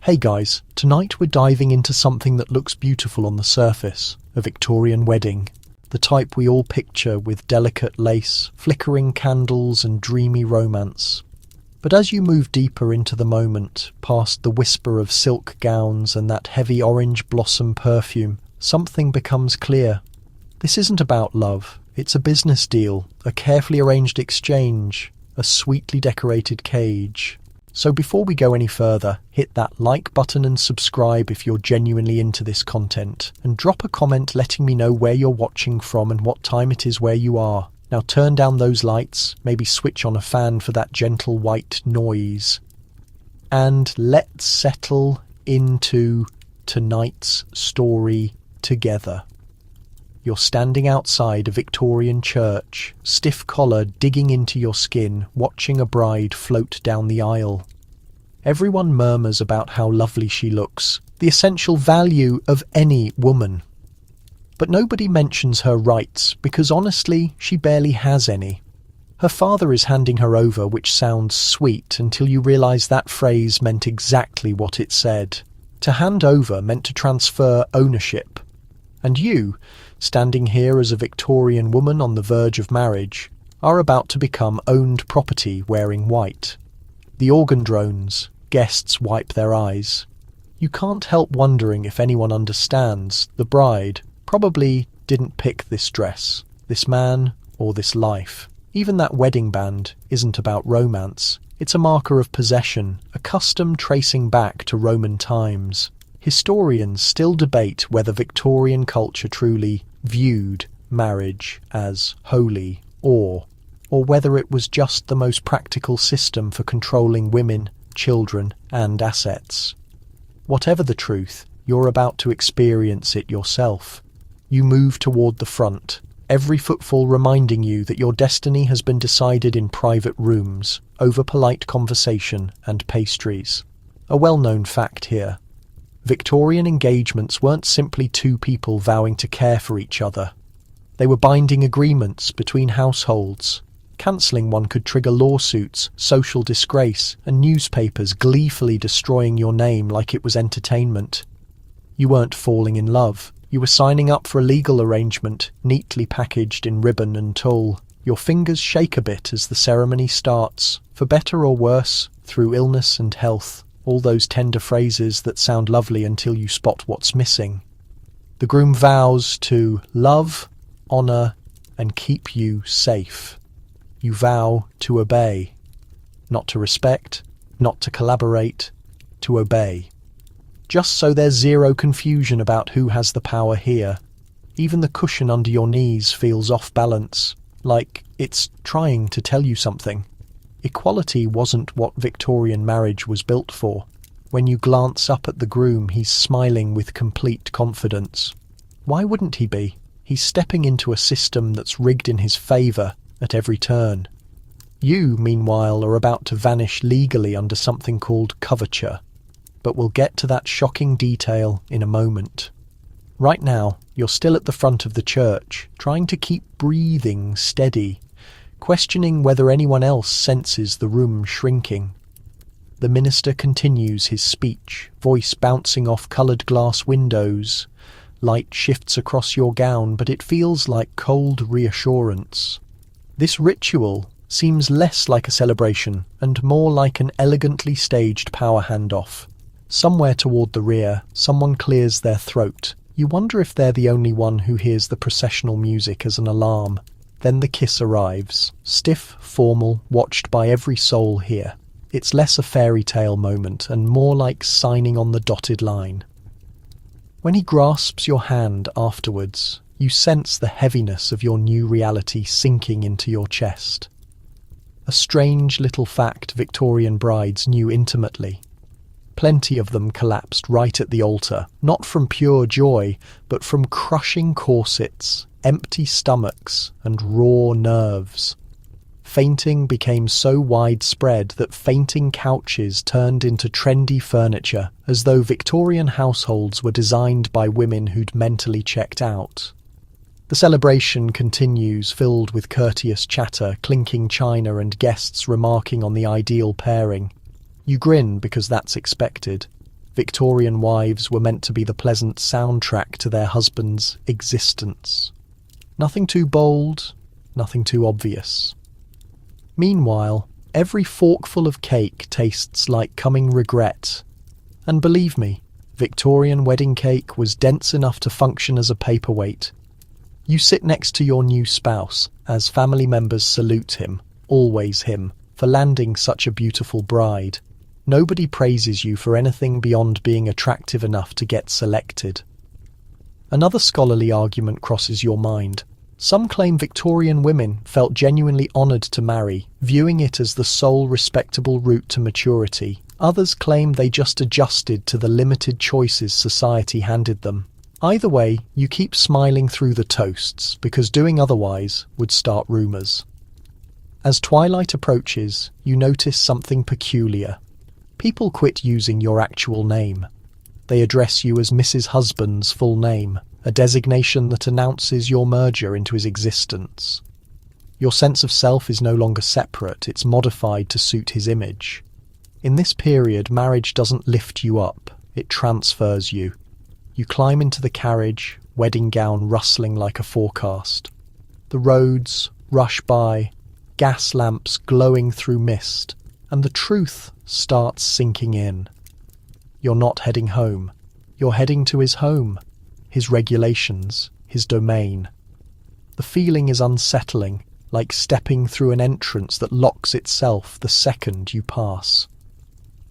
Hey guys, tonight we're diving into something that looks beautiful on the surface, a Victorian wedding. The type we all picture with delicate lace, flickering candles and dreamy romance. But as you move deeper into the moment, past the whisper of silk gowns and that heavy orange blossom perfume, something becomes clear. This isn't about love, it's a business deal, a carefully arranged exchange, a sweetly decorated cage. So before we go any further, hit that like button and subscribe if you're genuinely into this content, and drop a comment letting me know where you're watching from and what time it is where you are. Now turn down those lights, maybe switch on a fan for that gentle white noise. And let's settle into tonight's story together. You're standing outside a Victorian church, stiff collar digging into your skin, watching a bride float down the aisle. Everyone murmurs about how lovely she looks, the essential value of any woman. But nobody mentions her rights, because honestly, she barely has any. Her father is handing her over, which sounds sweet until you realise that phrase meant exactly what it said. To hand over meant to transfer ownership. And you, standing here as a Victorian woman on the verge of marriage, are about to become owned property wearing white. The organ drones, guests wipe their eyes. You can't help wondering if anyone understands the bride probably didn't pick this dress, this man, or this life. Even that wedding band isn't about romance. It's a marker of possession, a custom tracing back to Roman times. Historians still debate whether Victorian culture truly viewed marriage as holy or whether it was just the most practical system for controlling women, children, and assets. Whatever the truth, you're about to experience it yourself. You move toward the front, every footfall reminding you that your destiny has been decided in private rooms, over polite conversation and pastries. A well-known fact here. Victorian engagements weren't simply two people vowing to care for each other. They were binding agreements between households. Cancelling one could trigger lawsuits, social disgrace, and newspapers gleefully destroying your name like it was entertainment. You weren't falling in love. You were signing up for a legal arrangement, neatly packaged in ribbon and tulle. Your fingers shake a bit as the ceremony starts, for better or worse, through illness and health. All those tender phrases that sound lovely until you spot what's missing. The groom vows to love, honour, and keep you safe. You vow to obey. Not to respect, not to collaborate, to obey. Just so there's zero confusion about who has the power here. Even the cushion under your knees feels off balance, like it's trying to tell you something. Equality wasn't what Victorian marriage was built for. When you glance up at the groom, he's smiling with complete confidence. Why wouldn't he be? He's stepping into a system that's rigged in his favour at every turn. You, meanwhile, are about to vanish legally under something called coverture. But we'll get to that shocking detail in a moment. Right now, you're still at the front of the church, trying to keep breathing steady, questioning whether anyone else senses the room shrinking. The minister continues his speech, voice bouncing off coloured glass windows. Light shifts across your gown, but it feels like cold reassurance. This ritual seems less like a celebration and more like an elegantly staged power handoff. Somewhere toward the rear, someone clears their throat. You wonder if they're the only one who hears the processional music as an alarm. Then the kiss arrives, stiff, formal, watched by every soul here. It's less a fairy tale moment and more like signing on the dotted line. When he grasps your hand afterwards, you sense the heaviness of your new reality sinking into your chest. A strange little fact Victorian brides knew intimately. Plenty of them collapsed right at the altar, not from pure joy, but from crushing corsets, empty stomachs, and raw nerves. Fainting became so widespread that fainting couches turned into trendy furniture, as though Victorian households were designed by women who'd mentally checked out. The celebration continues, filled with courteous chatter, clinking china, and guests remarking on the ideal pairing. You grin because that's expected. Victorian wives were meant to be the pleasant soundtrack to their husband's existence. Nothing too bold, nothing too obvious. Meanwhile, every forkful of cake tastes like coming regret. And believe me, Victorian wedding cake was dense enough to function as a paperweight. You sit next to your new spouse as family members salute him, always him, for landing such a beautiful bride. Nobody praises you for anything beyond being attractive enough to get selected. Another scholarly argument crosses your mind. Some claim Victorian women felt genuinely honoured to marry, viewing it as the sole respectable route to maturity. Others claim they just adjusted to the limited choices society handed them. Either way, you keep smiling through the toasts, because doing otherwise would start rumours. As twilight approaches, you notice something peculiar. People quit using your actual name. They address you as Mrs. Husband's full name, a designation that announces your merger into his existence. Your sense of self is no longer separate, it's modified to suit his image. In this period, marriage doesn't lift you up, it transfers you. You climb into the carriage, wedding gown rustling like a forecast. The roads rush by, gas lamps glowing through mist, and the truth starts sinking in. You're not heading home. You're heading to his home, his regulations, his domain. The feeling is unsettling, like stepping through an entrance that locks itself the second you pass.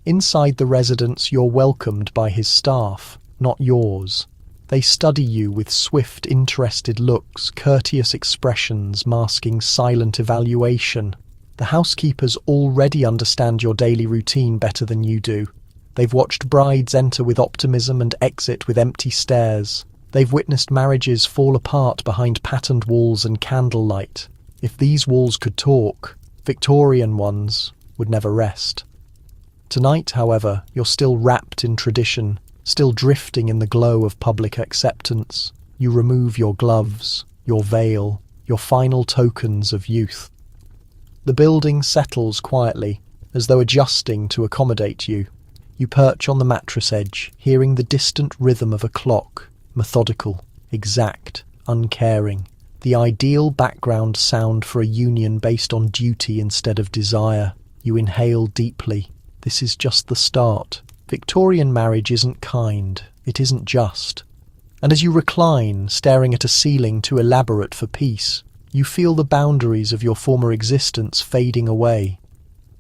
Inside the residence, you're welcomed by his staff, not yours. They study you with swift, interested looks, courteous expressions masking silent evaluation. The housekeepers already understand your daily routine better than you do. They've watched brides enter with optimism and exit with empty stares. They've witnessed marriages fall apart behind patterned walls and candlelight. If these walls could talk, Victorian ones would never rest. Tonight, however, you're still wrapped in tradition, still drifting in the glow of public acceptance. You remove your gloves, your veil, your final tokens of youth. The building settles quietly, as though adjusting to accommodate you. You perch on the mattress edge, hearing the distant rhythm of a clock, methodical, exact, uncaring. The ideal background sound for a union based on duty instead of desire. You inhale deeply. This is just the start. Victorian marriage isn't kind, it isn't just. And as you recline, staring at a ceiling too elaborate for peace, you feel the boundaries of your former existence fading away.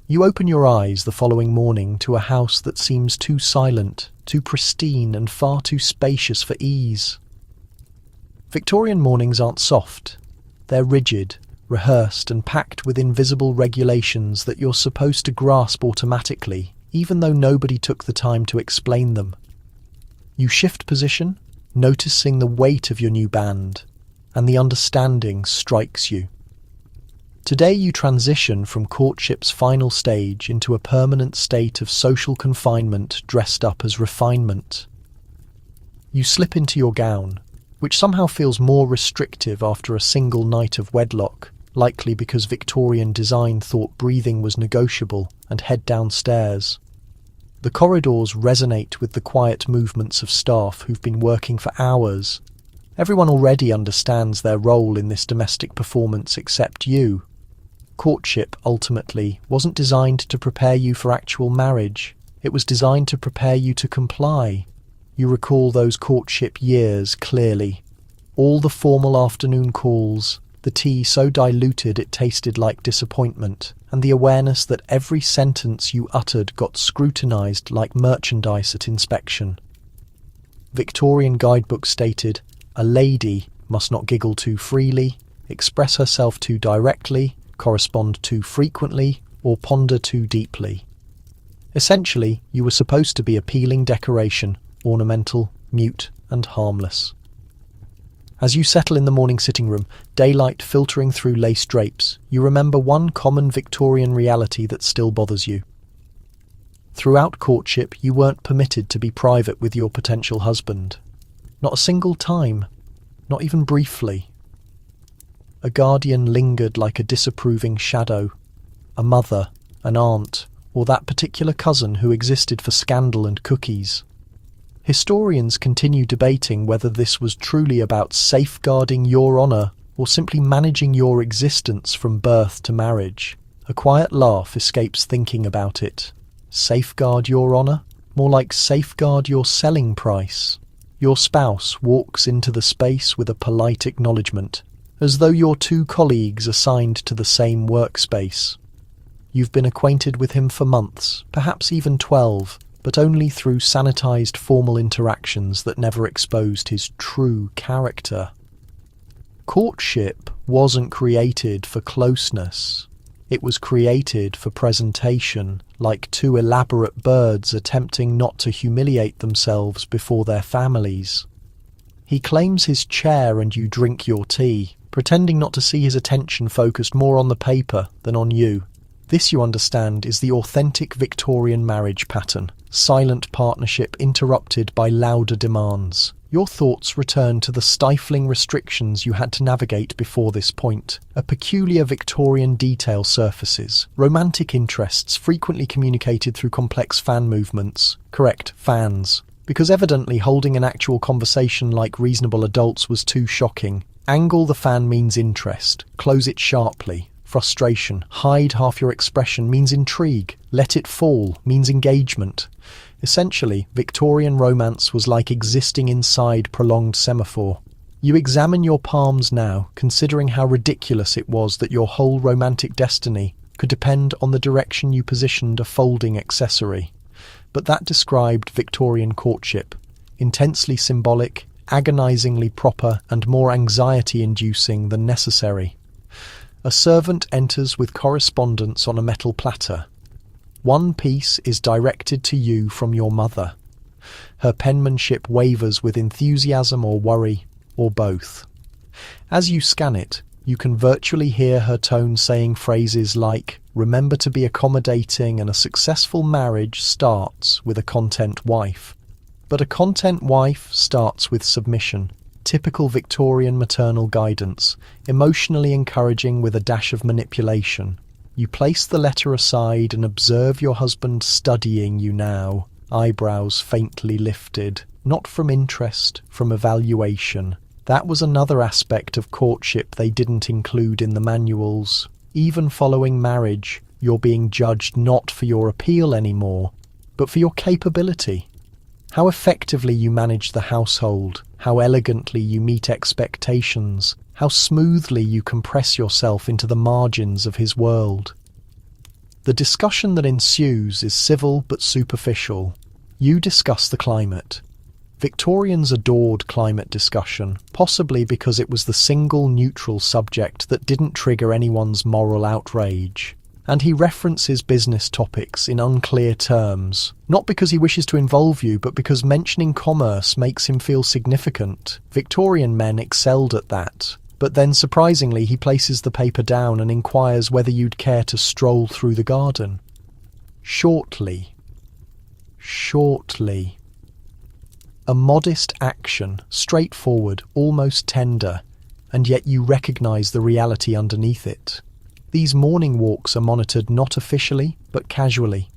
You open your eyes the following morning to a house that seems too silent, too pristine, and far too spacious for ease. Victorian mornings aren't soft. They're rigid, rehearsed, and packed with invisible regulations that you're supposed to grasp automatically, even though nobody took the time to explain them. You shift position, noticing the weight of your new band, and the understanding strikes you. Today you transition from courtship's final stage into a permanent state of social confinement dressed up as refinement. You slip into your gown, which somehow feels more restrictive after a single night of wedlock, likely because Victorian design thought breathing was negotiable, and head downstairs. The corridors resonate with the quiet movements of staff who've been working for hours. Everyone already understands their role in this domestic performance except you. Courtship, ultimately, wasn't designed to prepare you for actual marriage. It was designed to prepare you to comply. You recall those courtship years clearly. All the formal afternoon calls, the tea so diluted it tasted like disappointment, and the awareness that every sentence you uttered got scrutinized like merchandise at inspection. Victorian guidebooks stated, "A lady must not giggle too freely, express herself too directly, correspond too frequently, or ponder too deeply." Essentially, you were supposed to be appealing decoration, ornamental, mute, and harmless. As you settle in the morning sitting room, daylight filtering through lace drapes, you remember one common Victorian reality that still bothers you. Throughout courtship, you weren't permitted to be private with your potential husband. Not a single time, not even briefly. A guardian lingered like a disapproving shadow, a mother, an aunt, or that particular cousin who existed for scandal and cookies. Historians continue debating whether this was truly about safeguarding your honour or simply managing your existence from birth to marriage. A quiet laugh escapes thinking about it. Safeguard your honour? More like safeguard your selling price. Your spouse walks into the space with a polite acknowledgement, as though you're two colleagues assigned to the same workspace. You've been acquainted with him for months, perhaps even 12, but only through sanitized formal interactions that never exposed his true character. Courtship wasn't created for closeness. It was created for presentation, like two elaborate birds attempting not to humiliate themselves before their families. He claims his chair and you drink your tea, pretending not to see his attention focused more on the paper than on you. This, you understand, is the authentic Victorian marriage pattern. Silent partnership interrupted by louder demands. Your thoughts return to the stifling restrictions you had to navigate before this point. A peculiar Victorian detail surfaces. Romantic interests frequently communicated through complex fan movements. Correct, fans. Because evidently holding an actual conversation like reasonable adults was too shocking. Angle the fan means interest. Close it sharply. Frustration. Hide half your expression means intrigue. Let it fall means engagement. Essentially, Victorian romance was like existing inside prolonged semaphore. You examine your palms now, considering how ridiculous it was that your whole romantic destiny could depend on the direction you positioned a folding accessory. But that described Victorian courtship. Intensely symbolic, agonizingly proper, and more anxiety-inducing than necessary. A servant enters with correspondence on a metal platter. One piece is directed to you from your mother. Her penmanship wavers with enthusiasm or worry, or both. As you scan it, you can virtually hear her tone saying phrases like, "Remember to be accommodating and a successful marriage starts with a content wife." But a content wife starts with submission. Typical Victorian maternal guidance, emotionally encouraging with a dash of manipulation. You place the letter aside and observe your husband studying you now, eyebrows faintly lifted, not from interest, from evaluation. That was another aspect of courtship they didn't include in the manuals. Even following marriage, you're being judged not for your appeal anymore, but for your capability. How effectively you manage the household, how elegantly you meet expectations, how smoothly you compress yourself into the margins of his world. The discussion that ensues is civil but superficial. You discuss the climate. Victorians adored climate discussion, possibly because it was the single neutral subject that didn't trigger anyone's moral outrage. And he references business topics in unclear terms, not because he wishes to involve you, but because mentioning commerce makes him feel significant. Victorian men excelled at that. But then, surprisingly, he places the paper down and inquires whether you'd care to stroll through the garden. Shortly. A modest action, straightforward, almost tender, and yet you recognise the reality underneath it. These morning walks are monitored not officially, but casually.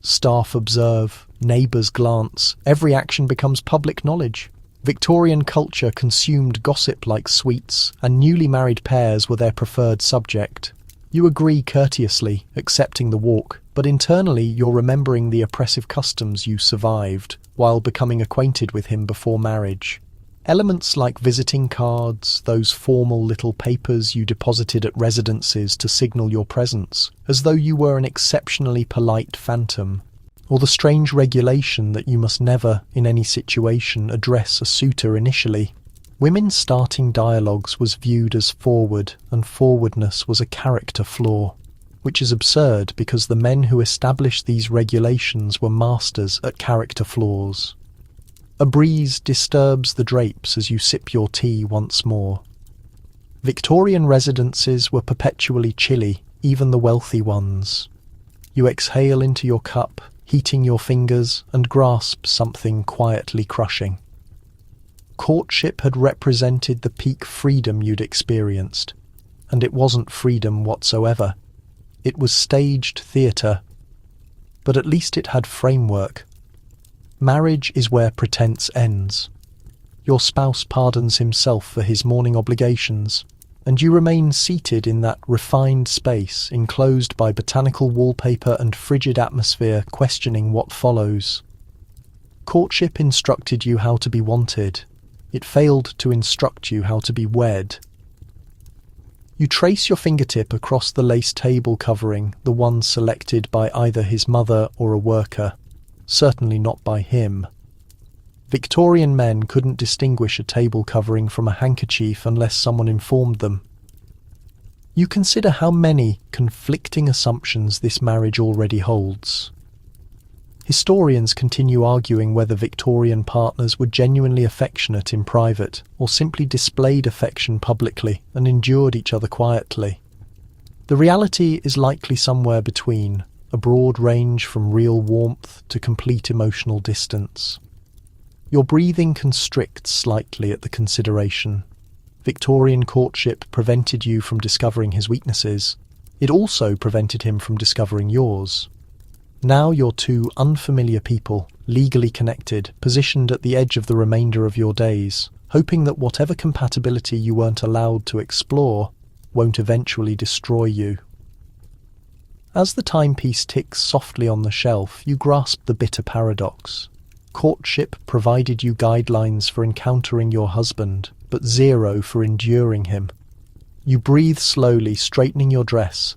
Staff observe, neighbours glance, every action becomes public knowledge. Victorian culture consumed gossip like sweets, and newly married pairs were their preferred subject. You agree courteously, accepting the walk, but internally you're remembering the oppressive customs you survived, while becoming acquainted with him before marriage. Elements like visiting cards, those formal little papers you deposited at residences to signal your presence, as though you were an exceptionally polite phantom, or the strange regulation that you must never, in any situation, address a suitor initially. Women starting dialogues was viewed as forward, and forwardness was a character flaw, which is absurd because the men who established these regulations were masters at character flaws. A breeze disturbs the drapes as you sip your tea once more. Victorian residences were perpetually chilly, even the wealthy ones. You exhale into your cup, heating your fingers, and grasp something quietly crushing. Courtship had represented the peak freedom you'd experienced, and it wasn't freedom whatsoever. It was staged theatre, but at least it had framework. Marriage is where pretense ends. Your spouse pardons himself for his morning obligations, and you remain seated in that refined space enclosed by botanical wallpaper and frigid atmosphere, questioning what follows. Courtship instructed you how to be wanted. It failed to instruct you how to be wed. You trace your fingertip across the lace table covering, the one selected by either his mother or a worker, certainly not by him. Victorian men couldn't distinguish a table covering from a handkerchief unless someone informed them. You consider how many conflicting assumptions this marriage already holds. Historians continue arguing whether Victorian partners were genuinely affectionate in private or simply displayed affection publicly and endured each other quietly. The reality is likely somewhere between, a broad range from real warmth to complete emotional distance. Your breathing constricts slightly at the consideration. Victorian courtship prevented you from discovering his weaknesses. It also prevented him from discovering yours. Now you're two unfamiliar people, legally connected, positioned at the edge of the remainder of your days, hoping that whatever compatibility you weren't allowed to explore won't eventually destroy you. As the timepiece ticks softly on the shelf, you grasp the bitter paradox. Courtship provided you guidelines for encountering your husband, but zero for enduring him. You breathe slowly, straightening your dress.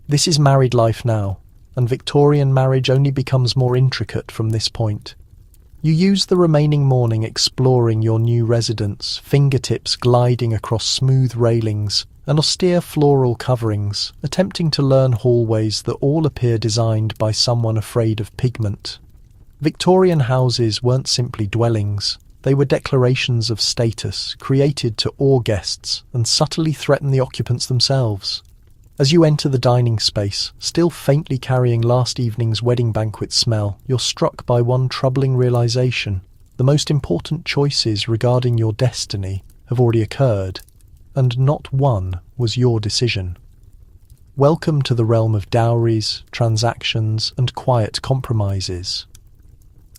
This is married life now, and Victorian marriage only becomes more intricate from this point. You use the remaining morning exploring your new residence, fingertips gliding across smooth railings and austere floral coverings, attempting to learn hallways that all appear designed by someone afraid of pigment. Victorian houses weren't simply dwellings. They were declarations of status, created to awe guests and subtly threaten the occupants themselves. As you enter the dining space, still faintly carrying last evening's wedding banquet smell, you're struck by one troubling realization. The most important choices regarding your destiny have already occurred, and not one was your decision. Welcome to the realm of dowries, transactions, and quiet compromises.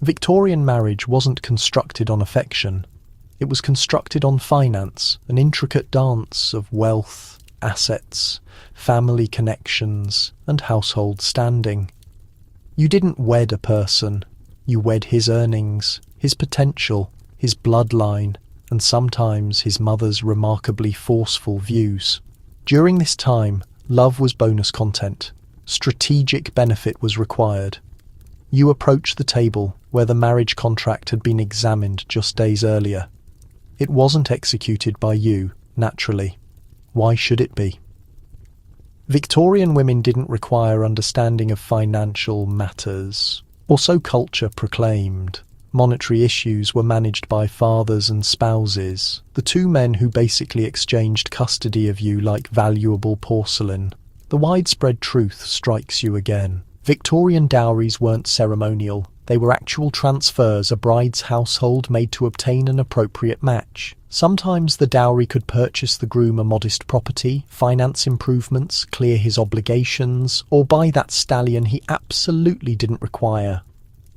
Victorian marriage wasn't constructed on affection. It was constructed on finance, an intricate dance of wealth, assets, family connections, and household standing. You didn't wed a person. You wed his earnings, his potential, his bloodline, and sometimes his mother's remarkably forceful views. During this time, love was bonus content. Strategic benefit was required. You approach the table where the marriage contract had been examined just days earlier. It wasn't executed by you, naturally. Why should it be? Victorian women didn't require understanding of financial matters, or so culture proclaimed. Monetary issues were managed by fathers and spouses, the two men who basically exchanged custody of you like valuable porcelain. The widespread truth strikes you again. Victorian dowries weren't ceremonial. They were actual transfers a bride's household made to obtain an appropriate match. Sometimes the dowry could purchase the groom a modest property, finance improvements, clear his obligations, or buy that stallion he absolutely didn't require.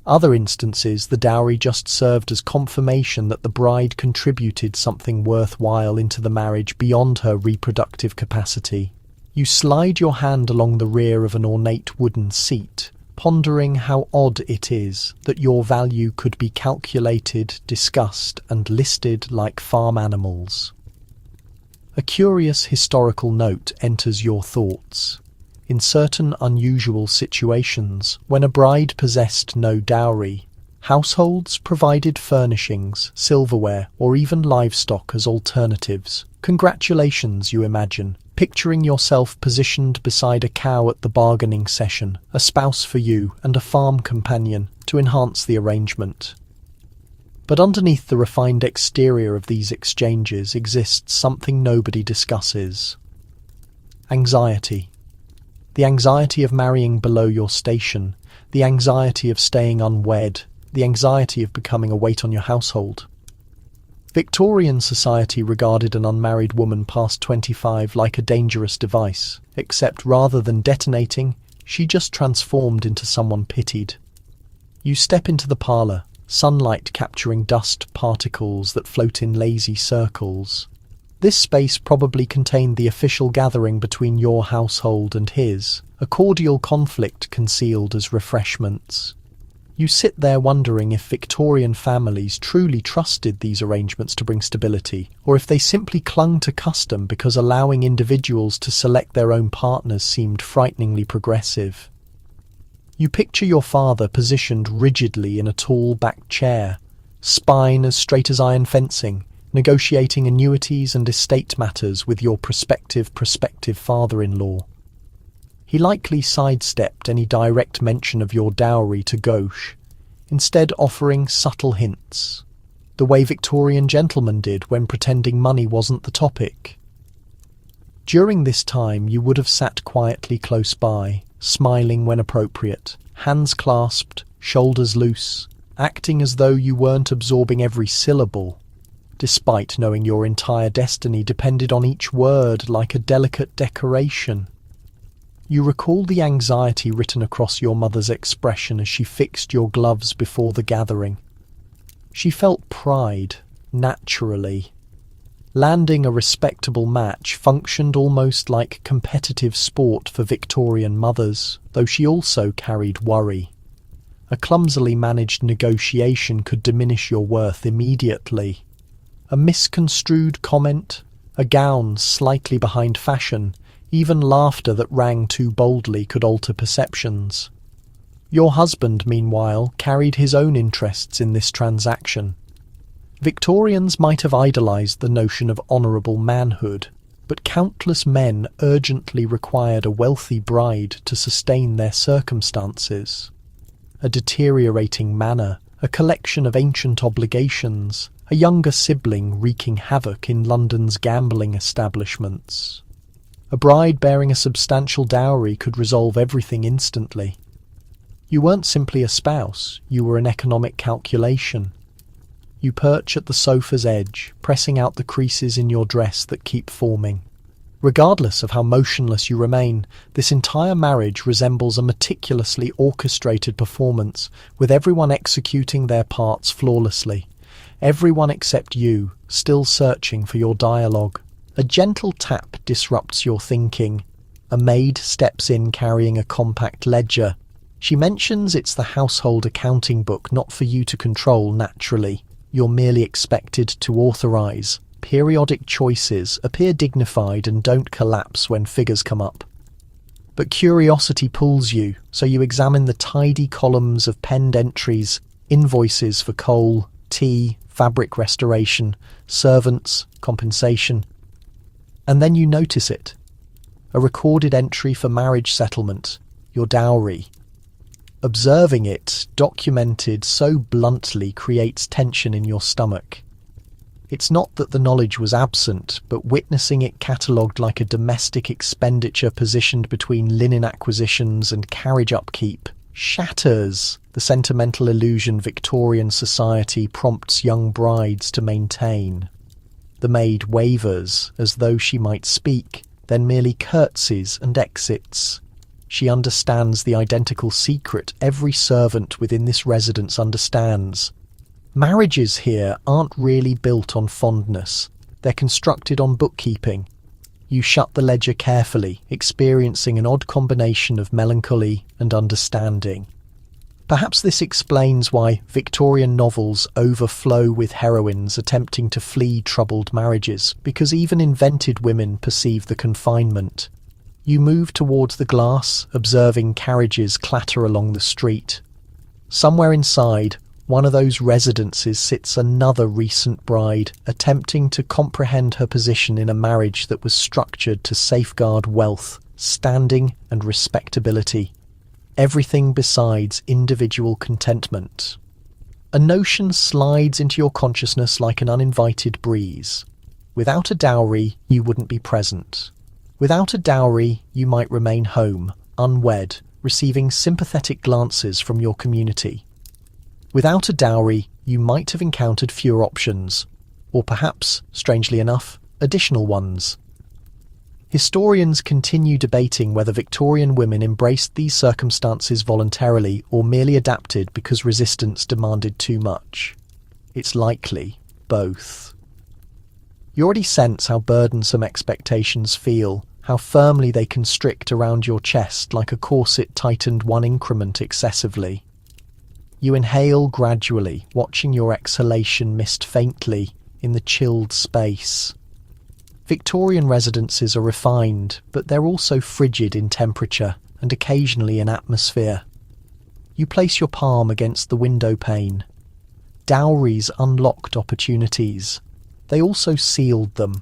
Other instances, the dowry just served as confirmation that the bride contributed something worthwhile into the marriage beyond her reproductive capacity. You slide your hand along the rear of an ornate wooden seat, pondering how odd it is that your value could be calculated, discussed, and listed like farm animals. A curious historical note enters your thoughts. In certain unusual situations, when a bride possessed no dowry, households provided furnishings, silverware, or even livestock as alternatives. Congratulations, you imagine, picturing yourself positioned beside a cow at the bargaining session, a spouse for you, and a farm companion to enhance the arrangement. But underneath the refined exterior of these exchanges exists something nobody discusses. Anxiety. The anxiety of marrying below your station, the anxiety of staying unwed, the anxiety of becoming a weight on your household. Victorian society regarded an unmarried woman past 25 like a dangerous device, except rather than detonating, she just transformed into someone pitied. You step into the parlour, sunlight capturing dust particles that float in lazy circles. This space probably contained the official gathering between your household and his, a cordial conflict concealed as refreshments. You sit there wondering if Victorian families truly trusted these arrangements to bring stability, or if they simply clung to custom because allowing individuals to select their own partners seemed frighteningly progressive. You picture your father positioned rigidly in a tall back chair, spine as straight as iron fencing, negotiating annuities and estate matters with your prospective father-in-law. He likely sidestepped any direct mention of your dowry to gauche, instead offering subtle hints, the way Victorian gentlemen did when pretending money wasn't the topic. During this time you would have sat quietly close by, smiling when appropriate, hands clasped, shoulders loose, acting as though you weren't absorbing every syllable, despite knowing your entire destiny depended on each word like a delicate decoration. You recall the anxiety written across your mother's expression as she fixed your gloves before the gathering. She felt pride, naturally. Landing a respectable match functioned almost like competitive sport for Victorian mothers, though she also carried worry. A clumsily managed negotiation could diminish your worth immediately. A misconstrued comment, a gown slightly behind fashion, even laughter that rang too boldly could alter perceptions. Your husband, meanwhile, carried his own interests in this transaction. Victorians might have idolised the notion of honourable manhood, but countless men urgently required a wealthy bride to sustain their circumstances. A deteriorating manor, a collection of ancient obligations, a younger sibling wreaking havoc in London's gambling establishments. A bride bearing a substantial dowry could resolve everything instantly. You weren't simply a spouse, you were an economic calculation. You perch at the sofa's edge, pressing out the creases in your dress that keep forming. Regardless of how motionless you remain, this entire marriage resembles a meticulously orchestrated performance, with everyone executing their parts flawlessly. Everyone except you, still searching for your dialogue. A gentle tap disrupts your thinking. A maid steps in carrying a compact ledger. She mentions it's the household accounting book, not for you to control naturally. You're merely expected to authorise. Periodic choices appear dignified and don't collapse when figures come up. But curiosity pulls you, so you examine the tidy columns of penned entries, invoices for coal, tea, fabric restoration, servants, compensation. And then you notice it. A recorded entry for marriage settlement, your dowry. Observing it, documented so bluntly, creates tension in your stomach. It's not that the knowledge was absent, but witnessing it catalogued like a domestic expenditure positioned between linen acquisitions and carriage upkeep shatters the sentimental illusion Victorian society prompts young brides to maintain. The maid wavers as though she might speak, then merely curtsies and exits. She understands the identical secret every servant within this residence understands. Marriages here aren't really built on fondness. They're constructed on bookkeeping. You shut the ledger carefully, experiencing an odd combination of melancholy and understanding. Perhaps this explains why Victorian novels overflow with heroines attempting to flee troubled marriages, because even invented women perceive the confinement. You move towards the glass, observing carriages clatter along the street. Somewhere inside one of those residences sits another recent bride, attempting to comprehend her position in a marriage that was structured to safeguard wealth, standing and respectability. Everything besides individual contentment. A notion slides into your consciousness like an uninvited breeze. Without a dowry, you wouldn't be present. Without a dowry, you might remain home, unwed, receiving sympathetic glances from your community. Without a dowry, you might have encountered fewer options, or perhaps, strangely enough, additional ones. Historians continue debating whether Victorian women embraced these circumstances voluntarily or merely adapted because resistance demanded too much. It's likely both. You already sense how burdensome expectations feel, how firmly they constrict around your chest like a corset tightened one increment excessively. You inhale gradually, watching your exhalation mist faintly in the chilled space. Victorian residences are refined, but they're also frigid in temperature and occasionally in atmosphere. You place your palm against the window pane. Dowries unlocked opportunities. They also sealed them.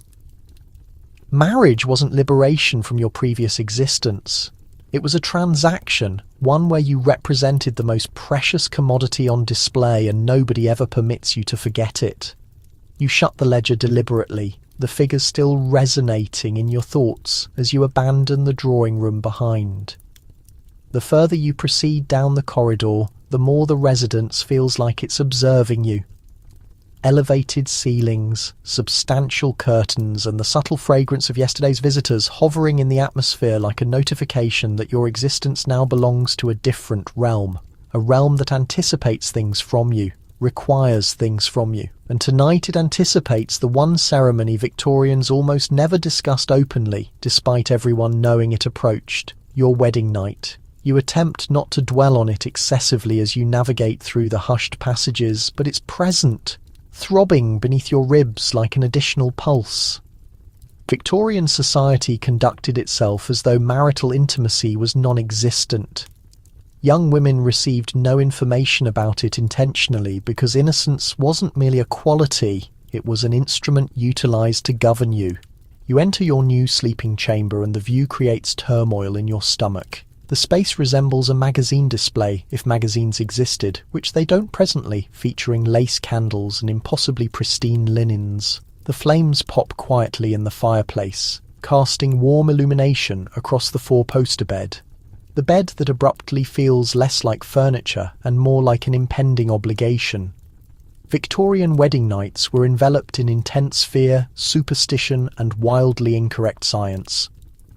Marriage wasn't liberation from your previous existence. It was a transaction, one where you represented the most precious commodity on display and nobody ever permits you to forget it. You shut the ledger deliberately, the figures still resonating in your thoughts as you abandon the drawing room behind. The further you proceed down the corridor, the more the residence feels like it's observing you. Elevated ceilings, substantial curtains, and the subtle fragrance of yesterday's visitors hovering in the atmosphere like a notification that your existence now belongs to a different realm, a realm that anticipates things from you, requires things from you. And tonight it anticipates the one ceremony Victorians almost never discussed openly, despite everyone knowing it approached: your wedding night. You attempt not to dwell on it excessively as you navigate through the hushed passages, but it's present, throbbing beneath your ribs like an additional pulse. Victorian society conducted itself as though marital intimacy was non-existent. Young women received no information about it intentionally because innocence wasn't merely a quality, it was an instrument utilised to govern you. You enter your new sleeping chamber and the view creates turmoil in your stomach. The space resembles a magazine display, if magazines existed, which they don't presently, featuring lace candles and impossibly pristine linens. The flames pop quietly in the fireplace, casting warm illumination across the four-poster bed. The bed that abruptly feels less like furniture and more like an impending obligation. Victorian wedding nights were enveloped in intense fear, superstition, and wildly incorrect science.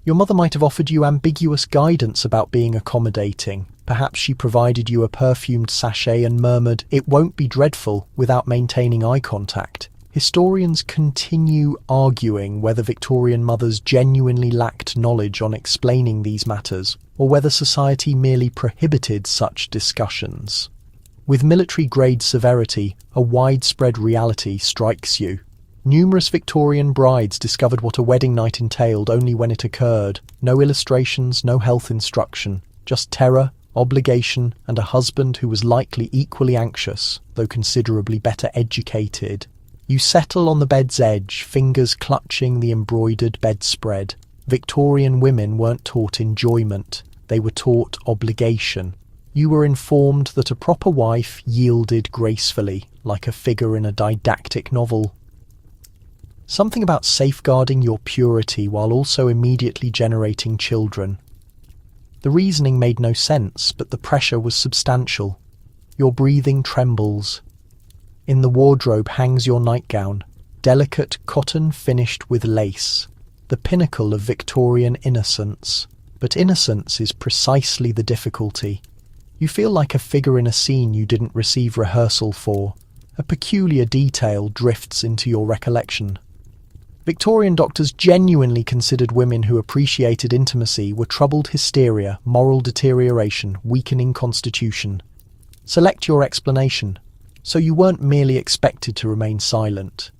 Your mother might have offered you ambiguous guidance about being accommodating. Perhaps she provided you a perfumed sachet and murmured, "It won't be dreadful," without maintaining eye contact. Historians continue arguing whether Victorian mothers genuinely lacked knowledge on explaining these matters, or whether society merely prohibited such discussions. With military-grade severity, a widespread reality strikes you. Numerous Victorian brides discovered what a wedding night entailed only when it occurred. No illustrations, no health instruction, just terror, obligation, and a husband who was likely equally anxious, though considerably better educated. You settle on the bed's edge, fingers clutching the embroidered bedspread. Victorian women weren't taught enjoyment, they were taught obligation. You were informed that a proper wife yielded gracefully, like a figure in a didactic novel. Something about safeguarding your purity while also immediately generating children. The reasoning made no sense, but the pressure was substantial. Your breathing trembles. In the wardrobe hangs your nightgown, delicate cotton finished with lace, the pinnacle of Victorian innocence. But innocence is precisely the difficulty. You feel like a figure in a scene you didn't receive rehearsal for. A peculiar detail drifts into your recollection. Victorian doctors genuinely considered women who appreciated intimacy were troubled hysteria, moral deterioration, weakening constitution. Select your explanation. So you weren't merely expected to remain silent.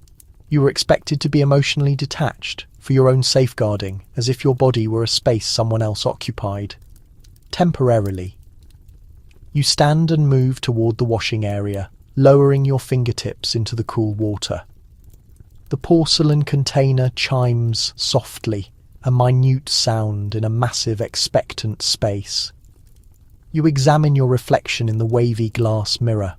You were expected to be emotionally detached, for your own safeguarding, as if your body were a space someone else occupied. Temporarily. You stand and move toward the washing area, lowering your fingertips into the cool water. The porcelain container chimes softly, a minute sound in a massive expectant space. You examine your reflection in the wavy glass mirror.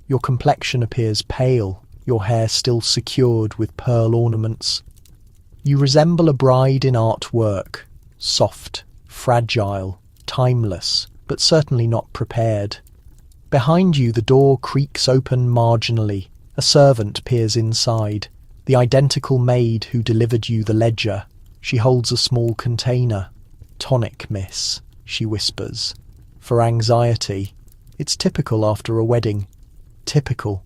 Your complexion appears pale, your hair still secured with pearl ornaments. You resemble a bride in artwork, soft, fragile, timeless, but certainly not prepared. Behind you the door creaks open marginally. A servant peers inside, the identical maid who delivered you the ledger. She holds a small container. "Tonic, miss," she whispers. "For anxiety. It's typical after a wedding." Typical.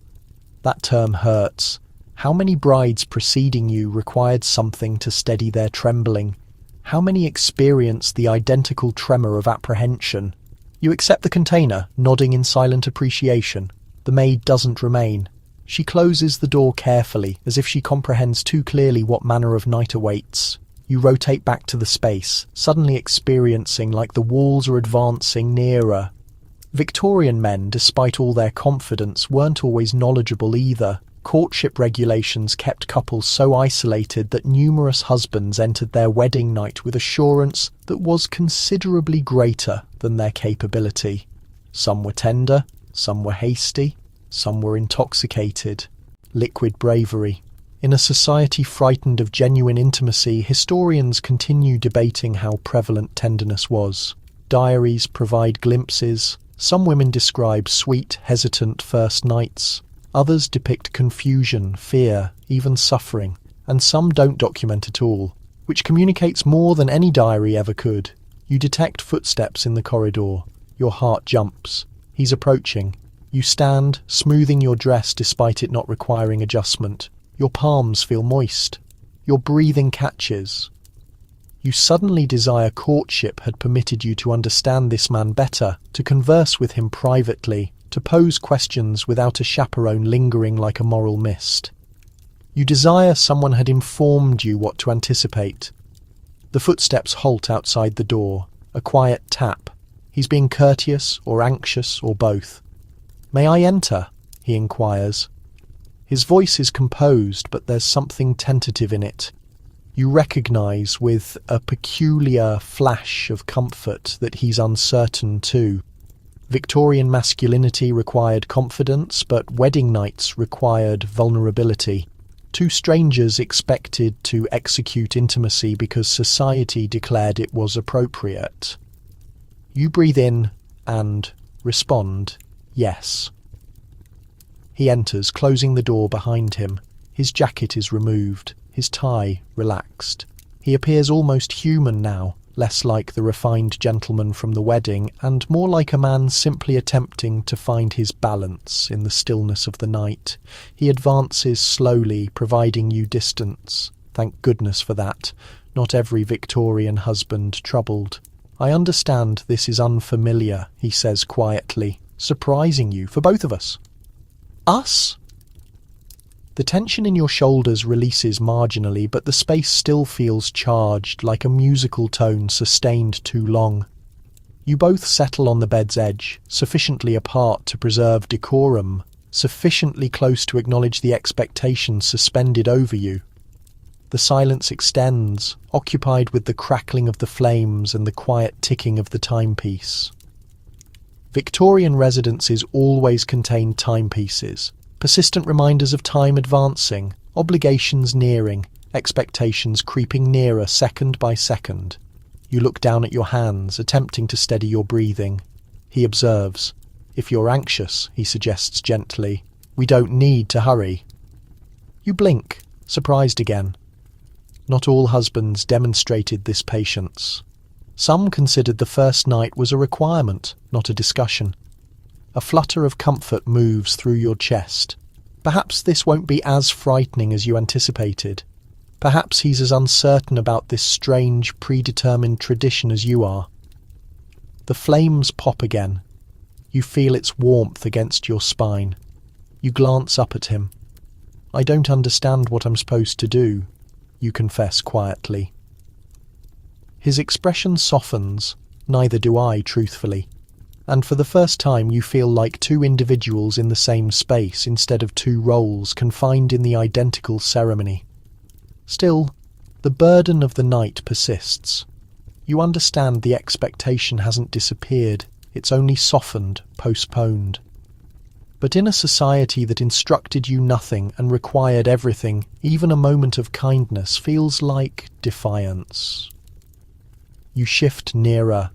That term hurts. How many brides preceding you required something to steady their trembling? How many experienced the identical tremor of apprehension? You accept the container, nodding in silent appreciation. The maid doesn't remain. She closes the door carefully, as if she comprehends too clearly what manner of night awaits. You rotate back to the space, suddenly experiencing like the walls are advancing nearer. Victorian men, despite all their confidence, weren't always knowledgeable either. Courtship regulations kept couples so isolated that numerous husbands entered their wedding night with assurance that was considerably greater than their capability. Some were tender, some were hasty, some were intoxicated. Liquid bravery. In a society frightened of genuine intimacy, historians continue debating how prevalent tenderness was. Diaries provide glimpses. Some women describe sweet, hesitant first nights. Others depict confusion, fear, even suffering. And some don't document at all, which communicates more than any diary ever could. You detect footsteps in the corridor. Your heart jumps. He's approaching. You stand, smoothing your dress despite it not requiring adjustment. Your palms feel moist. Your breathing catches. You suddenly desire courtship had permitted you to understand this man better, to converse with him privately, to pose questions without a chaperone lingering like a moral mist. You desire someone had informed you what to anticipate. The footsteps halt outside the door, a quiet tap. He's being courteous or anxious or both. "May I enter?" he inquires. His voice is composed, but there's something tentative in it. You recognise with a peculiar flash of comfort that he's uncertain too. Victorian masculinity required confidence, but wedding nights required vulnerability. Two strangers expected to execute intimacy because society declared it was appropriate. You breathe in and respond, yes. He enters, closing the door behind him. His jacket is removed, his tie relaxed. He appears almost human now, less like the refined gentleman from the wedding, and more like a man simply attempting to find his balance in the stillness of the night. He advances slowly, providing you distance. Thank goodness for that. Not every Victorian husband troubled. "I understand this is unfamiliar," he says quietly. "Surprising you, for both of us." "Us?" The tension in your shoulders releases marginally, but the space still feels charged, like a musical tone sustained too long. You both settle on the bed's edge, sufficiently apart to preserve decorum, sufficiently close to acknowledge the expectation suspended over you. The silence extends, occupied with the crackling of the flames and the quiet ticking of the timepiece. Victorian residences always contained timepieces, persistent reminders of time advancing, obligations nearing, expectations creeping nearer second by second. You look down at your hands, attempting to steady your breathing. He observes. "If you're anxious," he suggests gently, "we don't need to hurry." You blink, surprised again. Not all husbands demonstrated this patience. Some considered the first night was a requirement, not a discussion. A flutter of comfort moves through your chest. Perhaps this won't be as frightening as you anticipated. Perhaps he's as uncertain about this strange, predetermined tradition as you are. The flames pop again. You feel its warmth against your spine. You glance up at him. "I don't understand what I'm supposed to do," you confess quietly. His expression softens. Neither do I, truthfully. And for the first time you feel like two individuals in the same space instead of two roles confined in the identical ceremony. Still, the burden of the night persists. You understand the expectation hasn't disappeared, it's only softened, postponed. But in a society that instructed you nothing and required everything, even a moment of kindness feels like defiance. You shift nearer.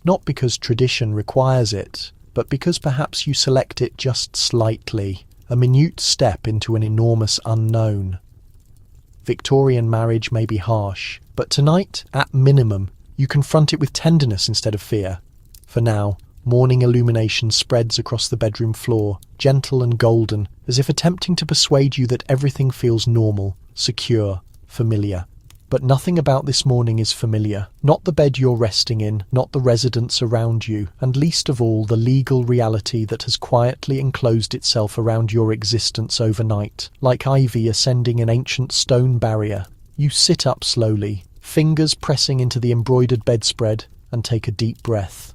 Not because tradition requires it, but because perhaps you select it just slightly, a minute step into an enormous unknown. Victorian marriage may be harsh, but But tonight, at minimum, you confront it with tenderness instead of fear. For now, morning illumination spreads across the bedroom floor, gentle and golden, as if attempting to persuade you that everything feels normal, secure, familiar. But nothing about this morning is familiar. Not the bed you're resting in, not the residents around you, and least of all the legal reality that has quietly enclosed itself around your existence overnight, like ivy ascending an ancient stone barrier. You sit up slowly, fingers pressing into the embroidered bedspread, and take a deep breath.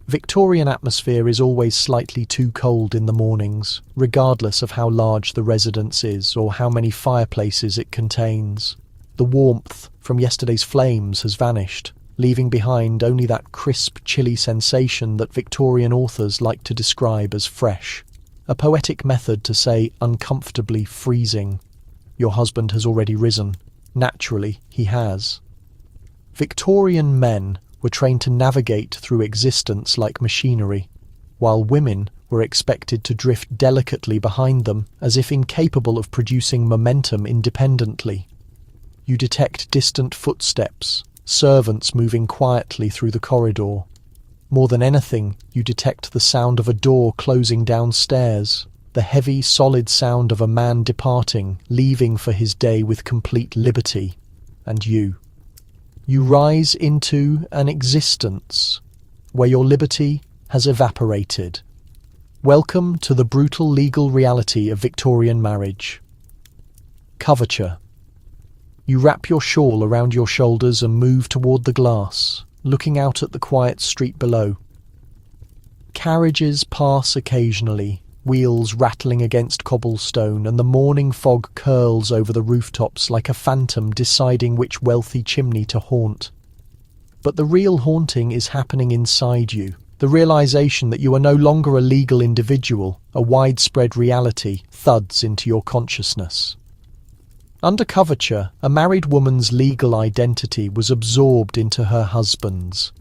Victorian atmosphere is always slightly too cold in the mornings, regardless of how large the residence is or how many fireplaces it contains. The warmth from yesterday's flames has vanished, leaving behind only that crisp, chilly sensation that Victorian authors like to describe as fresh. A poetic method to say uncomfortably freezing. Your husband has already risen. Naturally, he has. Victorian men were trained to navigate through existence like machinery, while women were expected to drift delicately behind them as if incapable of producing momentum independently. You detect distant footsteps, servants moving quietly through the corridor. More than anything, you detect the sound of a door closing downstairs, the heavy, solid sound of a man departing, leaving for his day with complete liberty. And you. You rise into an existence where your liberty has evaporated. Welcome to the brutal legal reality of Victorian marriage. Coverture. You wrap your shawl around your shoulders and move toward the glass, looking out at the quiet street below. Carriages pass occasionally, wheels rattling against cobblestone, and the morning fog curls over the rooftops like a phantom deciding which wealthy chimney to haunt. But the real haunting is happening inside you. The realization that you are no longer a legal individual, a widespread reality, thuds into your consciousness. Under coverture, a married woman's legal identity was absorbed into her husband's.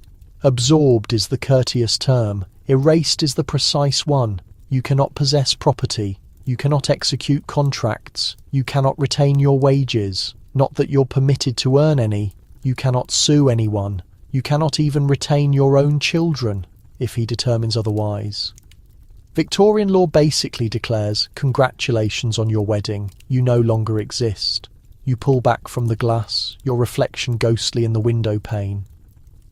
Absorbed is the courteous term, erased is the precise one. You cannot possess property, you cannot execute contracts, you cannot retain your wages, not that you're permitted to earn any, you cannot sue anyone, you cannot even retain your own children, if he determines otherwise. Victorian law basically declares, congratulations on your wedding, you no longer exist. You pull back from the glass, your reflection ghostly in the window pane.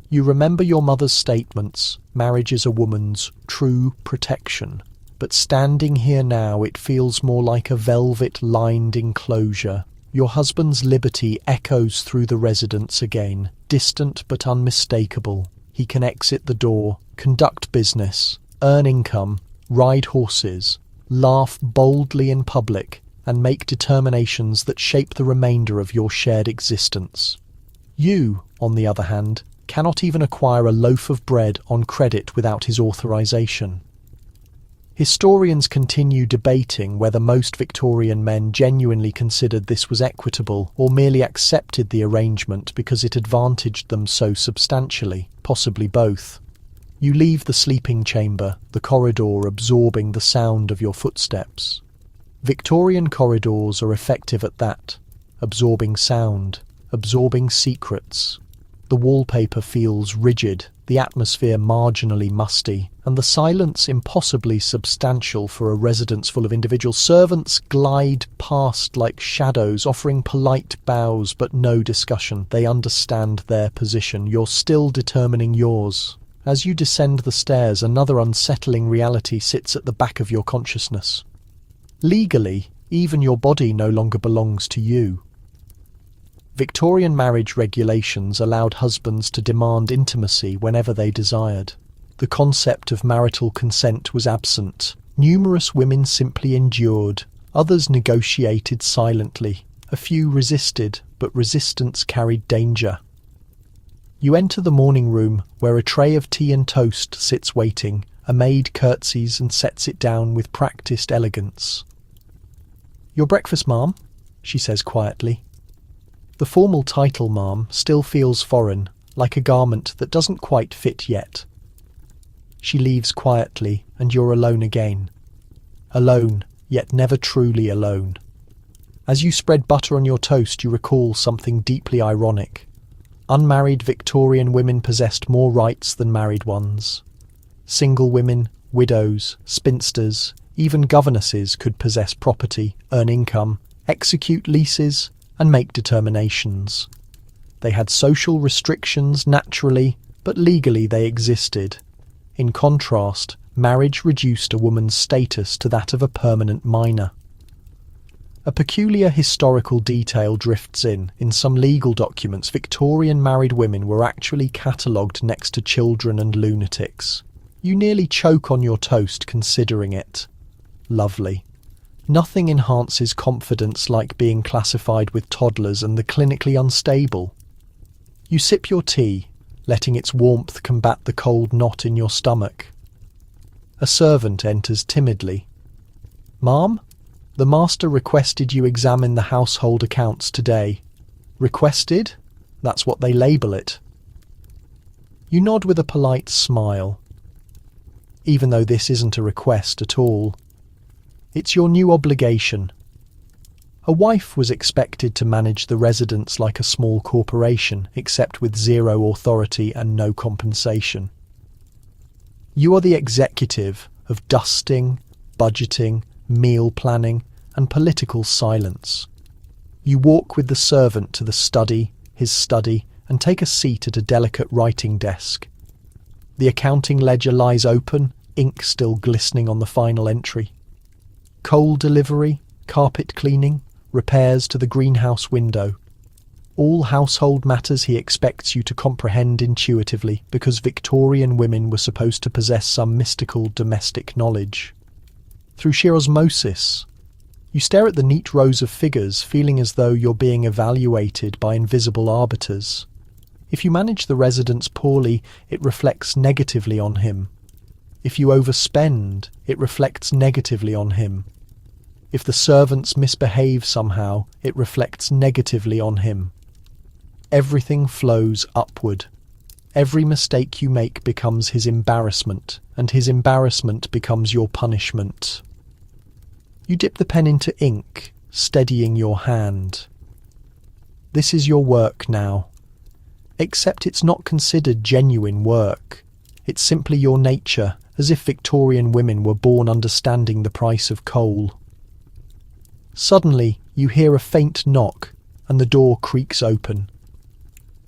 You remember your mother's statements, marriage is a woman's true protection. But standing here now, it feels more like a velvet-lined enclosure. Your husband's liberty echoes through the residence again, distant but unmistakable. He can exit the door, conduct business, earn income, ride horses, laugh boldly in public, and make determinations that shape the remainder of your shared existence. You, on the other hand, cannot even acquire a loaf of bread on credit without his authorization. Historians continue debating whether most Victorian men genuinely considered this was equitable or merely accepted the arrangement because it advantaged them so substantially, possibly both. You leave the sleeping chamber, the corridor absorbing the sound of your footsteps. Victorian corridors are effective at that, absorbing sound, absorbing secrets. The wallpaper feels rigid, the atmosphere marginally musty, and the silence impossibly substantial for a residence full of individual servants glide past like shadows, offering polite bows but no discussion. They understand their position. You're still determining yours. As you descend the stairs, another unsettling reality sits at the back of your consciousness. Legally, even your body no longer belongs to you. Victorian marriage regulations allowed husbands to demand intimacy whenever they desired. The concept of marital consent was absent. Numerous women simply endured. Others negotiated silently. A few resisted, but resistance carried danger. You enter the morning room, where a tray of tea and toast sits waiting. A maid curtsies and sets it down with practised elegance. "Your breakfast, ma'am," she says quietly. The formal title, ma'am, still feels foreign, like a garment that doesn't quite fit yet. She leaves quietly, and you're alone again. Alone, yet never truly alone. As you spread butter on your toast, you recall something deeply ironic. Unmarried Victorian women possessed more rights than married ones. Single women, widows, spinsters, even governesses could possess property, earn income, execute leases, and make determinations. They had social restrictions naturally, but legally they existed. In contrast, marriage reduced a woman's status to that of a permanent minor. A peculiar historical detail drifts in. In some legal documents, Victorian married women were actually catalogued next to children and lunatics. You nearly choke on your toast considering it. Lovely. Nothing enhances confidence like being classified with toddlers and the clinically unstable. You sip your tea, letting its warmth combat the cold knot in your stomach. A servant enters timidly. "Ma'am, the master requested you examine the household accounts today." Requested? That's what they label it. You nod with a polite smile. Even though this isn't a request at all. It's your new obligation. A wife was expected to manage the residence like a small corporation, except with zero authority and no compensation. You are the executive of dusting, budgeting, meal planning, and political silence. You walk with the servant to the study, his study, and take a seat at a delicate writing desk. The accounting ledger lies open, ink still glistening on the final entry. Coal delivery, carpet cleaning, repairs to the greenhouse window. All household matters he expects you to comprehend intuitively, because Victorian women were supposed to possess some mystical domestic knowledge. Through sheer osmosis, you stare at the neat rows of figures, feeling as though you're being evaluated by invisible arbiters. If you manage the residence poorly, it reflects negatively on him. If you overspend, it reflects negatively on him. If the servants misbehave somehow, it reflects negatively on him. Everything flows upward. Every mistake you make becomes his embarrassment, and his embarrassment becomes your punishment. You dip the pen into ink, steadying your hand. This is your work now. Except it's not considered genuine work. It's simply your nature, as if Victorian women were born understanding the price of coal. Suddenly, you hear a faint knock, and the door creaks open.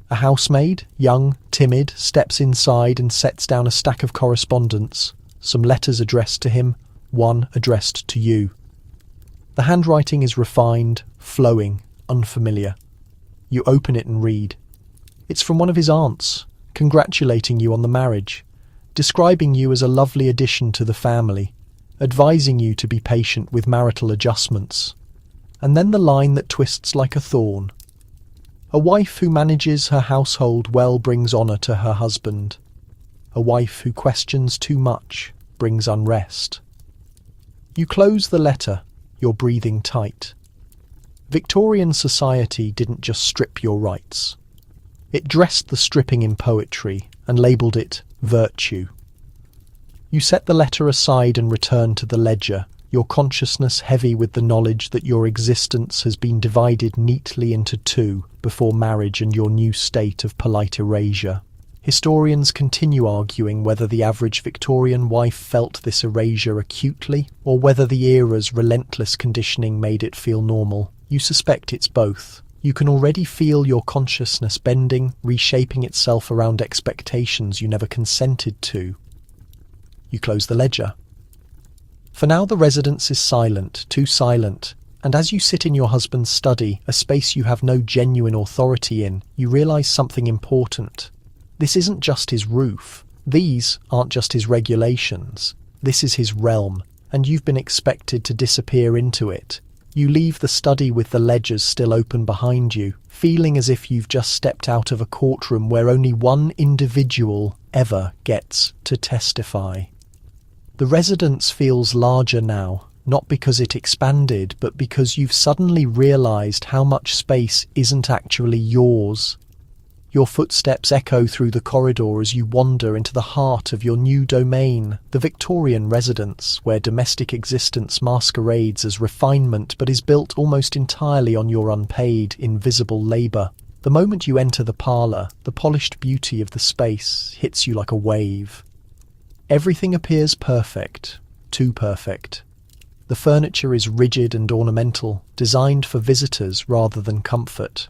A housemaid, young, timid, steps inside and sets down a stack of correspondence, some letters addressed to him, one addressed to you. The handwriting is refined, flowing, unfamiliar. You open it and read. It's from one of his aunts, congratulating you on the marriage, describing you as a lovely addition to the family, advising you to be patient with marital adjustments. And then the line that twists like a thorn. A wife who manages her household well brings honour to her husband. A wife who questions too much brings unrest. You close the letter, your breathing tight. Victorian society didn't just strip your rights. It dressed the stripping in poetry and labelled it virtue. You set the letter aside and return to the ledger, your consciousness heavy with the knowledge that your existence has been divided neatly into two before marriage and your new state of polite erasure. Historians continue arguing whether the average Victorian wife felt this erasure acutely or whether the era's relentless conditioning made it feel normal. You suspect it's both. You can already feel your consciousness bending, reshaping itself around expectations you never consented to. You close the ledger. For now the residence is silent, too silent, and as you sit in your husband's study, a space you have no genuine authority in, you realise something important. This isn't just his roof. These aren't just his regulations. This is his realm, and you've been expected to disappear into it. You leave the study with the ledgers still open behind you, feeling as if you've just stepped out of a courtroom where only one individual ever gets to testify. The residence feels larger now, not because it expanded, but because you've suddenly realised how much space isn't actually yours. Your footsteps echo through the corridor as you wander into the heart of your new domain, the Victorian residence, where domestic existence masquerades as refinement but is built almost entirely on your unpaid, invisible labour. The moment you enter the parlour, the polished beauty of the space hits you like a wave. Everything appears perfect, too perfect. The furniture is rigid and ornamental, designed for visitors rather than comfort.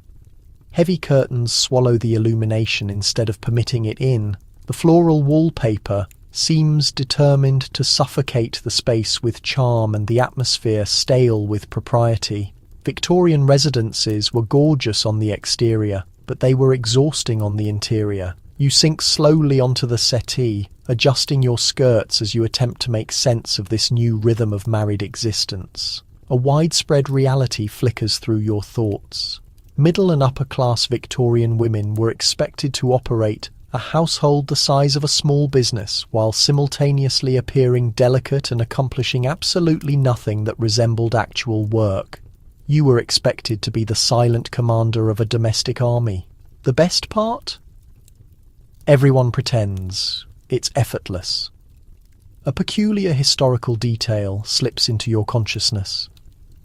Heavy curtains swallow the illumination instead of permitting it in. The floral wallpaper seems determined to suffocate the space with charm and the atmosphere stale with propriety. Victorian residences were gorgeous on the exterior, but they were exhausting on the interior. You sink slowly onto the settee, adjusting your skirts as you attempt to make sense of this new rhythm of married existence. A widespread reality flickers through your thoughts. Middle and upper-class Victorian women were expected to operate a household the size of a small business while simultaneously appearing delicate and accomplishing absolutely nothing that resembled actual work. You were expected to be the silent commander of a domestic army. The best part? Everyone pretends. It's effortless. A peculiar historical detail slips into your consciousness.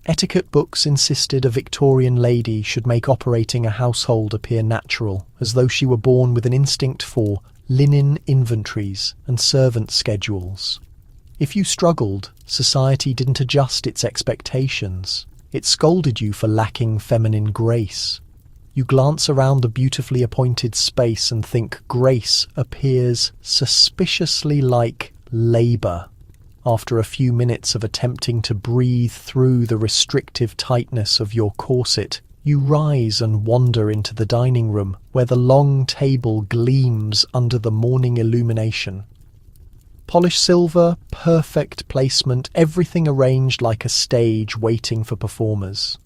Etiquette books insisted a Victorian lady should make operating a household appear natural, as though she were born with an instinct for linen inventories and servant schedules. If you struggled, society didn't adjust its expectations. It scolded you for lacking feminine grace. You glance around the beautifully appointed space and think grace appears suspiciously like labour. After a few minutes of attempting to breathe through the restrictive tightness of your corset, you rise and wander into the dining room, where the long table gleams under the morning illumination. Polished silver, perfect placement, everything arranged like a stage waiting for performers.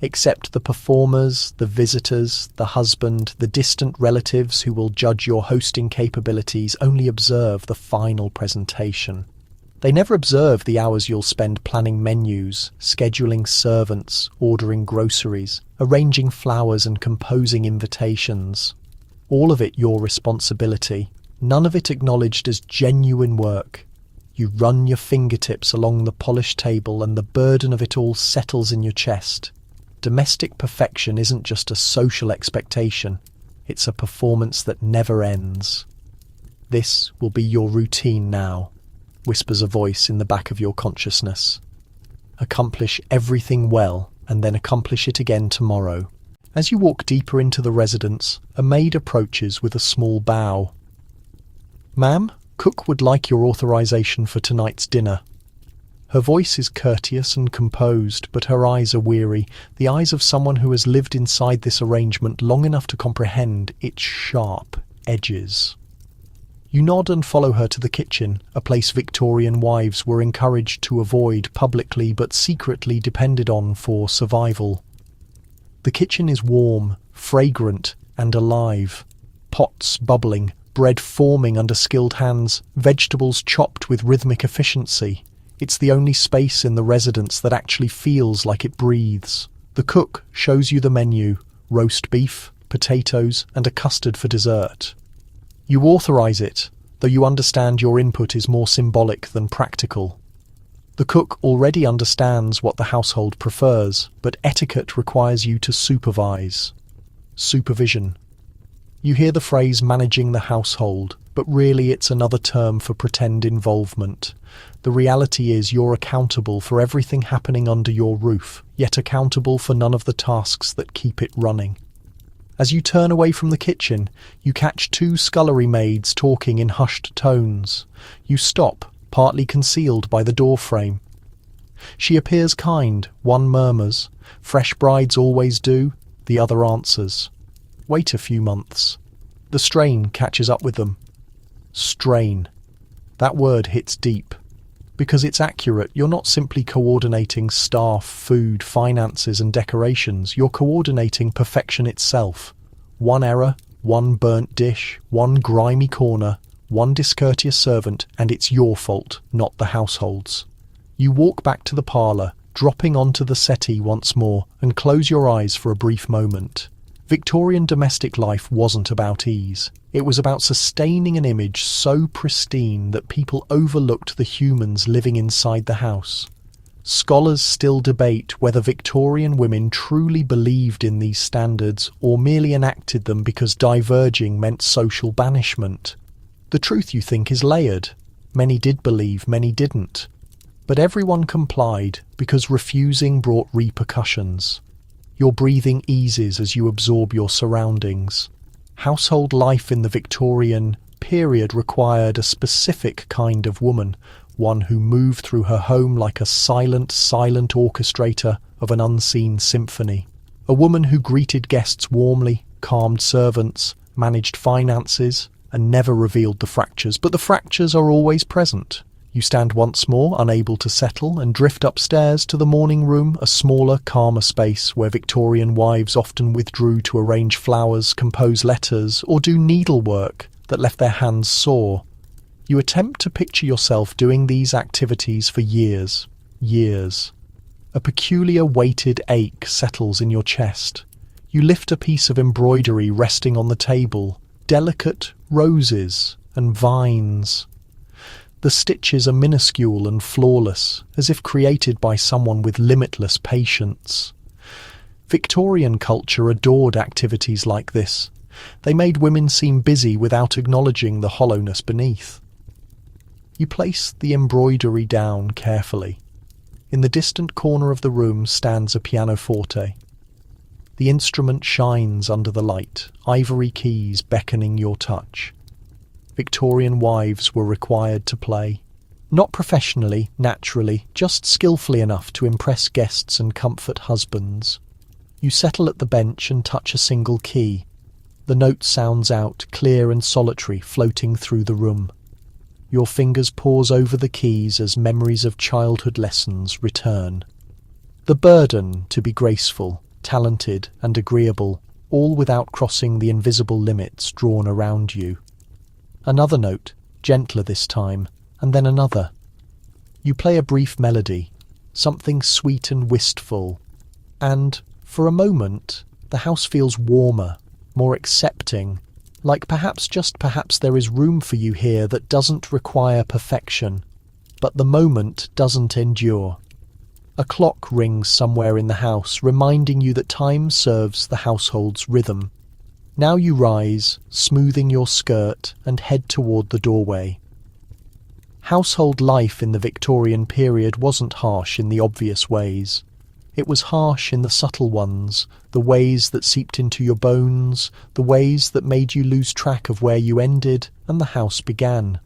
Except the performers, the visitors, the husband, the distant relatives who will judge your hosting capabilities only observe the final presentation. They never observe the hours you'll spend planning menus, scheduling servants, ordering groceries, arranging flowers and composing invitations. All of it your responsibility. None of it acknowledged as genuine work. You run your fingertips along the polished table and the burden of it all settles in your chest. Domestic perfection isn't just a social expectation, it's a performance that never ends. This will be your routine now, whispers a voice in the back of your consciousness. Accomplish everything well and then accomplish it again tomorrow. As you walk deeper into the residence, a maid approaches with a small bow. "Ma'am, cook would like your authorization for tonight's dinner." Her voice is courteous and composed, but her eyes are weary, the eyes of someone who has lived inside this arrangement long enough to comprehend its sharp edges. You nod and follow her to the kitchen, a place Victorian wives were encouraged to avoid publicly but secretly depended on for survival. The kitchen is warm, fragrant, and alive. Pots bubbling, bread forming under skilled hands, vegetables chopped with rhythmic efficiency. It's the only space in the residence that actually feels like it breathes. The cook shows you the menu: roast beef, potatoes, and a custard for dessert. You authorize it, though you understand your input is more symbolic than practical. The cook already understands what the household prefers, but etiquette requires you to supervise. Supervision. You hear the phrase managing the household, but really it's another term for pretend involvement. The reality is you're accountable for everything happening under your roof, yet accountable for none of the tasks that keep it running. As you turn away from the kitchen, you catch two scullery maids talking in hushed tones. You stop, partly concealed by the doorframe. She appears kind, one murmurs, "Fresh brides always do," the other answers, "Wait a few months." The strain catches up with them. Strain. That word hits deep. Because it's accurate, you're not simply coordinating staff, food, finances and decorations, you're coordinating perfection itself. One error, one burnt dish, one grimy corner, one discourteous servant, and it's your fault, not the household's. You walk back to the parlour, dropping onto the settee once more, and close your eyes for a brief moment. Victorian domestic life wasn't about ease. It was about sustaining an image so pristine that people overlooked the humans living inside the house. Scholars still debate whether Victorian women truly believed in these standards or merely enacted them because diverging meant social banishment. The truth, you think, is layered. Many did believe, many didn't. But everyone complied because refusing brought repercussions. Your breathing eases as you absorb your surroundings. Household life in the Victorian period required a specific kind of woman, one who moved through her home like a silent orchestrator of an unseen symphony. A woman who greeted guests warmly, calmed servants, managed finances, and never revealed the fractures. But the fractures are always present. You stand once more, unable to settle, and drift upstairs to the morning room, a smaller, calmer space where Victorian wives often withdrew to arrange flowers, compose letters, or do needlework that left their hands sore. You attempt to picture yourself doing these activities for years. A peculiar weighted ache settles in your chest. You lift a piece of embroidery resting on the table, delicate roses and vines. The stitches are minuscule and flawless, as if created by someone with limitless patience. Victorian culture adored activities like this. They made women seem busy without acknowledging the hollowness beneath. You place the embroidery down carefully. In the distant corner of the room stands a pianoforte. The instrument shines under the light, ivory keys beckoning your touch. Victorian wives were required to play. Not professionally, naturally, just skillfully enough to impress guests and comfort husbands. You settle at the bench and touch a single key. The note sounds out, clear and solitary, floating through the room. Your fingers pause over the keys as memories of childhood lessons return. The burden to be graceful, talented and agreeable, all without crossing the invisible limits drawn around you. Another note, gentler this time, and then another. You play a brief melody, something sweet and wistful, and, for a moment, the house feels warmer, more accepting, like perhaps there is room for you here that doesn't require perfection, but the moment doesn't endure. A clock rings somewhere in the house, reminding you that time serves the household's rhythm. Now you rise, smoothing your skirt, and head toward the doorway. Household life in the Victorian period wasn't harsh in the obvious ways. It was harsh in the subtle ones, the ways that seeped into your bones, the ways that made you lose track of where you ended and the house began.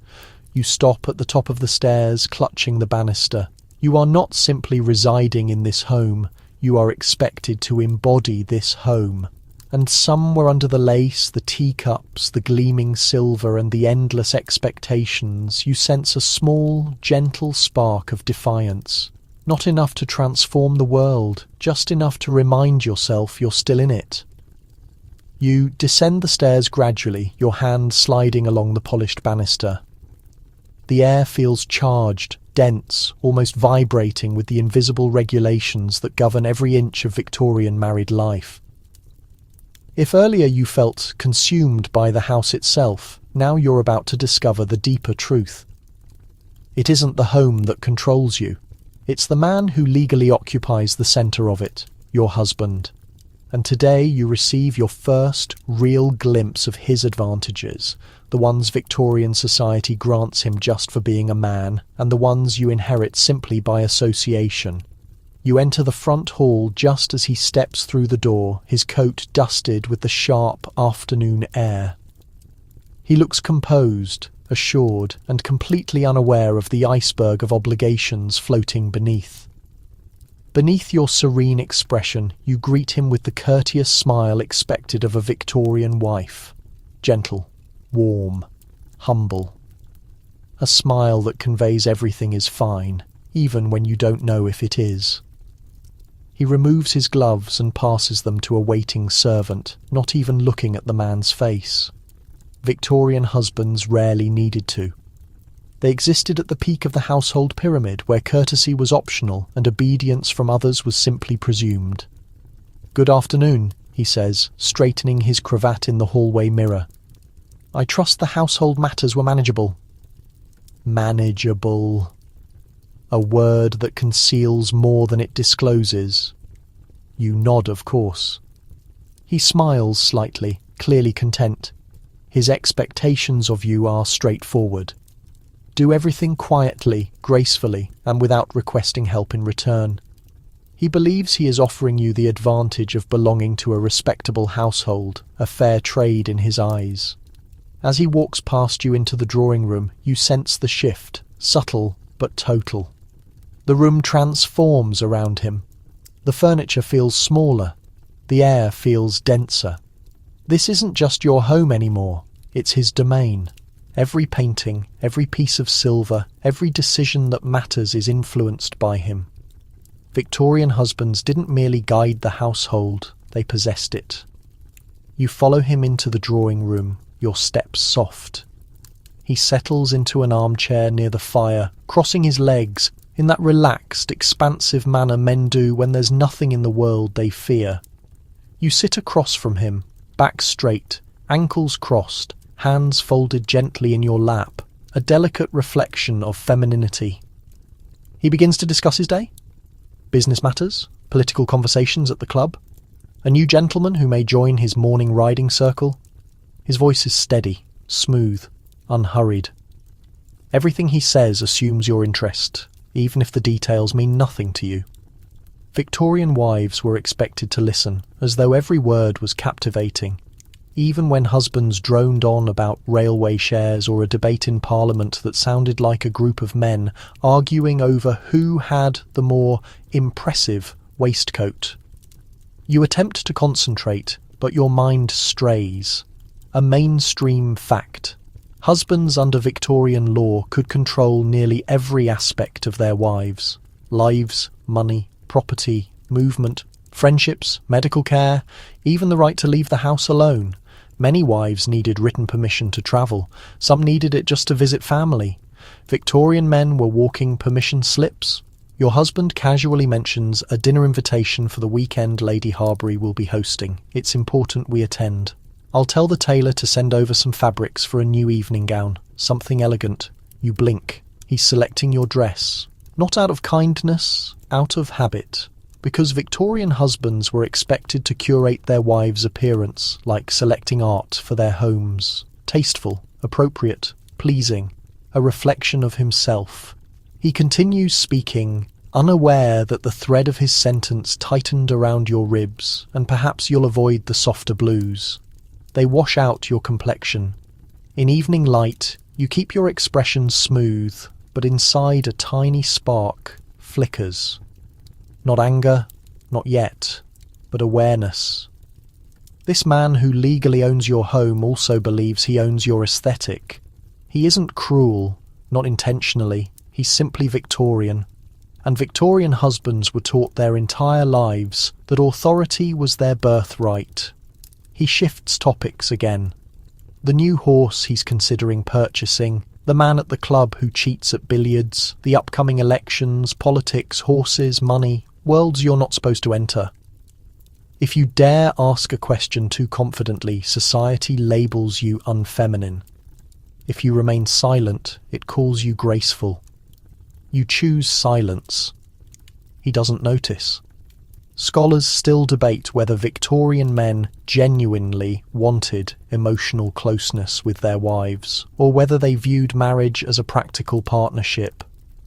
You stop at the top of the stairs, clutching the banister. You are not simply residing in this home, you are expected to embody this home. And somewhere under the lace, the teacups, the gleaming silver, and the endless expectations, you sense a small, gentle spark of defiance. Not enough to transform the world, just enough to remind yourself you're still in it. You descend the stairs gradually, your hand sliding along the polished banister. The air feels charged, dense, almost vibrating with the invisible regulations that govern every inch of Victorian married life. If earlier you felt consumed by the house itself, now you're about to discover the deeper truth. It isn't the home that controls you. It's the man who legally occupies the centre of it, your husband. And today you receive your first real glimpse of his advantages, the ones Victorian society grants him just for being a man, and the ones you inherit simply by association. You enter the front hall just as he steps through the door, his coat dusted with the sharp afternoon air. He looks composed, assured, and completely unaware of the iceberg of obligations floating beneath. Beneath your serene expression, you greet him with the courteous smile expected of a Victorian wife. Gentle, warm, humble. A smile that conveys everything is fine, even when you don't know if it is. He removes his gloves and passes them to a waiting servant, not even looking at the man's face. Victorian husbands rarely needed to. They existed at the peak of the household pyramid, where courtesy was optional and obedience from others was simply presumed. "Good afternoon," he says, straightening his cravat in the hallway mirror. "I trust the household matters were manageable." Manageable. a word that conceals more than it discloses. You nod, of course. He smiles slightly, clearly content. His expectations of you are straightforward. Do everything quietly, gracefully, and without requesting help in return. He believes he is offering you the advantage of belonging to a respectable household, a fair trade in his eyes. As he walks past you into the drawing room, you sense the shift, subtle but total. The room transforms around him. The furniture feels smaller. The air feels denser. This isn't just your home anymore, it's his domain. Every painting, every piece of silver, every decision that matters is influenced by him. Victorian husbands didn't merely guide the household, they possessed it. You follow him into the drawing room, your steps soft. He settles into an armchair near the fire, crossing his legs in that relaxed, expansive manner men do when there's nothing in the world they fear. You sit across from him, back straight, ankles crossed, hands folded gently in your lap, a delicate reflection of femininity. He begins to discuss his day. Business matters, political conversations at the club, a new gentleman who may join his morning riding circle. His voice is steady, smooth, unhurried. Everything he says assumes your interest, even if the details mean nothing to you. Victorian wives were expected to listen, as though every word was captivating. Even when husbands droned on about railway shares or a debate in Parliament that sounded like a group of men arguing over who had the more impressive waistcoat. You attempt to concentrate, but your mind strays. A mainstream fact. Husbands under Victorian law could control nearly every aspect of their wives. Lives, money, property, movement, friendships, medical care, even the right to leave the house alone. Many wives needed written permission to travel. Some needed it just to visit family. Victorian men were walking permission slips. Your husband casually mentions a dinner invitation for the weekend Lady Harbury will be hosting. It's important we attend. I'll tell the tailor to send over some fabrics for a new evening gown. Something elegant. You blink. He's selecting your dress. Not out of kindness, out of habit. Because Victorian husbands were expected to curate their wives' appearance, like selecting art for their homes. Tasteful, appropriate, pleasing, a reflection of himself. He continues speaking, unaware that the thread of his sentence tightened around your ribs, and perhaps you'll avoid the softer blues. They wash out your complexion. In evening light, you keep your expression smooth, but inside a tiny spark flickers. Not anger, not yet, but awareness. This man who legally owns your home also believes he owns your aesthetic. He isn't cruel, not intentionally, he's simply Victorian. And Victorian husbands were taught their entire lives that authority was their birthright. He shifts topics again. The new horse he's considering purchasing, the man at the club who cheats at billiards, the upcoming elections, politics, horses, money, worlds you're not supposed to enter. If you dare ask a question too confidently, society labels you unfeminine. If you remain silent, it calls you graceful. You choose silence. He doesn't notice. Scholars still debate whether Victorian men genuinely wanted emotional closeness with their wives, or whether they viewed marriage as a practical partnership.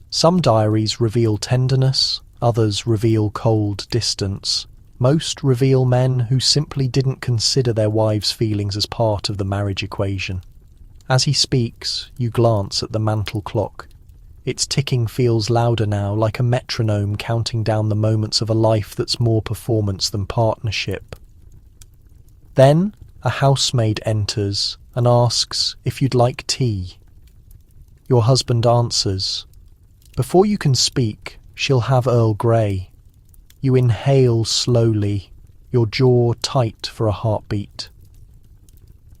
Some diaries reveal tenderness, others reveal cold distance. Most reveal men who simply didn't consider their wives' feelings as part of the marriage equation. As he speaks, you glance at the mantel clock. Its ticking feels louder now, like a metronome counting down the moments of a life that's more performance than partnership. Then, a housemaid enters and asks if you'd like tea. Your husband answers. Before you can speak, she'll have Earl Grey. You inhale slowly, your jaw tight for a heartbeat.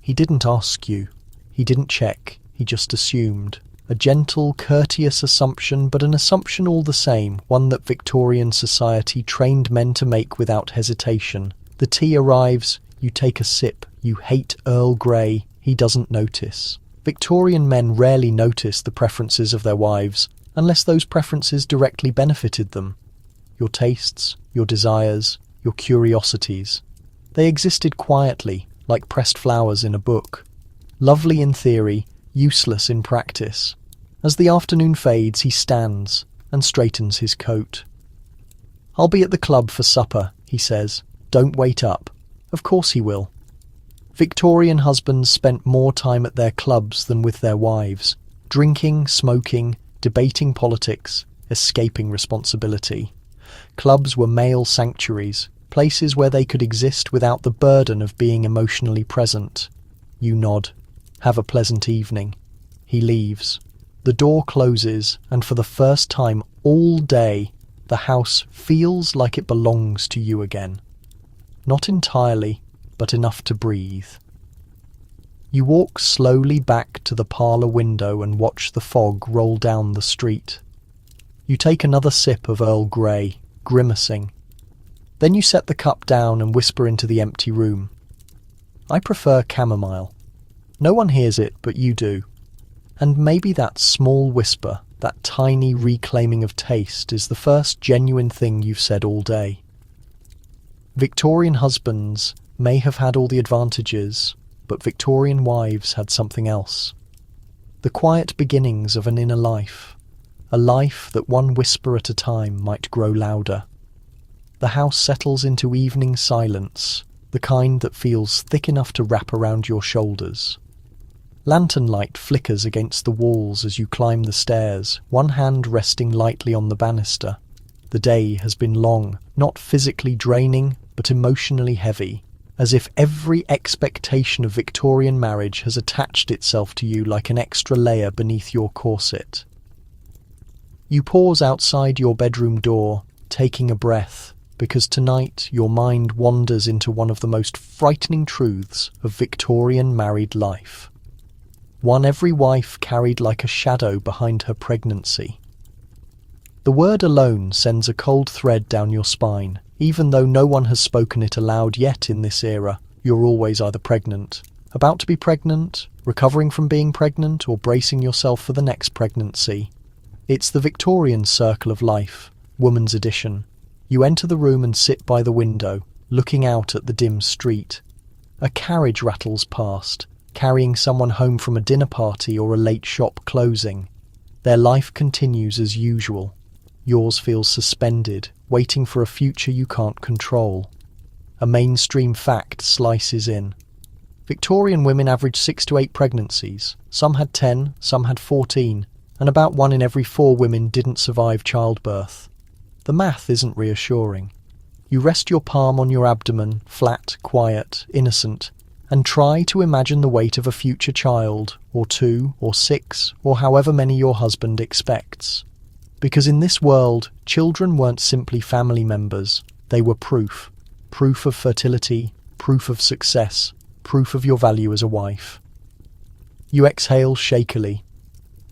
He didn't ask you. He didn't check. He just assumed. A gentle, courteous assumption, but an assumption all the same, one that Victorian society trained men to make without hesitation. The tea arrives, you take a sip, you hate Earl Grey, he doesn't notice. Victorian men rarely notice the preferences of their wives, unless those preferences directly benefited them. Your tastes, your desires, your curiosities. They existed quietly, like pressed flowers in a book. Lovely in theory, useless in practice. As the afternoon fades, he stands and straightens his coat. "I'll be at the club for supper," he says. "Don't wait up." Of course he will. Victorian husbands spent more time at their clubs than with their wives, drinking, smoking, debating politics, escaping responsibility. Clubs were male sanctuaries, places where they could exist without the burden of being emotionally present. You nod. "Have a pleasant evening." He leaves. The door closes, and for the first time all day, the house feels like it belongs to you again. Not entirely, but enough to breathe. You walk slowly back to the parlour window and watch the fog roll down the street. You take another sip of Earl Grey, grimacing. Then you set the cup down and whisper into the empty room. "I prefer chamomile." No one hears it, but you do. And maybe that small whisper, that tiny reclaiming of taste, is the first genuine thing you've said all day. Victorian husbands may have had all the advantages, but Victorian wives had something else. The quiet beginnings of an inner life, a life that one whisper at a time might grow louder. The house settles into evening silence, the kind that feels thick enough to wrap around your shoulders. Lantern light flickers against the walls as you climb the stairs, one hand resting lightly on the banister. The day has been long, not physically draining, but emotionally heavy, as if every expectation of Victorian marriage has attached itself to you like an extra layer beneath your corset. You pause outside your bedroom door, taking a breath, because tonight your mind wanders into one of the most frightening truths of Victorian married life. One every wife carried like a shadow behind her pregnancy. The word alone sends a cold thread down your spine. Even though no one has spoken it aloud yet in this era, you're always either pregnant, about to be pregnant, recovering from being pregnant, or bracing yourself for the next pregnancy. It's the Victorian circle of life, woman's edition. You enter the room and sit by the window, looking out at the dim street. A carriage rattles past, carrying someone home from a dinner party or a late shop closing. Their life continues as usual. Yours feels suspended, waiting for a future you can't control. A mainstream fact slices in. Victorian women averaged 6 to 8 pregnancies. Some had 10, some had 14, and about 1 in every 4 women didn't survive childbirth. The math isn't reassuring. You rest your palm on your abdomen, flat, quiet, innocent, and try to imagine the weight of a future child, or 2, or 6, or however many your husband expects. Because in this world, children weren't simply family members, they were proof. Proof of fertility, proof of success, proof of your value as a wife. You exhale shakily.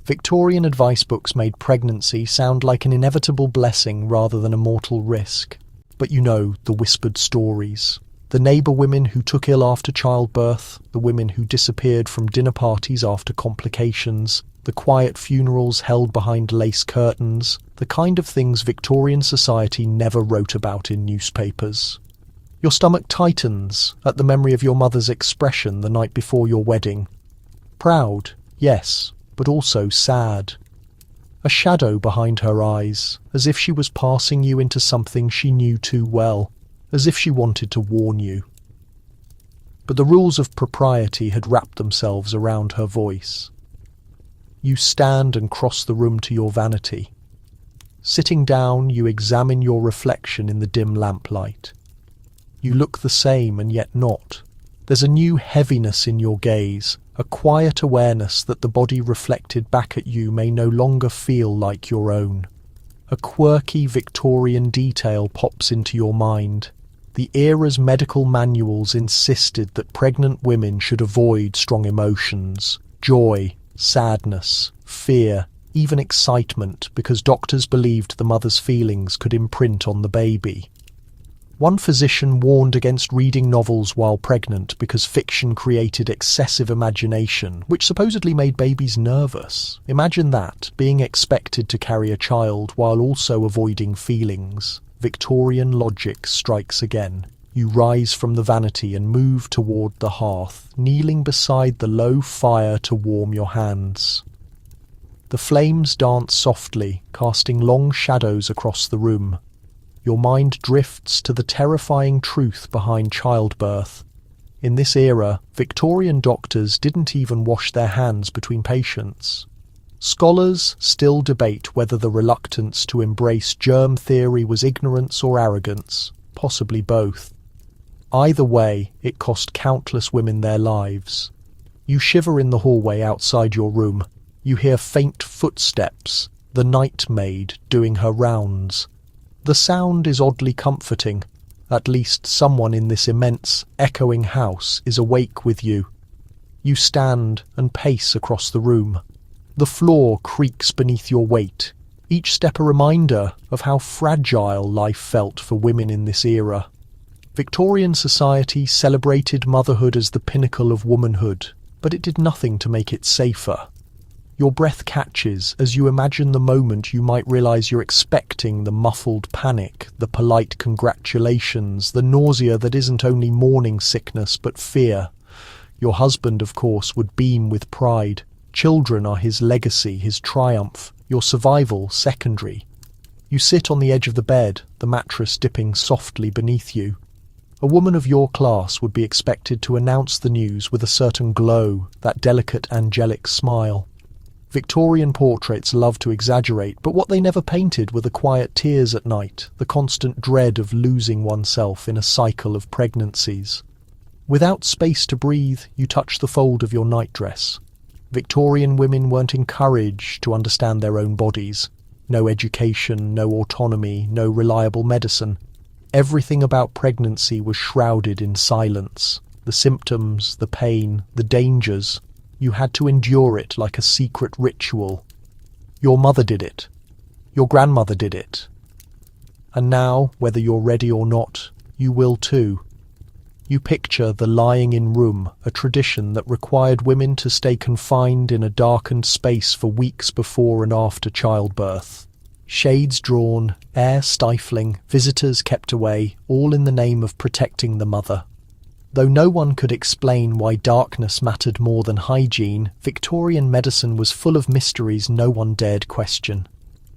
Victorian advice books made pregnancy sound like an inevitable blessing rather than a mortal risk. But you know, the whispered stories. The neighbour women who took ill after childbirth, the women who disappeared from dinner parties after complications, the quiet funerals held behind lace curtains, the kind of things Victorian society never wrote about in newspapers. Your stomach tightens at the memory of your mother's expression the night before your wedding. Proud, yes, but also sad. A shadow behind her eyes, as if she was passing you into something she knew too well, as if she wanted to warn you. But the rules of propriety had wrapped themselves around her voice. You stand and cross the room to your vanity. Sitting down, you examine your reflection in the dim lamplight. You look the same and yet not. There's a new heaviness in your gaze, a quiet awareness that the body reflected back at you may no longer feel like your own. A quirky Victorian detail pops into your mind. The era's medical manuals insisted that pregnant women should avoid strong emotions, joy, sadness, fear, even excitement, because doctors believed the mother's feelings could imprint on the baby. One physician warned against reading novels while pregnant because fiction created excessive imagination, which supposedly made babies nervous. Imagine that, being expected to carry a child while also avoiding feelings. Victorian logic strikes again. You rise from the vanity and move toward the hearth, kneeling beside the low fire to warm your hands. The flames dance softly, casting long shadows across the room. Your mind drifts to the terrifying truth behind childbirth. In this era, Victorian doctors didn't even wash their hands between patients. Scholars still debate whether the reluctance to embrace germ theory was ignorance or arrogance, possibly both. Either way, it cost countless women their lives. You shiver in the hallway outside your room. You hear faint footsteps, the night maid doing her rounds. The sound is oddly comforting. At least someone in this immense, echoing house is awake with you. You stand and pace across the room. The floor creaks beneath your weight, each step a reminder of how fragile life felt for women in this era. Victorian society celebrated motherhood as the pinnacle of womanhood, but it did nothing to make it safer. Your breath catches as you imagine the moment you might realize you're expecting the muffled panic, the polite congratulations, the nausea that isn't only morning sickness but fear. Your husband, of course, would beam with pride. Children are his legacy, his triumph, your survival secondary. You sit on the edge of the bed, the mattress dipping softly beneath you. A woman of your class would be expected to announce the news with a certain glow, that delicate angelic smile. Victorian portraits love to exaggerate, but what they never painted were the quiet tears at night, the constant dread of losing oneself in a cycle of pregnancies. Without space to breathe, you touch the fold of your nightdress. Victorian women weren't encouraged to understand their own bodies. No education, no autonomy, no reliable medicine. Everything about pregnancy was shrouded in silence. The symptoms, the pain, the dangers. You had to endure it like a secret ritual. Your mother did it. Your grandmother did it. And now, whether you're ready or not, you will too. You picture the lying-in room, a tradition that required women to stay confined in a darkened space for weeks before and after childbirth. Shades drawn, air stifling, visitors kept away, all in the name of protecting the mother. Though no one could explain why darkness mattered more than hygiene, Victorian medicine was full of mysteries no one dared question.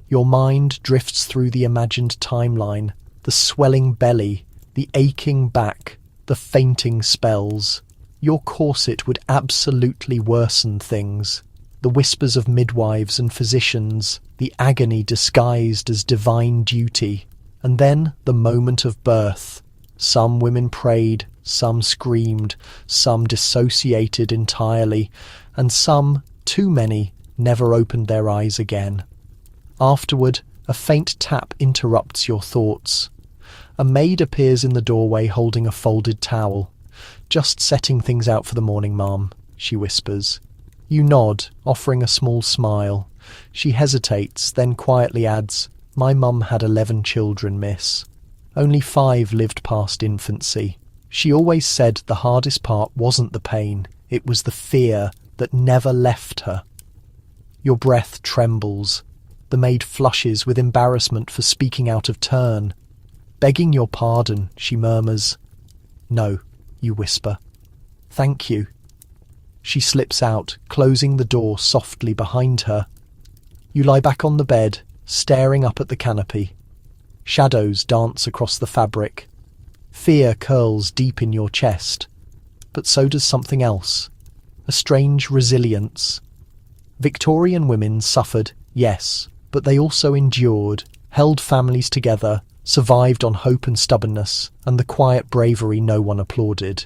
Your mind drifts through the imagined timeline, the swelling belly, the aching back, the fainting spells. Your corset would absolutely worsen things. The whispers of midwives and physicians, the agony disguised as divine duty, and then the moment of birth. Some women prayed, some screamed, some dissociated entirely, and some, too many, never opened their eyes again. Afterward, a faint tap interrupts your thoughts. A maid appears in the doorway holding a folded towel. "Just setting things out for the morning, ma'am," she whispers. You nod, offering a small smile. She hesitates, then quietly adds, "My mum had 11 children, miss. Only 5 lived past infancy. She always said the hardest part wasn't the pain, it was the fear that never left her." Your breath trembles. The maid flushes with embarrassment for speaking out of turn. "Begging your pardon," she murmurs. "No," you whisper. "Thank you." She slips out, closing the door softly behind her. You lie back on the bed, staring up at the canopy. Shadows dance across the fabric. Fear curls deep in your chest. But so does something else. A strange resilience. Victorian women suffered, yes, but they also endured, held families together, survived on hope and stubbornness, and the quiet bravery no one applauded.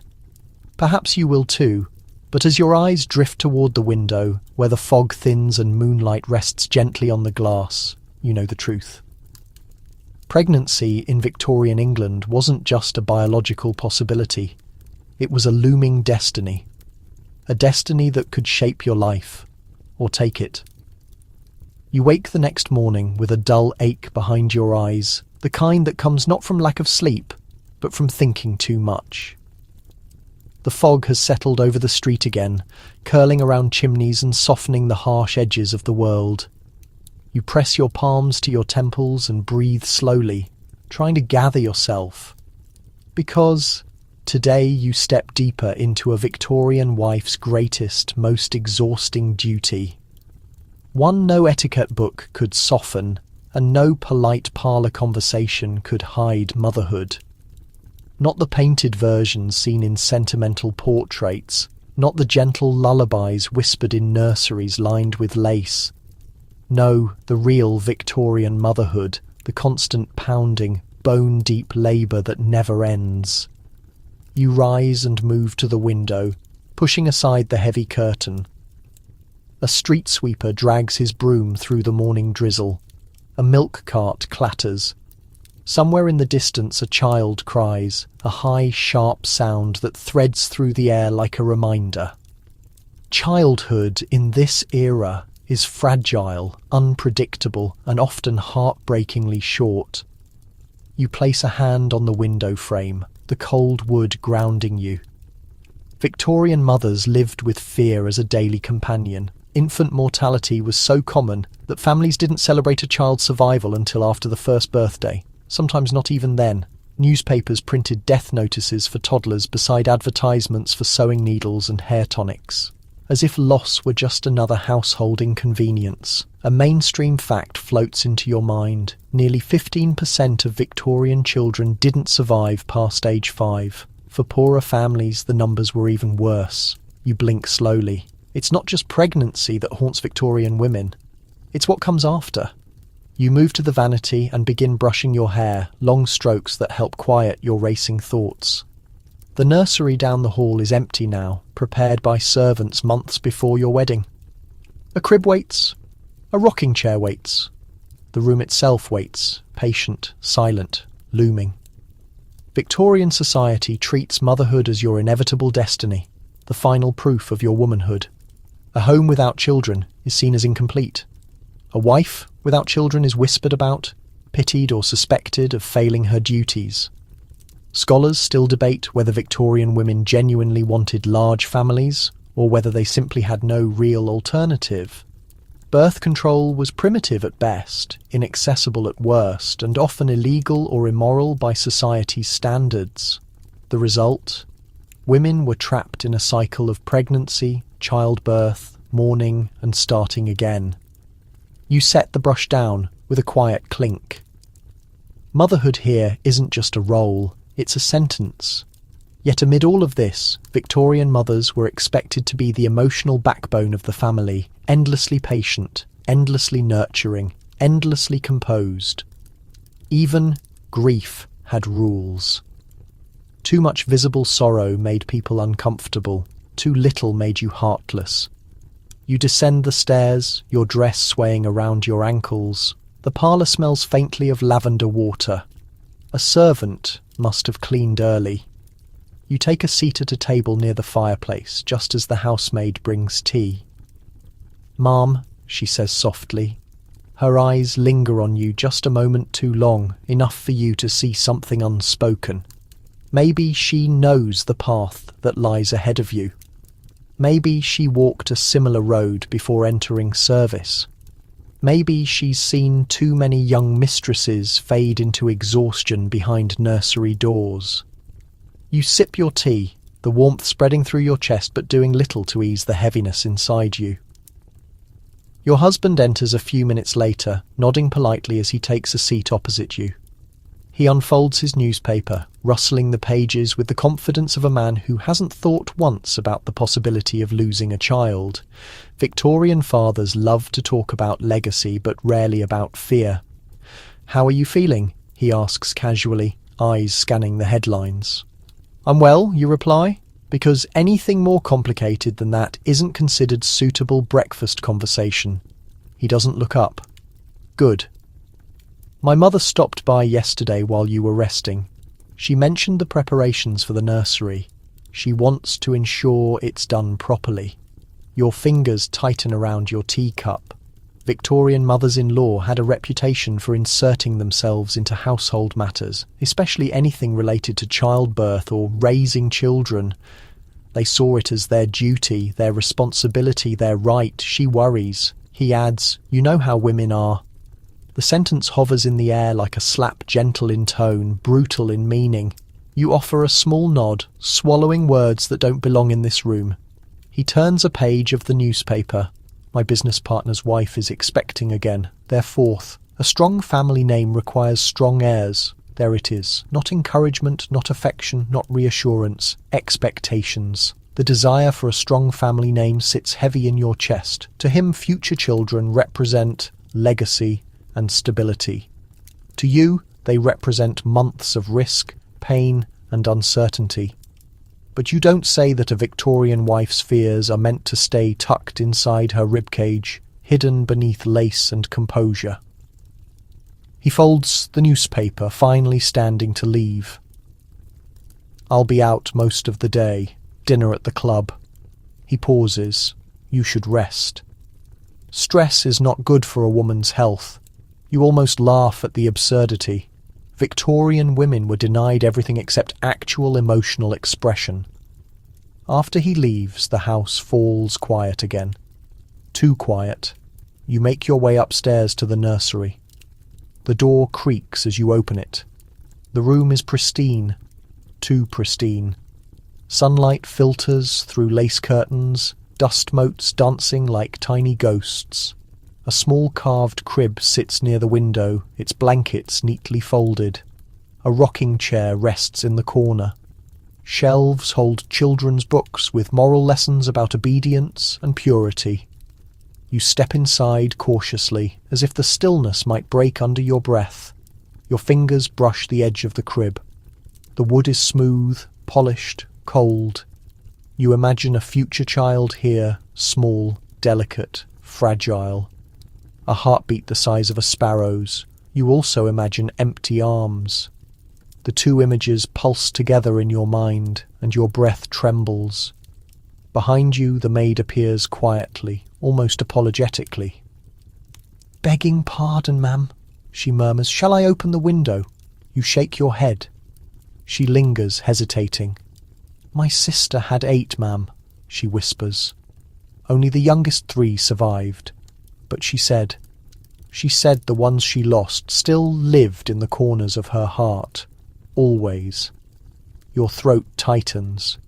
Perhaps you will too, but as your eyes drift toward the window, where the fog thins and moonlight rests gently on the glass, you know the truth. Pregnancy in Victorian England wasn't just a biological possibility. It was a looming destiny. A destiny that could shape your life, or take it. You wake the next morning with a dull ache behind your eyes, the kind that comes not from lack of sleep, but from thinking too much. The fog has settled over the street again, curling around chimneys and softening the harsh edges of the world. You press your palms to your temples and breathe slowly, trying to gather yourself. Because today you step deeper into a Victorian wife's greatest, most exhausting duty. One no etiquette book could soften, and no polite parlour conversation could hide motherhood. Not the painted versions seen in sentimental portraits, not the gentle lullabies whispered in nurseries lined with lace. No, the real Victorian motherhood, the constant pounding, bone-deep labour that never ends. You rise and move to the window, pushing aside the heavy curtain. A street sweeper drags his broom through the morning drizzle. A milk cart clatters. Somewhere in the distance a child cries, a high, sharp sound that threads through the air like a reminder. Childhood in this era is fragile, unpredictable, and often heartbreakingly short. You place a hand on the window frame, the cold wood grounding you. Victorian mothers lived with fear as a daily companion. Infant mortality was so common that families didn't celebrate a child's survival until after the first birthday. Sometimes not even then. Newspapers printed death notices for toddlers beside advertisements for sewing needles and hair tonics. As if loss were just another household inconvenience. A mainstream fact floats into your mind. Nearly 15% of Victorian children didn't survive past age 5. For poorer families, the numbers were even worse. You blink slowly. It's not just pregnancy that haunts Victorian women. It's what comes after. You move to the vanity and begin brushing your hair, long strokes that help quiet your racing thoughts. The nursery down the hall is empty now, prepared by servants months before your wedding. A crib waits. A rocking chair waits. The room itself waits, patient, silent, looming. Victorian society treats motherhood as your inevitable destiny, the final proof of your womanhood. A home without children is seen as incomplete. A wife without children is whispered about, pitied or suspected of failing her duties. Scholars still debate whether Victorian women genuinely wanted large families or whether they simply had no real alternative. Birth control was primitive at best, inaccessible at worst, and often illegal or immoral by society's standards. The result? Women were trapped in a cycle of pregnancy, childbirth, mourning, and starting again. You set the brush down with a quiet clink. Motherhood here isn't just a role, it's a sentence. Yet amid all of this, Victorian mothers were expected to be the emotional backbone of the family, endlessly patient, endlessly nurturing, endlessly composed. Even grief had rules. Too much visible sorrow made people uncomfortable, too little made you heartless. You descend the stairs, your dress swaying around your ankles. The parlour smells faintly of lavender water. A servant must have cleaned early. You take a seat at a table near the fireplace, just as the housemaid brings tea. "Ma'am," she says softly. Her eyes linger on you just a moment too long, enough for you to see something unspoken. Maybe she knows the path that lies ahead of you. Maybe she walked a similar road before entering service. Maybe she's seen too many young mistresses fade into exhaustion behind nursery doors. You sip your tea, the warmth spreading through your chest but doing little to ease the heaviness inside you. Your husband enters a few minutes later, nodding politely as he takes a seat opposite you. He unfolds his newspaper, rustling the pages with the confidence of a man who hasn't thought once about the possibility of losing a child. Victorian fathers love to talk about legacy, but rarely about fear. "How are you feeling?" he asks casually, eyes scanning the headlines. "I'm well," you reply, because anything more complicated than that isn't considered suitable breakfast conversation. He doesn't look up. "Good. My mother stopped by yesterday while you were resting. She mentioned the preparations for the nursery. She wants to ensure it's done properly." Your fingers tighten around your teacup. Victorian mothers-in-law had a reputation for inserting themselves into household matters, especially anything related to childbirth or raising children. They saw it as their duty, their responsibility, their right. She worries. He adds, "You know how women are." The sentence hovers in the air like a slap, gentle in tone, brutal in meaning. You offer a small nod, swallowing words that don't belong in this room. He turns a page of the newspaper. My business partner's wife is expecting again, their fourth. A strong family name requires strong heirs. There it is. Not encouragement, not affection, not reassurance. Expectations. The desire for a strong family name sits heavy in your chest. To him, future children represent legacy and stability. To you, they represent months of risk, pain, and uncertainty. But you don't say that a Victorian wife's fears are meant to stay tucked inside her ribcage, hidden beneath lace and composure. He folds the newspaper, finally standing to leave. "I'll be out most of the day. Dinner at the club." He pauses. "You should rest." Stress is not good for a woman's health. You almost laugh at the absurdity. Victorian women were denied everything except actual emotional expression. After he leaves, the house falls quiet again. Too quiet. You make your way upstairs to the nursery. The door creaks as you open it. The room is pristine. Too pristine. Sunlight filters through lace curtains, dust motes dancing like tiny ghosts. A small carved crib sits near the window, its blankets neatly folded. A rocking chair rests in the corner. Shelves hold children's books with moral lessons about obedience and purity. You step inside cautiously, as if the stillness might break under your breath. Your fingers brush the edge of the crib. The wood is smooth, polished, cold. You imagine a future child here, small, delicate, fragile. A heartbeat the size of a sparrow's. You also imagine empty arms. The two images pulse together in your mind, and your breath trembles. Behind you, the maid appears quietly, almost apologetically. "Begging pardon, ma'am," she murmurs. "Shall I open the window?" You shake your head. She lingers, hesitating. "My sister had 8, ma'am," she whispers. "Only the youngest 3 survived. But she said the ones she lost still lived in the corners of her heart. Always." Your throat tightens.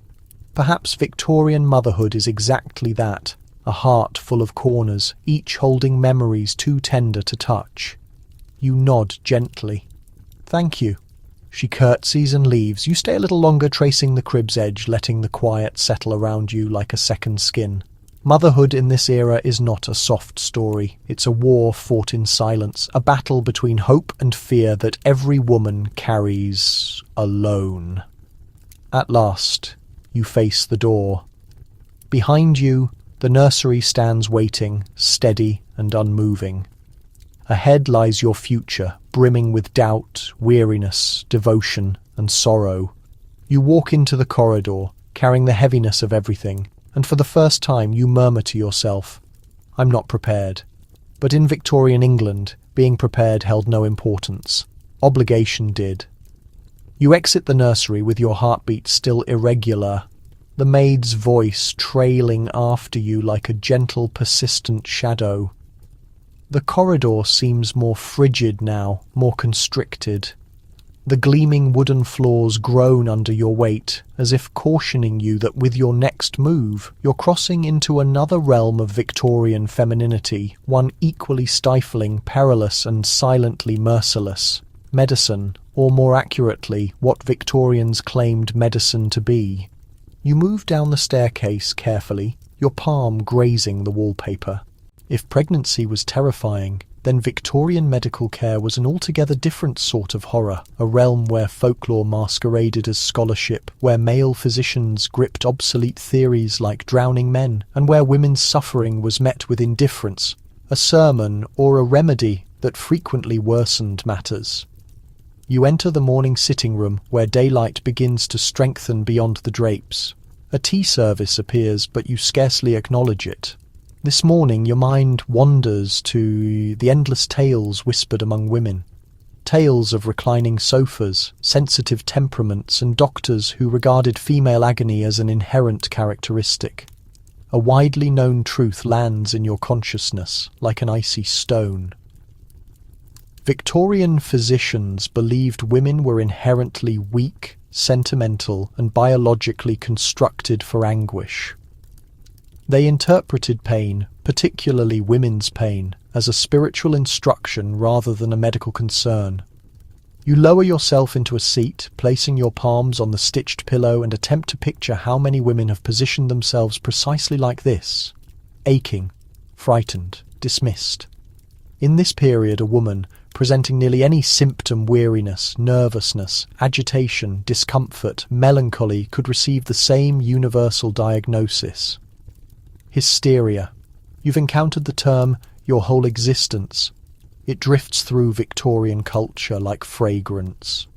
Perhaps Victorian motherhood is exactly that, a heart full of corners, each holding memories too tender to touch. You nod gently. "Thank you." She curtsies and leaves. You stay a little longer, tracing the crib's edge, letting the quiet settle around you like a second skin. Motherhood in this era is not a soft story. It's a war fought in silence, a battle between hope and fear that every woman carries alone. At last, you face the door. Behind you, the nursery stands waiting, steady and unmoving. Ahead lies your future, brimming with doubt, weariness, devotion, and sorrow. You walk into the corridor, carrying the heaviness of everything, and for the first time you murmur to yourself, "I'm not prepared." But in Victorian England, being prepared held no importance. Obligation did. You exit the nursery with your heartbeat still irregular, the maid's voice trailing after you like a gentle, persistent shadow. The corridor seems more frigid now, more constricted. The gleaming wooden floors groan under your weight, as if cautioning you that with your next move, you're crossing into another realm of Victorian femininity, one equally stifling, perilous, and silently merciless. Medicine, or more accurately, what Victorians claimed medicine to be. You move down the staircase carefully, your palm grazing the wallpaper. If pregnancy was terrifying, then Victorian medical care was an altogether different sort of horror, a realm where folklore masqueraded as scholarship, where male physicians gripped obsolete theories like drowning men, and where women's suffering was met with indifference, a sermon or a remedy that frequently worsened matters. You enter the morning sitting room, where daylight begins to strengthen beyond the drapes. A tea service appears, but you scarcely acknowledge it. This morning your mind wanders to the endless tales whispered among women. Tales of reclining sofas, sensitive temperaments, and doctors who regarded female agony as an inherent characteristic. A widely known truth lands in your consciousness like an icy stone. Victorian physicians believed women were inherently weak, sentimental, and biologically constructed for anguish. They interpreted pain, particularly women's pain, as a spiritual instruction rather than a medical concern. You lower yourself into a seat, placing your palms on the stitched pillow, and attempt to picture how many women have positioned themselves precisely like this: aching, frightened, dismissed. In this period, a woman, presenting nearly any symptom, weariness, nervousness, agitation, discomfort, melancholy, could receive the same universal diagnosis: hysteria. You've encountered the term your whole existence. It drifts through Victorian culture like fragrance.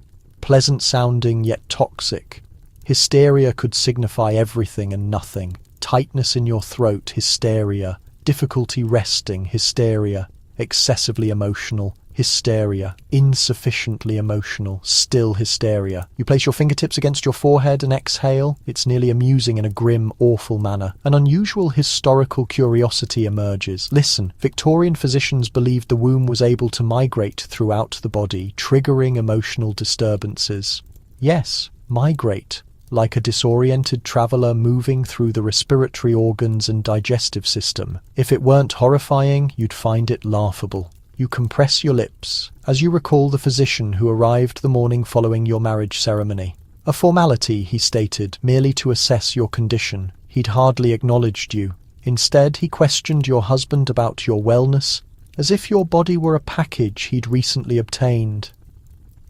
Pleasant sounding yet toxic. Hysteria could signify everything and nothing. Tightness in your throat, hysteria. Difficulty resting, hysteria. Excessively emotional, hysteria. Insufficiently emotional, still hysteria. You place your fingertips against your forehead and exhale. It's nearly amusing in a grim, awful manner. An unusual historical curiosity emerges. Listen, Victorian physicians believed the womb was able to migrate throughout the body, triggering emotional disturbances. Yes, migrate, like a disoriented traveller moving through the respiratory organs and digestive system. If it weren't horrifying, you'd find it laughable. You compress your lips as you recall the physician who arrived the morning following your marriage ceremony. A formality, he stated, merely to assess your condition. He'd hardly acknowledged you. Instead, he questioned your husband about your wellness, as if your body were a package he'd recently obtained.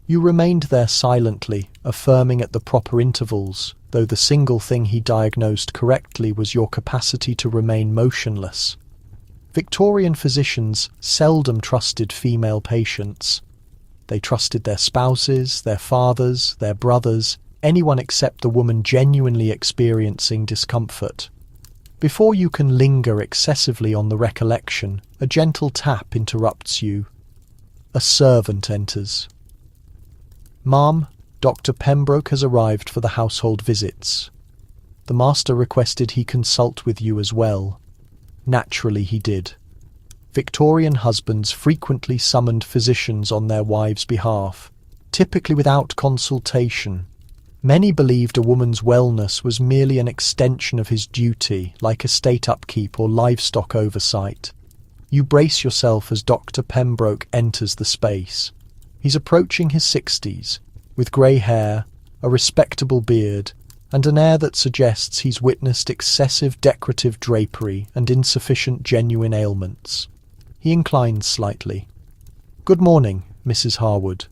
You remained there silently, affirming at the proper intervals, though the single thing he diagnosed correctly was your capacity to remain motionless. Victorian physicians seldom trusted female patients. They trusted their spouses, their fathers, their brothers, anyone except the woman genuinely experiencing discomfort. Before you can linger excessively on the recollection, a gentle tap interrupts you. A servant enters. "Ma'am, Dr. Pembroke has arrived for the household visits. The master requested he consult with you as well." Naturally he did. Victorian husbands frequently summoned physicians on their wives' behalf, typically without consultation. Many believed a woman's wellness was merely an extension of his duty, like estate upkeep or livestock oversight. You brace yourself as Dr. Pembroke enters the space. He's approaching his 60s, with grey hair, a respectable beard, and an air that suggests he's witnessed excessive decorative drapery and insufficient genuine ailments. He inclines slightly. "Good morning, Mrs. Harwood."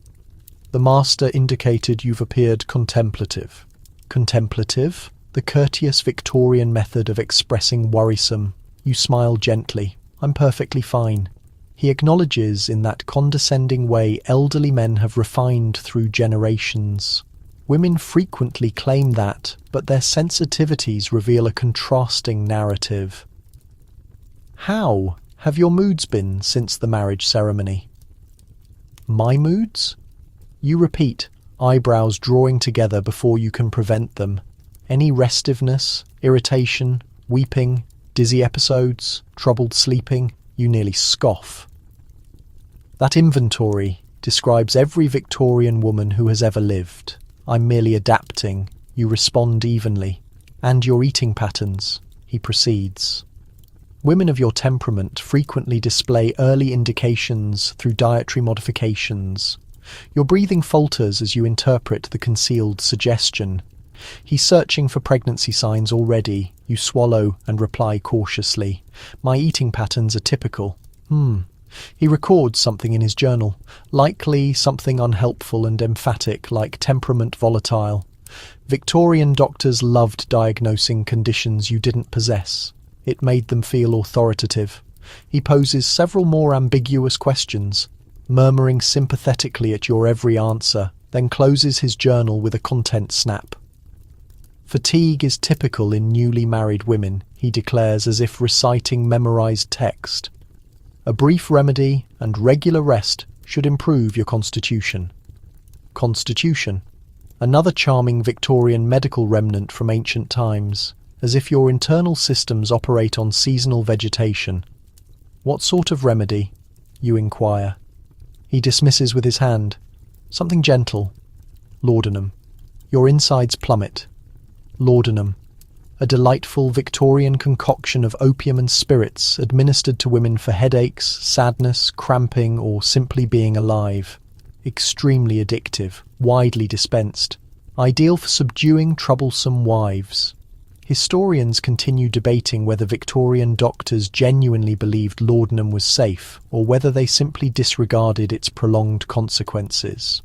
The master indicated you've appeared contemplative. Contemplative? The courteous Victorian method of expressing worrisome. You smile gently. "I'm perfectly fine." He acknowledges in that condescending way elderly men have refined through generations. Women frequently claim that, but their sensitivities reveal a contrasting narrative. "How have your moods been since the marriage ceremony?" "My moods?" You repeat, eyebrows drawing together before you can prevent them. Any restiveness, irritation, weeping, dizzy episodes, troubled sleeping? You nearly scoff. That inventory describes every Victorian woman who has ever lived. "I'm merely adapting," you respond evenly. "And your eating patterns," he proceeds. Women of your temperament frequently display early indications through dietary modifications. Your breathing falters as you interpret the concealed suggestion. He's searching for pregnancy signs already. You swallow and reply cautiously. "My eating patterns are typical." He records something in his journal, likely something unhelpful and emphatic like temperament volatile. Victorian doctors loved diagnosing conditions you didn't possess. It made them feel authoritative. He poses several more ambiguous questions, murmuring sympathetically at your every answer, then closes his journal with a content snap. Fatigue is typical in newly married women, he declares as if reciting memorized text. A brief remedy and regular rest should improve your constitution. Constitution. Another charming Victorian medical remnant from ancient times, as if your internal systems operate on seasonal vegetation. What sort of remedy? You inquire. He dismisses with his hand. Something gentle. Laudanum. Your insides plummet. Laudanum. A delightful Victorian concoction of opium and spirits administered to women for headaches, sadness, cramping, or simply being alive. Extremely addictive, widely dispensed. Ideal for subduing troublesome wives. Historians continue debating whether Victorian doctors genuinely believed laudanum was safe or whether they simply disregarded its prolonged consequences.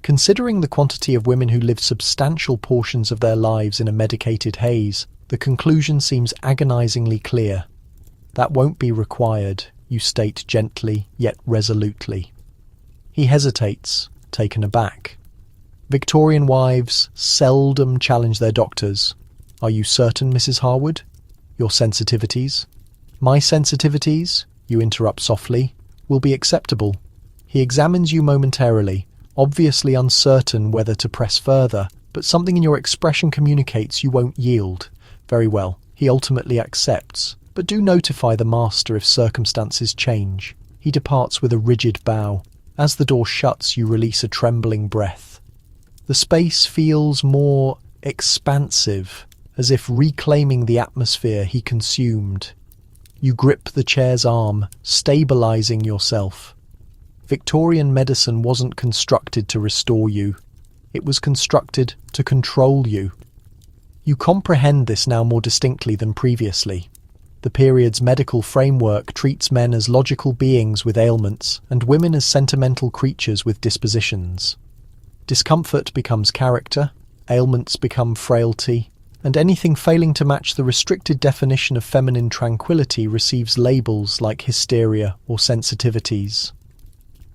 Considering the quantity of women who live substantial portions of their lives in a medicated haze, the conclusion seems agonizingly clear. That won't be required, you state gently yet resolutely. He hesitates, taken aback. Victorian wives seldom challenge their doctors. Are you certain, Mrs. Harwood? Your sensitivities? My sensitivities, you interrupt softly, will be acceptable. He examines you momentarily, obviously uncertain whether to press further, but something in your expression communicates you won't yield. Very well, he ultimately accepts, but do notify the master if circumstances change. He departs with a rigid bow. As the door shuts, you release a trembling breath. The space feels more expansive, as if reclaiming the atmosphere he consumed. You grip the chair's arm, stabilizing yourself. Victorian medicine wasn't constructed to restore you. It was constructed to control you. You comprehend this now more distinctly than previously. The period's medical framework treats men as logical beings with ailments and women as sentimental creatures with dispositions. Discomfort becomes character, ailments become frailty, and anything failing to match the restricted definition of feminine tranquility receives labels like hysteria or sensitivities.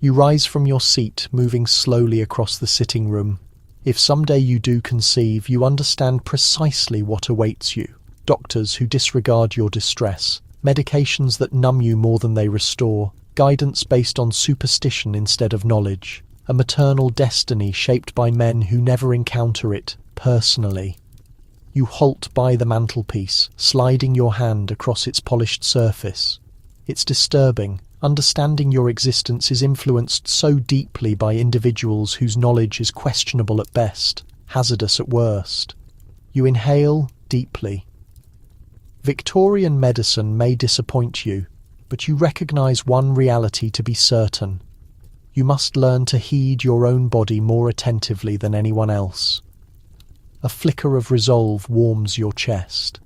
You rise from your seat, moving slowly across the sitting room. If someday you do conceive, you understand precisely what awaits you. Doctors who disregard your distress, medications that numb you more than they restore, guidance based on superstition instead of knowledge, a maternal destiny shaped by men who never encounter it personally. You halt by the mantelpiece, sliding your hand across its polished surface. It's disturbing. Understanding your existence is influenced so deeply by individuals whose knowledge is questionable at best, hazardous at worst. You inhale deeply. Victorian medicine may disappoint you, but you recognize one reality to be certain. You must learn to heed your own body more attentively than anyone else. A flicker of resolve warms your chest.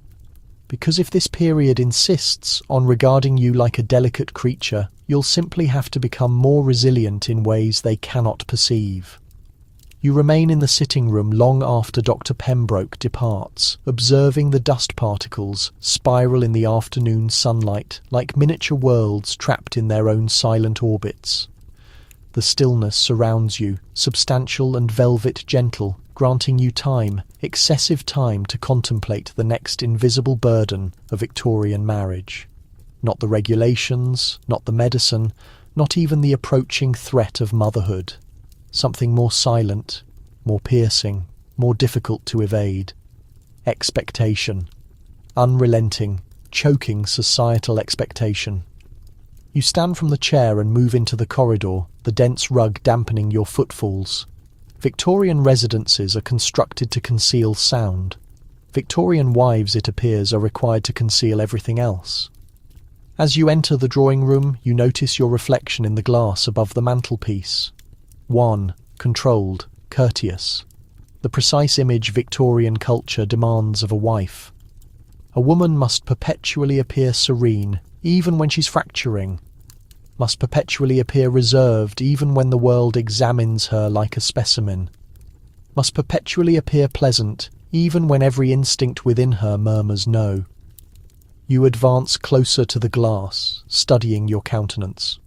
Because if this period insists on regarding you like a delicate creature, you'll simply have to become more resilient in ways they cannot perceive. You remain in the sitting room long after Dr. Pembroke departs, observing the dust particles spiral in the afternoon sunlight like miniature worlds trapped in their own silent orbits. The stillness surrounds you, substantial and velvet gentle, granting you time, excessive time to contemplate the next invisible burden of Victorian marriage. Not the regulations, not the medicine, not even the approaching threat of motherhood. Something more silent, more piercing, more difficult to evade. Expectation. Unrelenting, choking societal expectation. You stand from the chair and move into the corridor, the dense rug dampening your footfalls. Victorian residences are constructed to conceal sound. Victorian wives, it appears, are required to conceal everything else. As you enter the drawing room, you notice your reflection in the glass above the mantelpiece. Wan, controlled, courteous. The precise image Victorian culture demands of a wife. A woman must perpetually appear serene, even when she's fracturing. Must perpetually appear reserved even when the world examines her like a specimen. Must perpetually appear pleasant even when every instinct within her murmurs no. You advance closer to the glass, studying your countenance.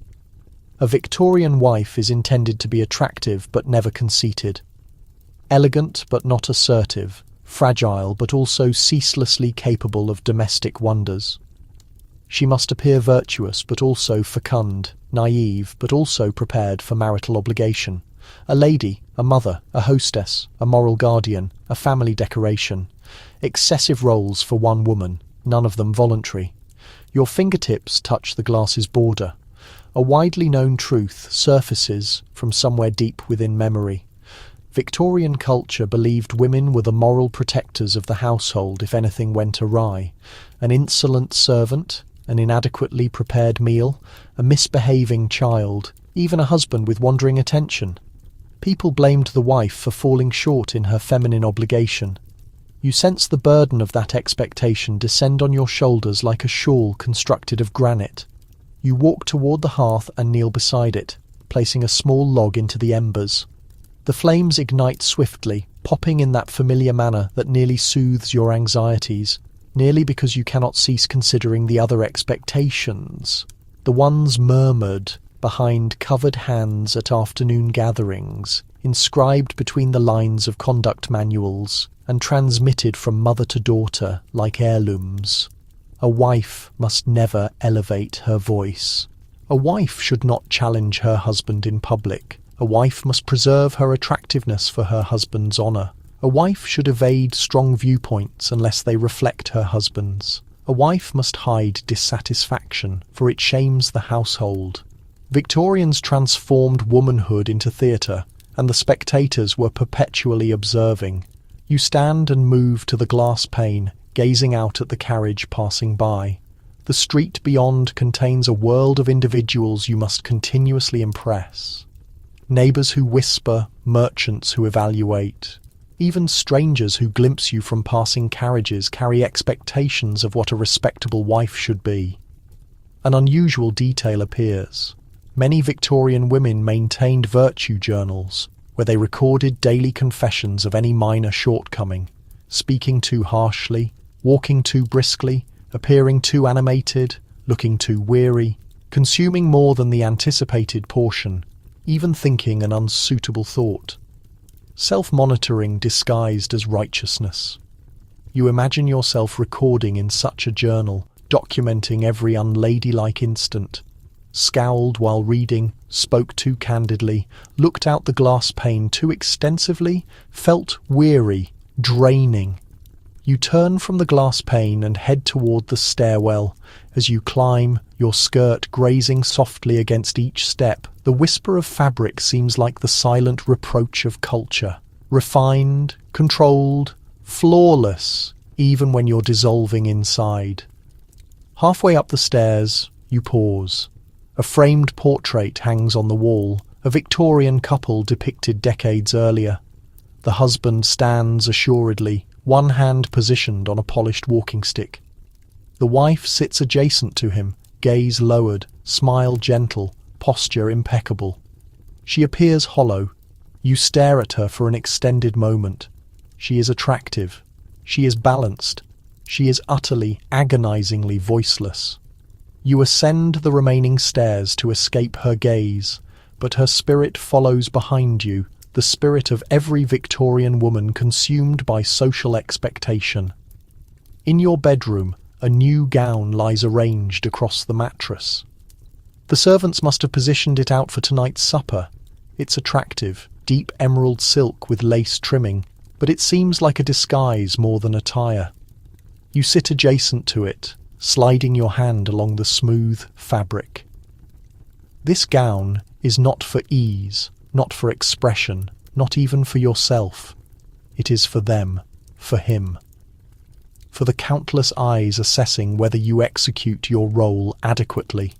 A Victorian wife is intended to be attractive but never conceited. Elegant but not assertive, fragile but also ceaselessly capable of domestic wonders. She must appear virtuous but also fecund, naive but also prepared for marital obligation. A lady, a mother, a hostess, a moral guardian, a family decoration. Excessive roles for one woman, none of them voluntary. Your fingertips touch the glass's border. A widely known truth surfaces from somewhere deep within memory. Victorian culture believed women were the moral protectors of the household if anything went awry. An insolent servant, an inadequately prepared meal, a misbehaving child, even a husband with wandering attention. People blamed the wife for falling short in her feminine obligation. You sense the burden of that expectation descend on your shoulders like a shawl constructed of granite. You walk toward the hearth and kneel beside it, placing a small log into the embers. The flames ignite swiftly, popping in that familiar manner that nearly soothes your anxieties, nearly because you cannot cease considering the other expectations, the ones murmured behind covered hands at afternoon gatherings, inscribed between the lines of conduct manuals, and transmitted from mother to daughter like heirlooms. A wife must never elevate her voice. A wife should not challenge her husband in public. A wife must preserve her attractiveness for her husband's honour. A wife should evade strong viewpoints unless they reflect her husband's. A wife must hide dissatisfaction, for it shames the household. Victorians transformed womanhood into theatre, and the spectators were perpetually observing. You stand and move to the glass pane, gazing out at the carriage passing by. The street beyond contains a world of individuals you must continuously impress. Neighbours who whisper, merchants who evaluate. Even strangers who glimpse you from passing carriages carry expectations of what a respectable wife should be. An unusual detail appears. Many Victorian women maintained virtue journals, where they recorded daily confessions of any minor shortcoming, speaking too harshly, walking too briskly, appearing too animated, looking too weary, consuming more than the anticipated portion, even thinking an unsuitable thought. Self-monitoring disguised as righteousness. You imagine yourself recording in such a journal, documenting every unladylike instant. Scowled while reading, spoke too candidly, looked out the glass pane too extensively, felt weary, draining. You turn from the glass pane and head toward the stairwell. As you climb, your skirt grazing softly against each step, the whisper of fabric seems like the silent reproach of culture. Refined, controlled, flawless, even when you're dissolving inside. Halfway up the stairs, you pause. A framed portrait hangs on the wall, a Victorian couple depicted decades earlier. The husband stands assuredly, one hand positioned on a polished walking stick. The wife sits adjacent to him, gaze lowered, smile gentle, posture impeccable. She appears hollow. You stare at her for an extended moment. She is attractive. She is balanced. She is utterly, agonizingly voiceless. You ascend the remaining stairs to escape her gaze, but her spirit follows behind you, the spirit of every Victorian woman consumed by social expectation. In your bedroom, a new gown lies arranged across the mattress. The servants must have positioned it out for tonight's supper. It's attractive, deep emerald silk with lace trimming, but it seems like a disguise more than attire. You sit adjacent to it, sliding your hand along the smooth fabric. This gown is not for ease, not for expression, not even for yourself. It is for them, for him. For the countless eyes assessing whether you execute your role adequately.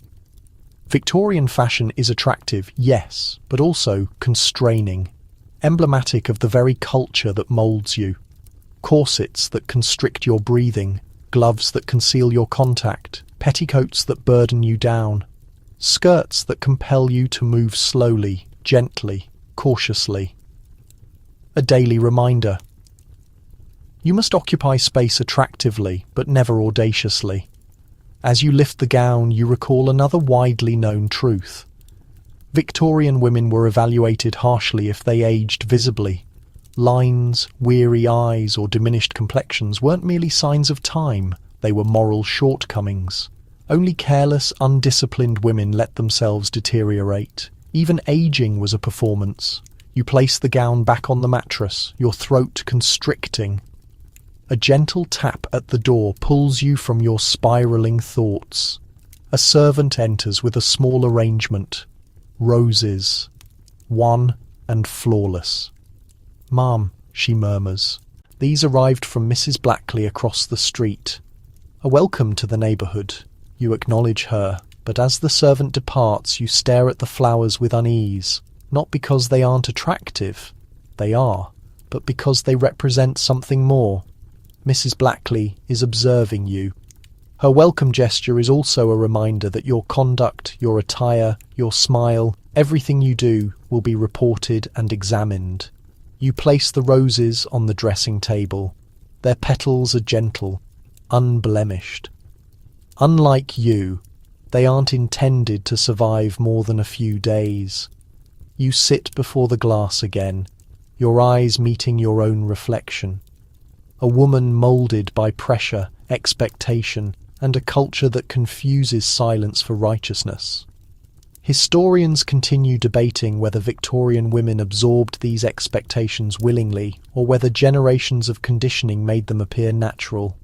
Victorian fashion is attractive, yes, but also constraining, emblematic of the very culture that moulds you. Corsets that constrict your breathing, gloves that conceal your contact, petticoats that burden you down, skirts that compel you to move slowly, gently, cautiously. A daily reminder. You must occupy space attractively, but never audaciously. As you lift the gown, you recall another widely known truth. Victorian women were evaluated harshly if they aged visibly. Lines, weary eyes, or diminished complexions weren't merely signs of time, they were moral shortcomings. Only careless, undisciplined women let themselves deteriorate. Even aging was a performance. You place the gown back on the mattress, your throat constricting. A gentle tap at the door pulls you from your spiralling thoughts. A servant enters with a small arrangement. Roses. One and flawless. "Ma'am," she murmurs. "These arrived from Mrs. Blackley across the street. A welcome to the neighbourhood." You acknowledge her, but as the servant departs you stare at the flowers with unease, not because they aren't attractive. They are, but because they represent something more. Mrs. Blackley is observing you. Her welcome gesture is also a reminder that your conduct, your attire, your smile, everything you do will be reported and examined. You place the roses on the dressing table. Their petals are gentle, unblemished. Unlike you, they aren't intended to survive more than a few days. You sit before the glass again, your eyes meeting your own reflection. A woman moulded by pressure, expectation, and a culture that confuses silence for righteousness. Historians continue debating whether Victorian women absorbed these expectations willingly or whether generations of conditioning made them appear natural.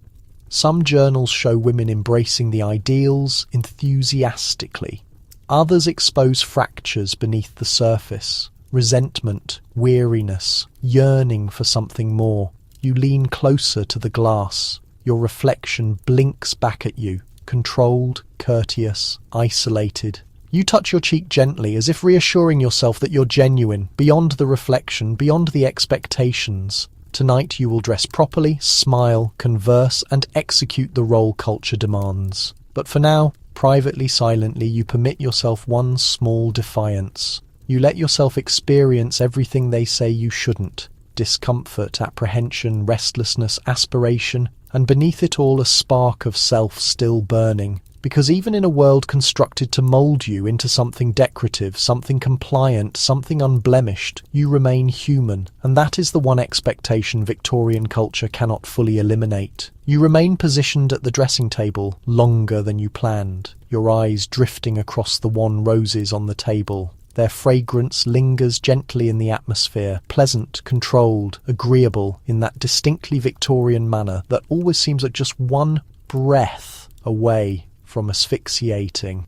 Some journals show women embracing the ideals enthusiastically. Others expose fractures beneath the surface, resentment, weariness, yearning for something more. You lean closer to the glass. Your reflection blinks back at you, controlled, courteous, isolated. You touch your cheek gently, as if reassuring yourself that you're genuine, beyond the reflection, beyond the expectations. Tonight you will dress properly, smile, converse, and execute the role culture demands. But for now, privately, silently, you permit yourself one small defiance. You let yourself experience everything they say you shouldn't. Discomfort, apprehension, restlessness, aspiration, and beneath it all a spark of self still burning. Because even in a world constructed to mould you into something decorative, something compliant, something unblemished, you remain human, and that is the one expectation Victorian culture cannot fully eliminate. You remain positioned at the dressing table longer than you planned, your eyes drifting across the wan roses on the table. Their fragrance lingers gently in the atmosphere, pleasant, controlled, agreeable, in that distinctly Victorian manner that always seems like just one breath away from asphyxiating.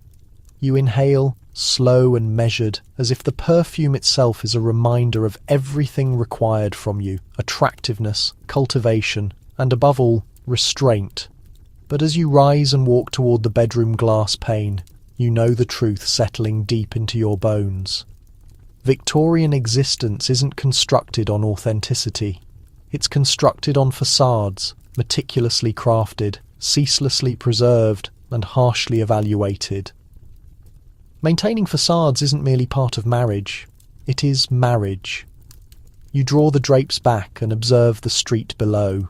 You inhale, slow and measured, as if the perfume itself is a reminder of everything required from you: attractiveness, cultivation, and above all, restraint. But as you rise and walk toward the bedroom glass pane, you know the truth settling deep into your bones. Victorian existence isn't constructed on authenticity. It's constructed on facades, meticulously crafted, ceaselessly preserved, and harshly evaluated. Maintaining facades isn't merely part of marriage, it is marriage. You draw the drapes back and observe the street below.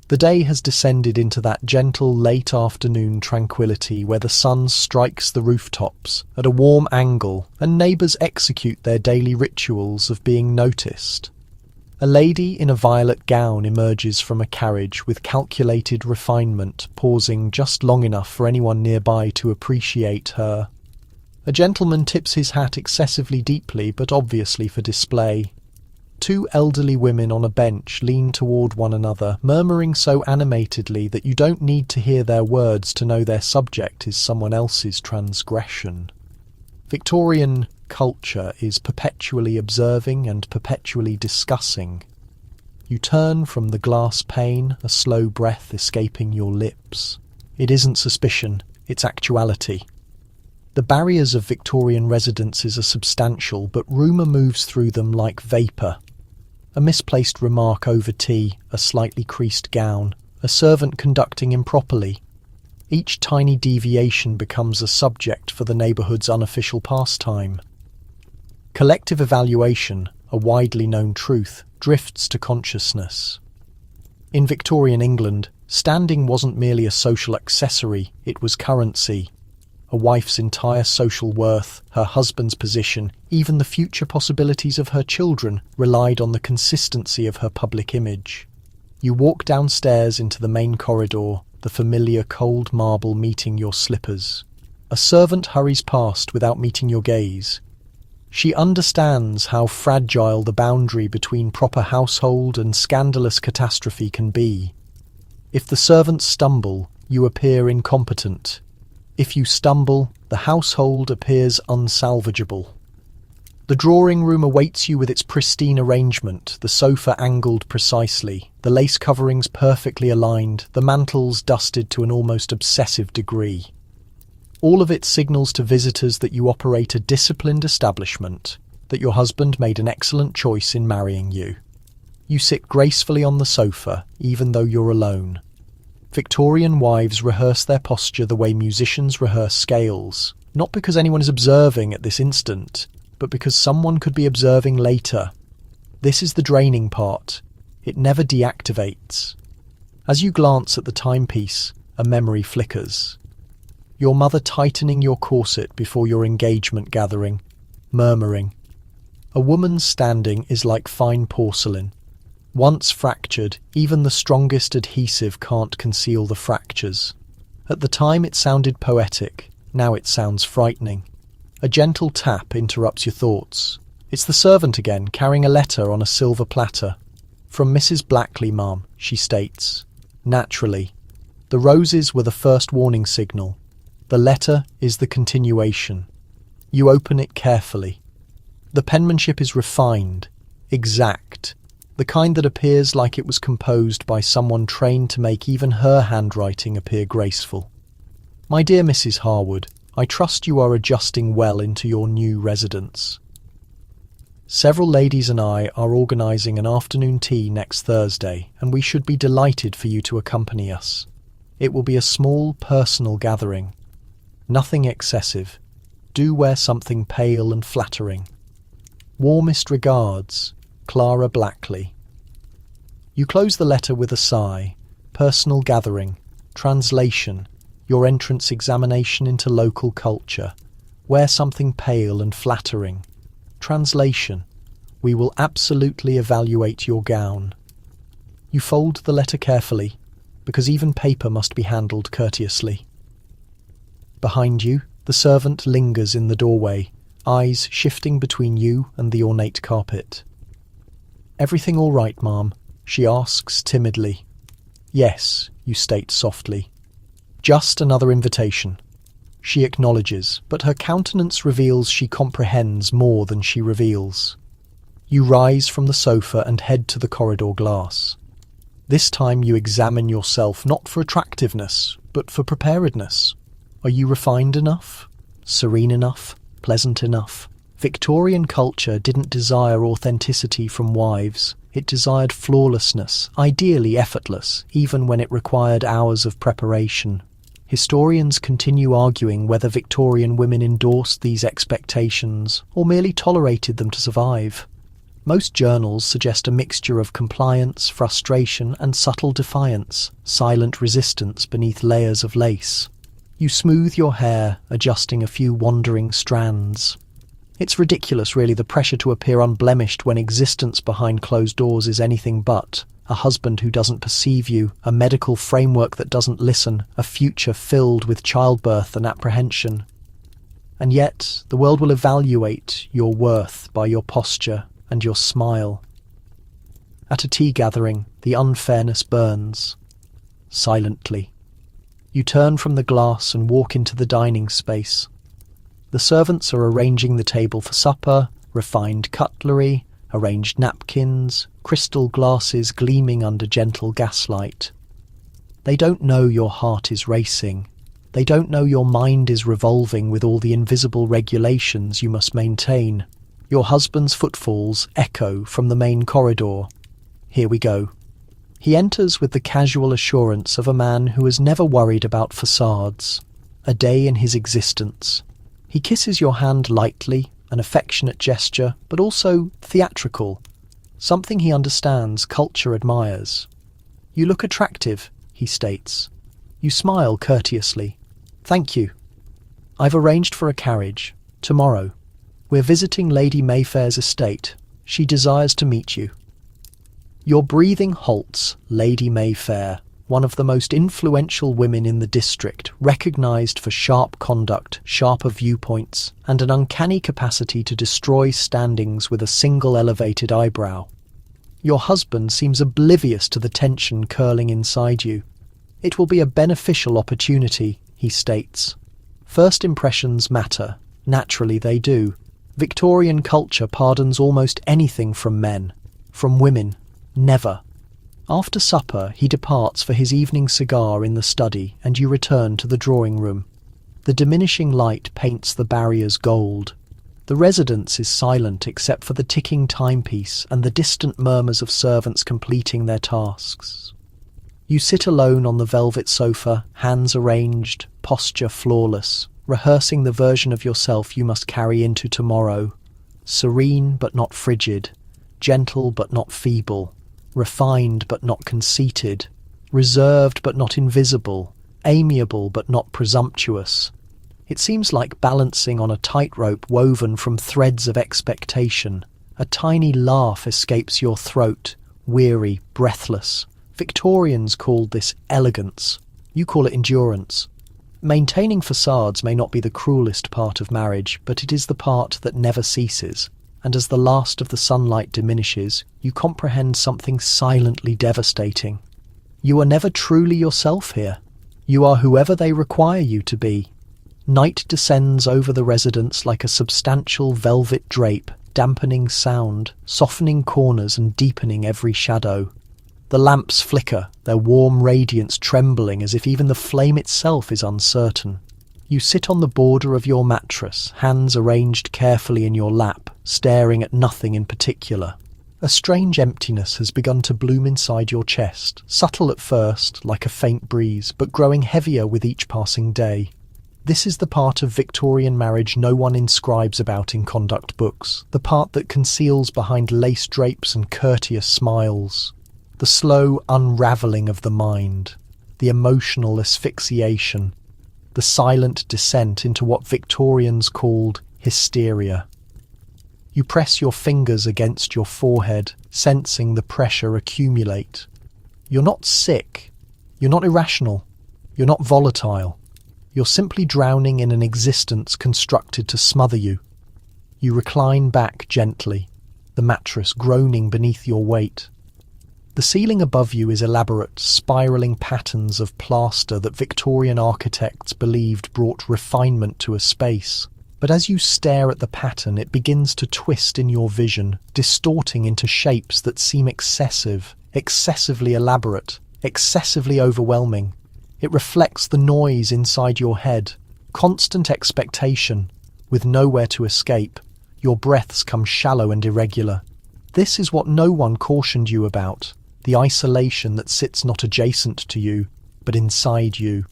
The day has descended into that gentle late afternoon tranquility where the sun strikes the rooftops at a warm angle and neighbours execute their daily rituals of being noticed. A lady in a violet gown emerges from a carriage with calculated refinement, pausing just long enough for anyone nearby to appreciate her. A gentleman tips his hat excessively deeply, but obviously for display. Two elderly women on a bench lean toward one another, murmuring so animatedly that you don't need to hear their words to know their subject is someone else's transgression. Victorian culture is perpetually observing and perpetually discussing. You turn from the glass pane, a slow breath escaping your lips. It isn't suspicion, it's actuality. The barriers of Victorian residences are substantial, but rumour moves through them like vapour. A misplaced remark over tea, a slightly creased gown, a servant conducting improperly. Each tiny deviation becomes a subject for the neighbourhood's unofficial pastime. Collective evaluation, a widely known truth, drifts to consciousness. In Victorian England, standing wasn't merely a social accessory, it was currency. A wife's entire social worth, her husband's position, even the future possibilities of her children relied on the consistency of her public image. You walk downstairs into the main corridor, the familiar cold marble meeting your slippers. A servant hurries past without meeting your gaze. She understands how fragile the boundary between proper household and scandalous catastrophe can be. If the servants stumble, you appear incompetent. If you stumble, the household appears unsalvageable. The drawing room awaits you with its pristine arrangement, the sofa angled precisely, the lace coverings perfectly aligned, the mantels dusted to an almost obsessive degree. All of it signals to visitors that you operate a disciplined establishment, that your husband made an excellent choice in marrying you. You sit gracefully on the sofa, even though you're alone. Victorian wives rehearse their posture the way musicians rehearse scales, not because anyone is observing at this instant, but because someone could be observing later. This is the draining part. It never deactivates. As you glance at the timepiece, a memory flickers. Your mother tightening your corset before your engagement gathering, murmuring. A woman standing is like fine porcelain. Once fractured, even the strongest adhesive can't conceal the fractures. At the time it sounded poetic, now it sounds frightening. A gentle tap interrupts your thoughts. It's the servant again, carrying a letter on a silver platter. From Mrs. Blackley, ma'am, she states. Naturally. The roses were the first warning signal. The letter is the continuation. You open it carefully. The penmanship is refined, exact, the kind that appears like it was composed by someone trained to make even her handwriting appear graceful. My dear Mrs. Harwood, I trust you are adjusting well into your new residence. Several ladies and I are organising an afternoon tea next Thursday, and we should be delighted for you to accompany us. It will be a small, personal gathering. Nothing excessive. Do wear something pale and flattering. Warmest regards, Clara Blackley. You close the letter with a sigh. Personal gathering, translation, your entrance examination into local culture. Wear something pale and flattering. Translation, we will absolutely evaluate your gown. You fold the letter carefully, because even paper must be handled courteously. Behind you, the servant lingers in the doorway, eyes shifting between you and the ornate carpet. Everything all right, ma'am? She asks timidly. Yes, you state softly. Just another invitation. She acknowledges, but her countenance reveals she comprehends more than she reveals. You rise from the sofa and head to the corridor glass. This time you examine yourself not for attractiveness, but for preparedness. Are you refined enough? Serene enough? Pleasant enough? Victorian culture didn't desire authenticity from wives. It desired flawlessness, ideally effortless, even when it required hours of preparation. Historians continue arguing whether Victorian women endorsed these expectations or merely tolerated them to survive. Most journals suggest a mixture of compliance, frustration, and subtle defiance, silent resistance beneath layers of lace. You smooth your hair, adjusting a few wandering strands. It's ridiculous, really, the pressure to appear unblemished when existence behind closed doors is anything but. A husband who doesn't perceive you, a medical framework that doesn't listen, a future filled with childbirth and apprehension. And yet, the world will evaluate your worth by your posture and your smile. At a tea gathering, the unfairness burns. Silently. You turn from the glass and walk into the dining space. The servants are arranging the table for supper, refined cutlery, arranged napkins, crystal glasses gleaming under gentle gaslight. They don't know your heart is racing. They don't know your mind is revolving with all the invisible regulations you must maintain. Your husband's footfalls echo from the main corridor. Here we go. He enters with the casual assurance of a man who has never worried about facades. A day in his existence. He kisses your hand lightly, an affectionate gesture, but also theatrical. Something he understands, culture admires. You look attractive, he states. You smile courteously. Thank you. I've arranged for a carriage. Tomorrow. We're visiting Lady Mayfair's estate. She desires to meet you. Your breathing halts, Lady Mayfair, one of the most influential women in the district, recognised for sharp conduct, sharper viewpoints, and an uncanny capacity to destroy standings with a single elevated eyebrow. Your husband seems oblivious to the tension curling inside you. It will be a beneficial opportunity, he states. First impressions matter. Naturally they do. Victorian culture pardons almost anything from men. From women, never. After supper, he departs for his evening cigar in the study, and you return to the drawing room. The diminishing light paints the barriers gold. The residence is silent except for the ticking timepiece and the distant murmurs of servants completing their tasks. You sit alone on the velvet sofa, hands arranged, posture flawless, rehearsing the version of yourself you must carry into tomorrow. Serene but not frigid, gentle but not feeble, refined but not conceited, reserved but not invisible, amiable but not presumptuous. It seems like balancing on a tightrope woven from threads of expectation. A tiny laugh escapes your throat, weary, breathless. Victorians called this elegance. You call it endurance. Maintaining facades may not be the cruelest part of marriage, but it is the part that never ceases. And as the last of the sunlight diminishes, you comprehend something silently devastating. You are never truly yourself here. You are whoever they require you to be. Night descends over the residence like a substantial velvet drape, dampening sound, softening corners and deepening every shadow. The lamps flicker, their warm radiance trembling as if even the flame itself is uncertain. You sit on the border of your mattress, hands arranged carefully in your lap, staring at nothing in particular. A strange emptiness has begun to bloom inside your chest, subtle at first, like a faint breeze, but growing heavier with each passing day. This is the part of Victorian marriage no one inscribes about in conduct books, the part that conceals behind lace drapes and courteous smiles. The slow unravelling of the mind, the emotional asphyxiation, the silent descent into what Victorians called hysteria. You press your fingers against your forehead, sensing the pressure accumulate. You're not sick. You're not irrational. You're not volatile. You're simply drowning in an existence constructed to smother you. You recline back gently, the mattress groaning beneath your weight. The ceiling above you is elaborate, spiralling patterns of plaster that Victorian architects believed brought refinement to a space. But as you stare at the pattern, it begins to twist in your vision, distorting into shapes that seem excessive, excessively elaborate, excessively overwhelming. It reflects the noise inside your head, constant expectation, with nowhere to escape. Your breaths come shallow and irregular. This is what no one cautioned you about, the isolation that sits not adjacent to you, but inside you.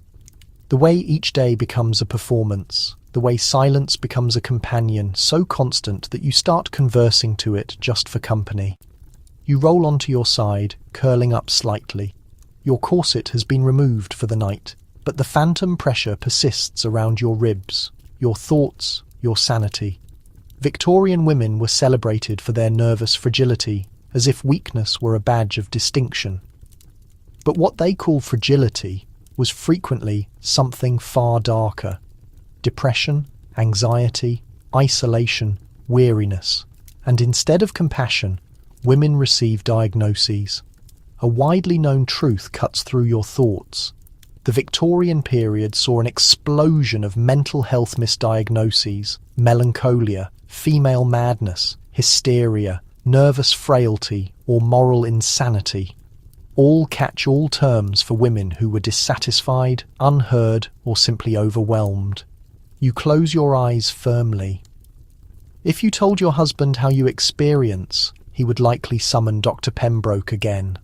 The way each day becomes a performance, the way silence becomes a companion so constant that you start conversing to it just for company. You roll onto your side, curling up slightly. Your corset has been removed for the night, but the phantom pressure persists around your ribs, your thoughts, your sanity. Victorian women were celebrated for their nervous fragility, as if weakness were a badge of distinction. But what they call fragility was frequently something far darker. Depression, anxiety, isolation, weariness. And instead of compassion, women receive diagnoses. A widely known truth cuts through your thoughts. The Victorian period saw an explosion of mental health misdiagnoses, melancholia, female madness, hysteria, nervous frailty, or moral insanity. All catch-all terms for women who were dissatisfied, unheard, or simply overwhelmed. You close your eyes firmly. If you told your husband how you experience, he would likely summon Dr. Pembroke again.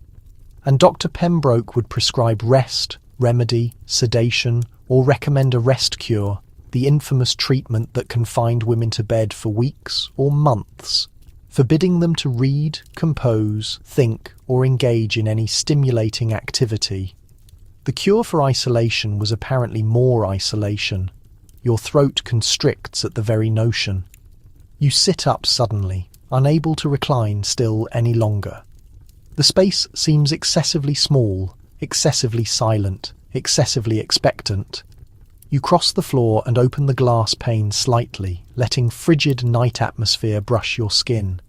And Dr. Pembroke would prescribe rest, remedy, sedation, or recommend a rest cure, the infamous treatment that confined women to bed for weeks or months, forbidding them to read, compose, think, or engage in any stimulating activity. The cure for isolation was apparently more isolation. Your throat constricts at the very notion. You sit up suddenly, unable to recline still any longer. The space seems excessively small, excessively silent, excessively expectant. You cross the floor and open the glass pane slightly, letting frigid night atmosphere brush your skin.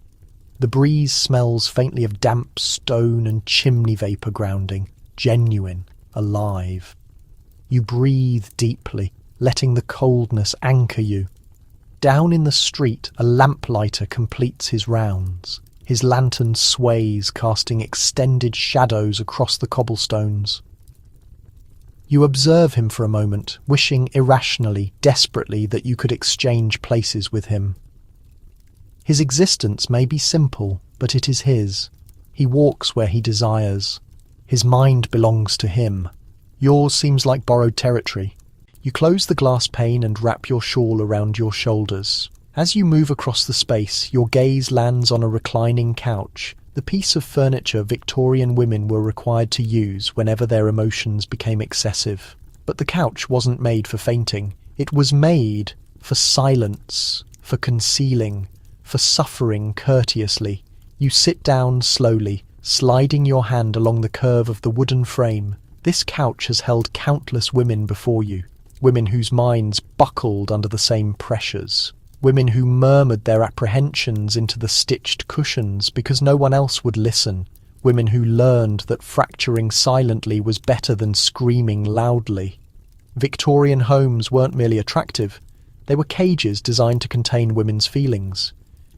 The breeze smells faintly of damp stone and chimney vapour grounding, genuine, alive. You breathe deeply, letting the coldness anchor you. Down in the street, a lamplighter completes his rounds. His lantern sways, casting extended shadows across the cobblestones. You observe him for a moment, wishing irrationally, desperately, that you could exchange places with him. His existence may be simple, but it is his. He walks where he desires. His mind belongs to him. Yours seems like borrowed territory. You close the glass pane and wrap your shawl around your shoulders. As you move across the space, your gaze lands on a reclining couch, the piece of furniture Victorian women were required to use whenever their emotions became excessive. But the couch wasn't made for fainting. It was made for silence, for concealing, for suffering courteously. You sit down slowly, sliding your hand along the curve of the wooden frame. This couch has held countless women before you, women whose minds buckled under the same pressures, women who murmured their apprehensions into the stitched cushions because no one else would listen, women who learned that fracturing silently was better than screaming loudly. Victorian homes weren't merely attractive, they were cages designed to contain women's feelings.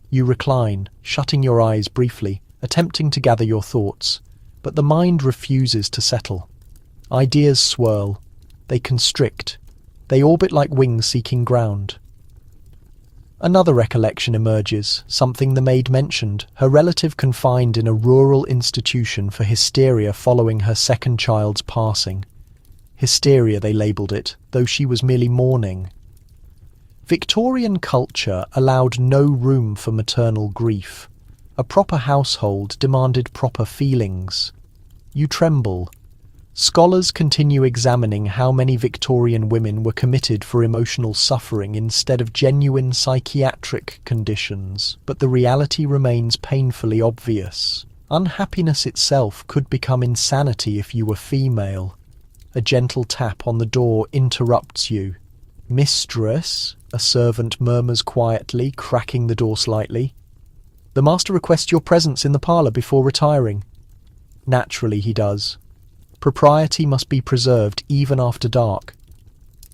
You recline, shutting your eyes briefly, attempting to gather your thoughts, but the mind refuses to settle. Ideas swirl, they constrict, they orbit like wings seeking ground. Another recollection emerges, something the maid mentioned, her relative confined in a rural institution for hysteria following her second child's passing. Hysteria, they labelled it, though she was merely mourning. Victorian culture allowed no room for maternal grief. A proper household demanded proper feelings. You tremble. Scholars continue examining how many Victorian women were committed for emotional suffering instead of genuine psychiatric conditions, but the reality remains painfully obvious. Unhappiness itself could become insanity if you were female. A gentle tap on the door interrupts you. "Mistress," a servant murmurs quietly, cracking the door slightly. "The master requests your presence in the parlour before retiring." Naturally he does. Propriety must be preserved even after dark.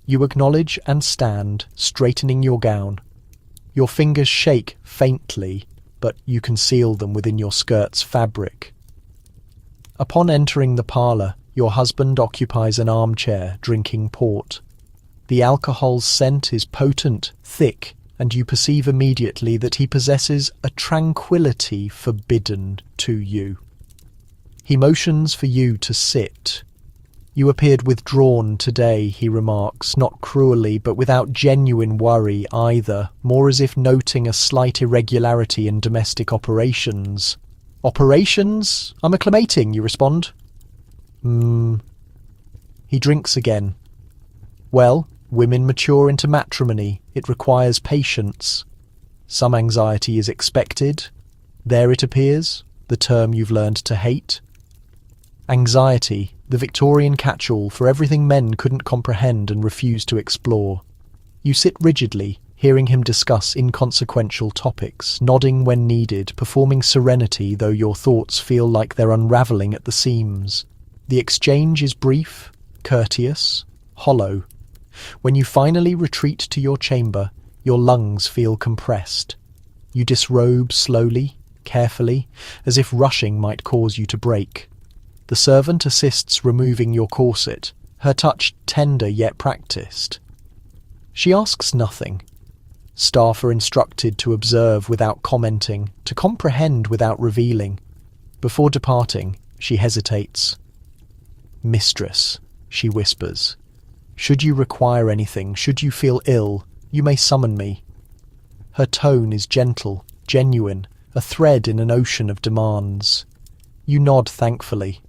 You acknowledge and stand, straightening your gown. Your fingers shake faintly, but you conceal them within your skirt's fabric. Upon entering the parlour, your husband occupies an armchair, drinking port. The alcohol's scent is potent, thick, and you perceive immediately that he possesses a tranquility forbidden to you. He motions for you to sit. "You appeared withdrawn today," he remarks, not cruelly, but without genuine worry either, more as if noting a slight irregularity in domestic operations. "Operations? I'm acclimating," you respond. He drinks again. "Well, women mature into matrimony. It requires patience. Some anxiety is expected. There it appears, the term you've learned to hate. Anxiety, the Victorian catch-all for everything men couldn't comprehend and refuse to explore. You sit rigidly, hearing him discuss inconsequential topics, nodding when needed, performing serenity though your thoughts feel like they're unravelling at the seams. The exchange is brief, courteous, hollow. When you finally retreat to your chamber, your lungs feel compressed. You disrobe slowly, carefully, as if rushing might cause you to break. The servant assists removing your corset, her touch tender yet practised. She asks nothing. Staff are instructed to observe without commenting, to comprehend without revealing. Before departing, she hesitates. "Mistress," she whispers, "should you require anything, should you feel ill, you may summon me." Her tone is gentle, genuine, a thread in an ocean of demands. You nod thankfully.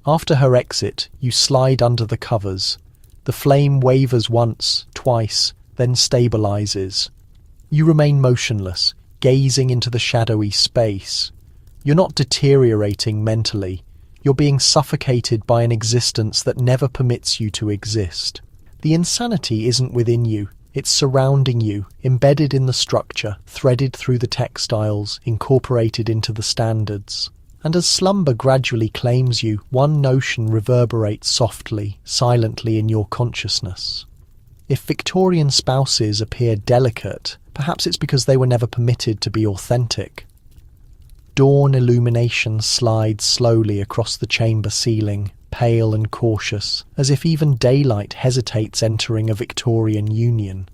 After her exit, you slide under the covers. The flame wavers once, twice, then stabilizes. You remain motionless, gazing into the shadowy space. You're not deteriorating mentally. You're being suffocated by an existence that never permits you to exist. The insanity isn't within you. It's surrounding you, embedded in the structure, threaded through the textiles, incorporated into the standards. And as slumber gradually claims you, one notion reverberates softly, silently in your consciousness. If Victorian spouses appear delicate, perhaps it's because they were never permitted to be authentic. Dawn illumination slides slowly across the chamber ceiling, pale and cautious, as if even daylight hesitates entering a Victorian union.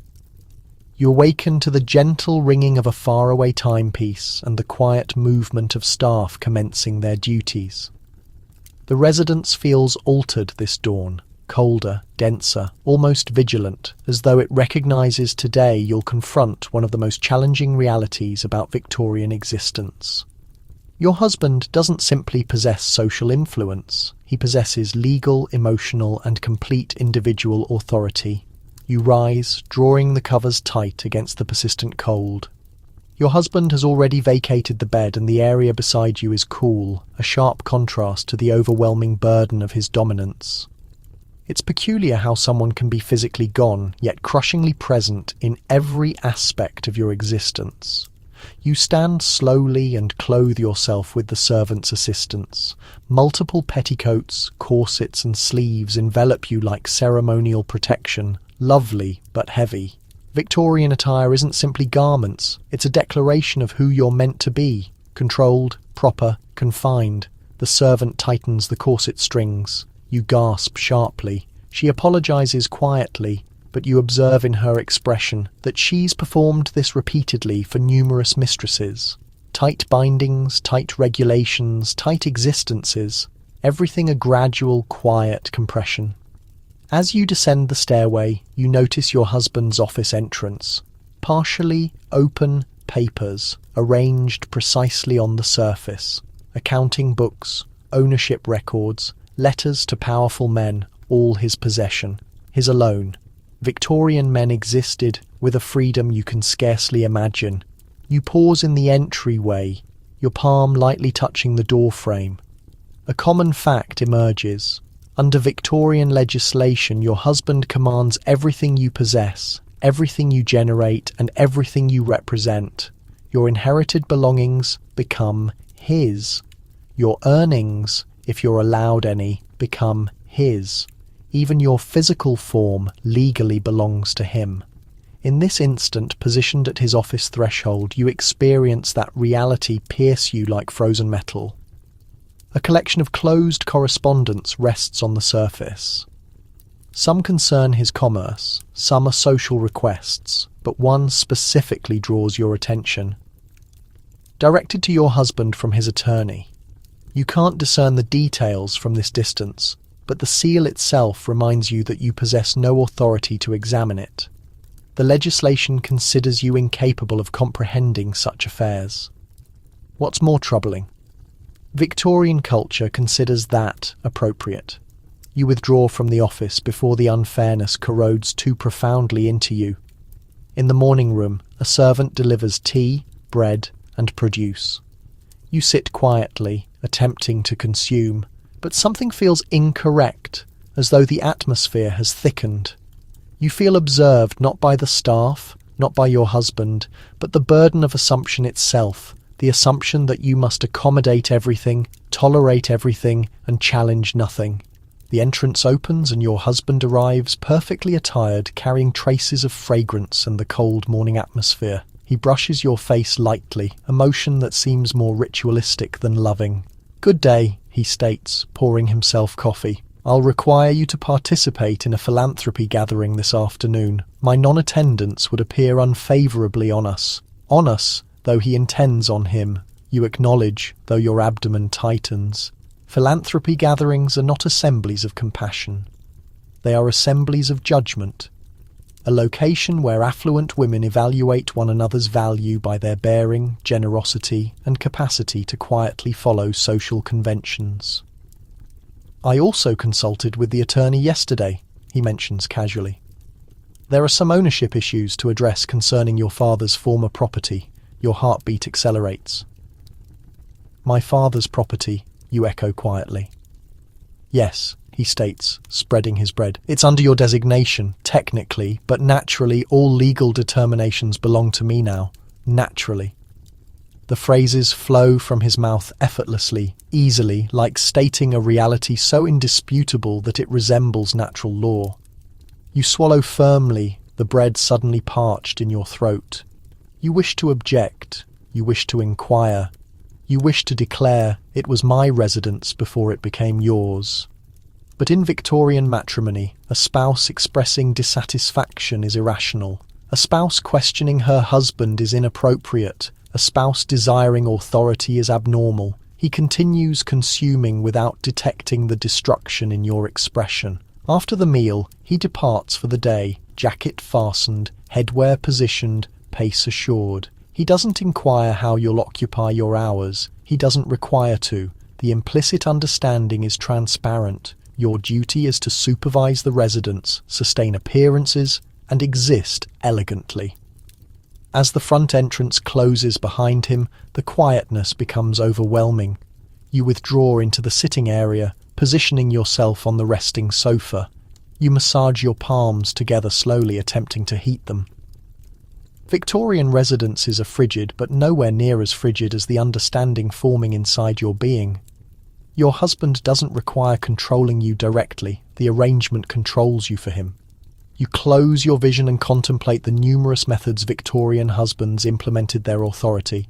You awaken to the gentle ringing of a faraway timepiece and the quiet movement of staff commencing their duties. The residence feels altered this dawn, colder, denser, almost vigilant, as though it recognises today you'll confront one of the most challenging realities about Victorian existence. Your husband doesn't simply possess social influence, he possesses legal, emotional, and complete individual authority. You rise, drawing the covers tight against the persistent cold. Your husband has already vacated the bed and the area beside you is cool, a sharp contrast to the overwhelming burden of his dominance. It's peculiar how someone can be physically gone, yet crushingly present in every aspect of your existence. You stand slowly and clothe yourself with the servant's assistance. Multiple petticoats, corsets and sleeves envelop you like ceremonial protection, lovely but heavy. Victorian attire isn't simply garments, it's a declaration of who you're meant to be. Controlled, proper, confined. The servant tightens the corset strings. You gasp sharply. She apologises quietly, but you observe in her expression that she's performed this repeatedly for numerous mistresses. Tight bindings, tight regulations, tight existences, everything a gradual, quiet compression. As you descend the stairway, you notice your husband's office entrance. Partially open papers, arranged precisely on the surface. Accounting books, ownership records, letters to powerful men, all his possession, his alone. Victorian men existed with a freedom you can scarcely imagine. You pause in the entryway, your palm lightly touching the door frame. A common fact emerges. Under Victorian legislation, your husband commands everything you possess, everything you generate, and everything you represent. Your inherited belongings become his. Your earnings, if you're allowed any, become his. Even your physical form legally belongs to him. In this instant, positioned at his office threshold, you experience that reality pierce you like frozen metal. A collection of closed correspondence rests on the surface. Some concern his commerce, some are social requests, but one specifically draws your attention. Directed to your husband from his attorney. You can't discern the details from this distance, but the seal itself reminds you that you possess no authority to examine it. The legislation considers you incapable of comprehending such affairs. What's more troubling? Victorian culture considers that appropriate. You withdraw from the office before the unfairness corrodes too profoundly into you. In the morning room, a servant delivers tea, bread, and produce. You sit quietly, attempting to consume, but something feels incorrect, as though the atmosphere has thickened. You feel observed not by the staff, not by your husband, but the burden of assumption itself, the assumption that you must accommodate everything, tolerate everything, and challenge nothing. The entrance opens and your husband arrives, perfectly attired, carrying traces of fragrance and the cold morning atmosphere. He brushes your face lightly, a motion that seems more ritualistic than loving. "Good day," he states, pouring himself coffee. "I'll require you to participate in a philanthropy gathering this afternoon. My non-attendance would appear unfavourably on us, though he intends on him. You acknowledge, though your abdomen tightens. Philanthropy gatherings are not assemblies of compassion. They are assemblies of judgment. A location where affluent women evaluate one another's value by their bearing, generosity, and capacity to quietly follow social conventions. "I also consulted with the attorney yesterday," he mentions casually. There are some ownership issues to address concerning your father's former property. Your heartbeat accelerates. My father's property, you echo quietly. Yes, he states, spreading his bread. It's under your designation, technically, but naturally all legal determinations belong to me now. Naturally. The phrases flow from his mouth effortlessly, easily, like stating a reality so indisputable that it resembles natural law. You swallow firmly, the bread suddenly parched in your throat. You wish to object, you wish to inquire, you wish to declare it was my residence before it became yours. But in Victorian matrimony, a spouse expressing dissatisfaction is irrational. A spouse questioning her husband is inappropriate. A spouse desiring authority is abnormal. He continues consuming without detecting the destruction in your expression. After the meal, he departs for the day, jacket fastened, headwear positioned, pace assured. He doesn't inquire how you'll occupy your hours. He doesn't require to. The implicit understanding is transparent. Your duty is to supervise the residence, sustain appearances, and exist elegantly. As the front entrance closes behind him, the quietness becomes overwhelming. You withdraw into the sitting area, positioning yourself on the resting sofa. You massage your palms together slowly, attempting to heat them. Victorian residences are frigid, but nowhere near as frigid as the understanding forming inside your being. Your husband doesn't require controlling you directly. The arrangement controls you for him. You close your vision and contemplate the numerous methods Victorian husbands implemented their authority.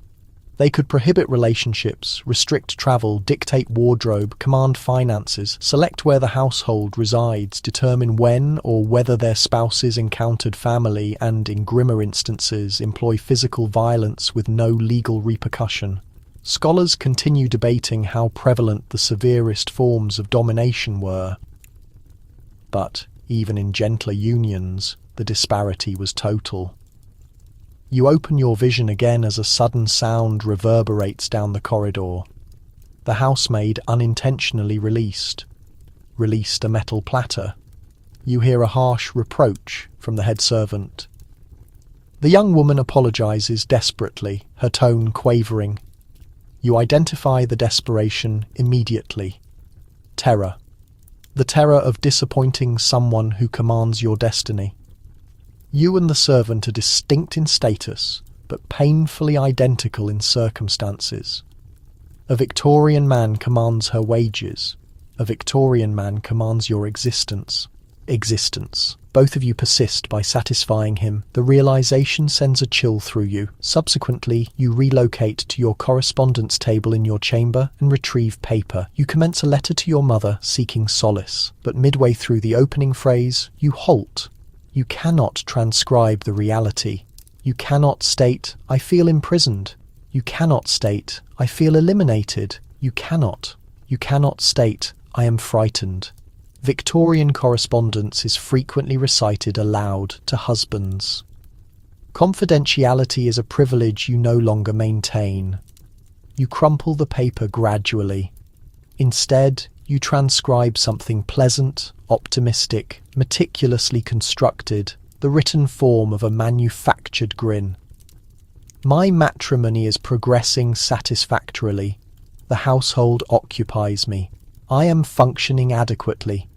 They could prohibit relationships, restrict travel, dictate wardrobe, command finances, select where the household resides, determine when or whether their spouses encountered family, and, in grimmer instances, employ physical violence with no legal repercussion. Scholars continue debating how prevalent the severest forms of domination were. But even in gentler unions, the disparity was total. You open your vision again as a sudden sound reverberates down the corridor. The housemaid unintentionally released a metal platter. You hear a harsh reproach from the head servant. The young woman apologizes desperately, her tone quavering. You identify the desperation immediately. Terror. The terror of disappointing someone who commands your destiny. You and the servant are distinct in status, but painfully identical in circumstances. A Victorian man commands her wages. A Victorian man commands your existence. Both of you persist by satisfying him. The realization sends a chill through you. Subsequently, you relocate to your correspondence table in your chamber and retrieve paper. You commence a letter to your mother seeking solace. But midway through the opening phrase, you halt. You cannot transcribe the reality. You cannot state, I feel imprisoned. You cannot state, I feel eliminated. You cannot state, I am frightened. Victorian correspondence is frequently recited aloud to husbands. Confidentiality is a privilege you no longer maintain. You crumple the paper gradually. Instead, you transcribe something pleasant, optimistic, meticulously constructed, the written form of a manufactured grin. My matrimony is progressing satisfactorily. The household occupies me. I am functioning adequately.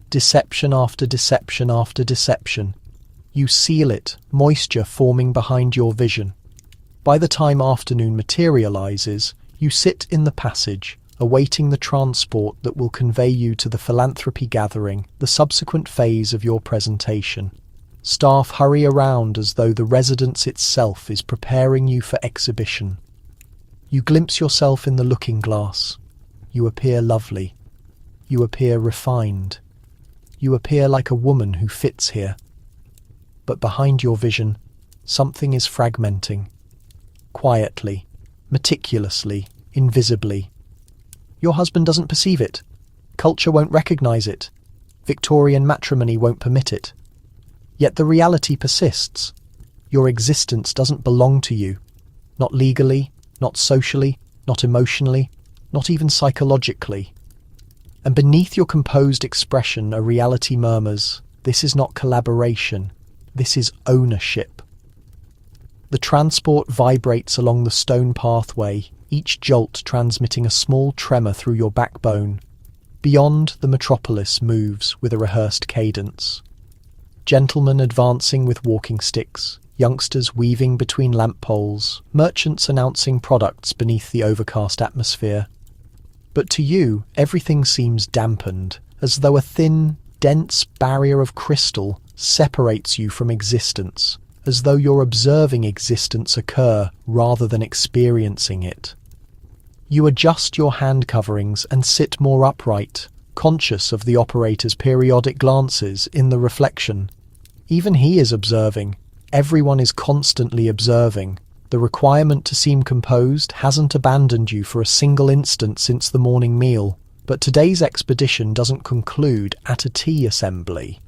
Deception after deception after deception. You seal it, moisture forming behind your vision. By the time afternoon materializes, you sit in the passage, awaiting the transport that will convey you to the philanthropy gathering, the subsequent phase of your presentation. Staff hurry around as though the residence itself is preparing you for exhibition. You glimpse yourself in the looking glass. You appear lovely. You appear refined. You appear like a woman who fits here. But behind your vision, something is fragmenting. Quietly, meticulously, invisibly. Your husband doesn't perceive it. Culture won't recognize it. Victorian matrimony won't permit it. Yet the reality persists. Your existence doesn't belong to you. Not legally, not socially, not emotionally, not even psychologically. And beneath your composed expression, a reality murmurs, this is not collaboration. This is ownership. The transport vibrates along the stone pathway, each jolt transmitting a small tremor through your backbone. Beyond, the metropolis moves with a rehearsed cadence. Gentlemen advancing with walking sticks, youngsters weaving between lamp poles, merchants announcing products beneath the overcast atmosphere. But to you, everything seems dampened, as though a thin, dense barrier of crystal separates you from existence, as though you're observing existence occur rather than experiencing it. You adjust your hand coverings and sit more upright, conscious of the operator's periodic glances in the reflection. Even he is observing. Everyone is constantly observing. The requirement to seem composed hasn't abandoned you for a single instant since the morning meal. But today's expedition doesn't conclude at a tea assembly.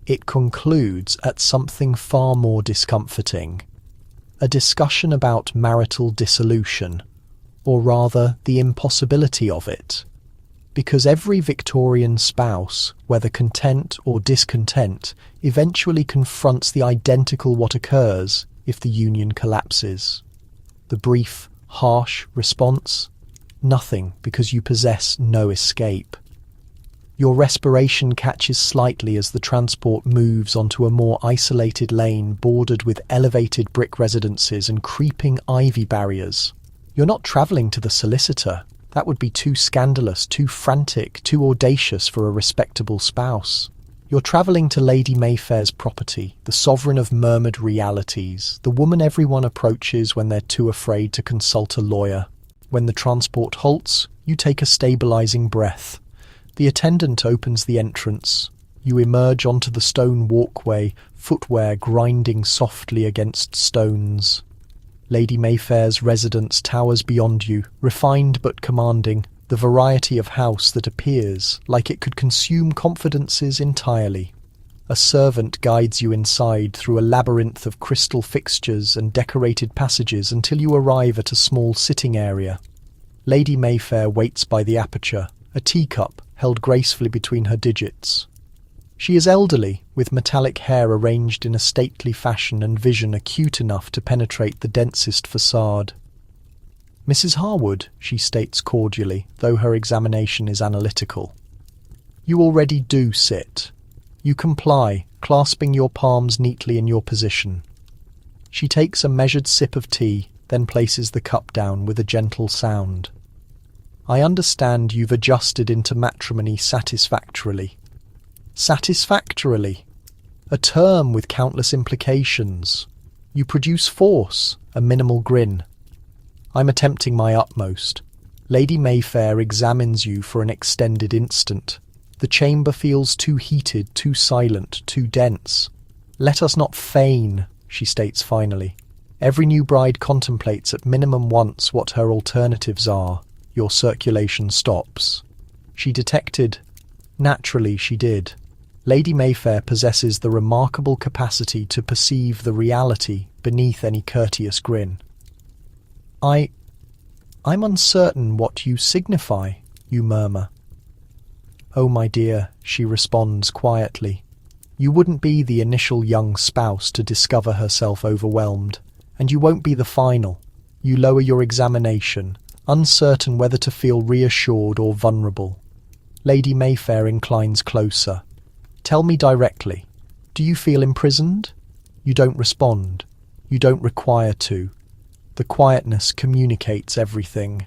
It concludes at something far more discomforting. A discussion about marital dissolution, or rather the impossibility of it. Because every Victorian spouse, whether content or discontent, eventually confronts the identical what occurs if the union collapses. The brief, harsh response? Nothing, because you possess no escape. Your respiration catches slightly as the transport moves onto a more isolated lane bordered with elevated brick residences and creeping ivy barriers. You're not travelling to the solicitor. That would be too scandalous, too frantic, too audacious for a respectable spouse. You're travelling to Lady Mayfair's property, the sovereign of murmured realities, the woman everyone approaches when they're too afraid to consult a lawyer. When the transport halts, you take a stabilizing breath. The attendant opens the entrance. You emerge onto the stone walkway, footwear grinding softly against stones. Lady Mayfair's residence towers beyond you, refined but commanding, the variety of house that appears like it could consume confidences entirely. A servant guides you inside through a labyrinth of crystal fixtures and decorated passages until you arrive at a small sitting area. Lady Mayfair waits by the aperture, a teacup held gracefully between her digits. She is elderly, with metallic hair arranged in a stately fashion and vision acute enough to penetrate the densest facade. "Mrs. Harwood," she states cordially, though her examination is analytical. You already do sit. You comply, clasping your palms neatly in your position. She takes a measured sip of tea, then places the cup down with a gentle sound. "I understand you've adjusted into matrimony satisfactorily." Satisfactorily? A term with countless implications. You produce force, a minimal grin. "I'm attempting my utmost." Lady Mayfair examines you for an extended instant. The chamber feels too heated, too silent, too dense. "Let us not feign," she states finally. Every new bride contemplates at minimum once what her alternatives are. Your circulation stops. She detected. Naturally she did. Lady Mayfair possesses the remarkable capacity to perceive the reality beneath any courteous grin. I'm uncertain what you signify," you murmur. "Oh, my dear," she responds quietly. "You wouldn't be the initial young spouse to discover herself overwhelmed, and you won't be the final. You lower your examination, uncertain whether to feel reassured or vulnerable." Lady Mayfair inclines closer. "Tell me directly, do you feel imprisoned?" You don't respond. You don't require to. The quietness communicates everything.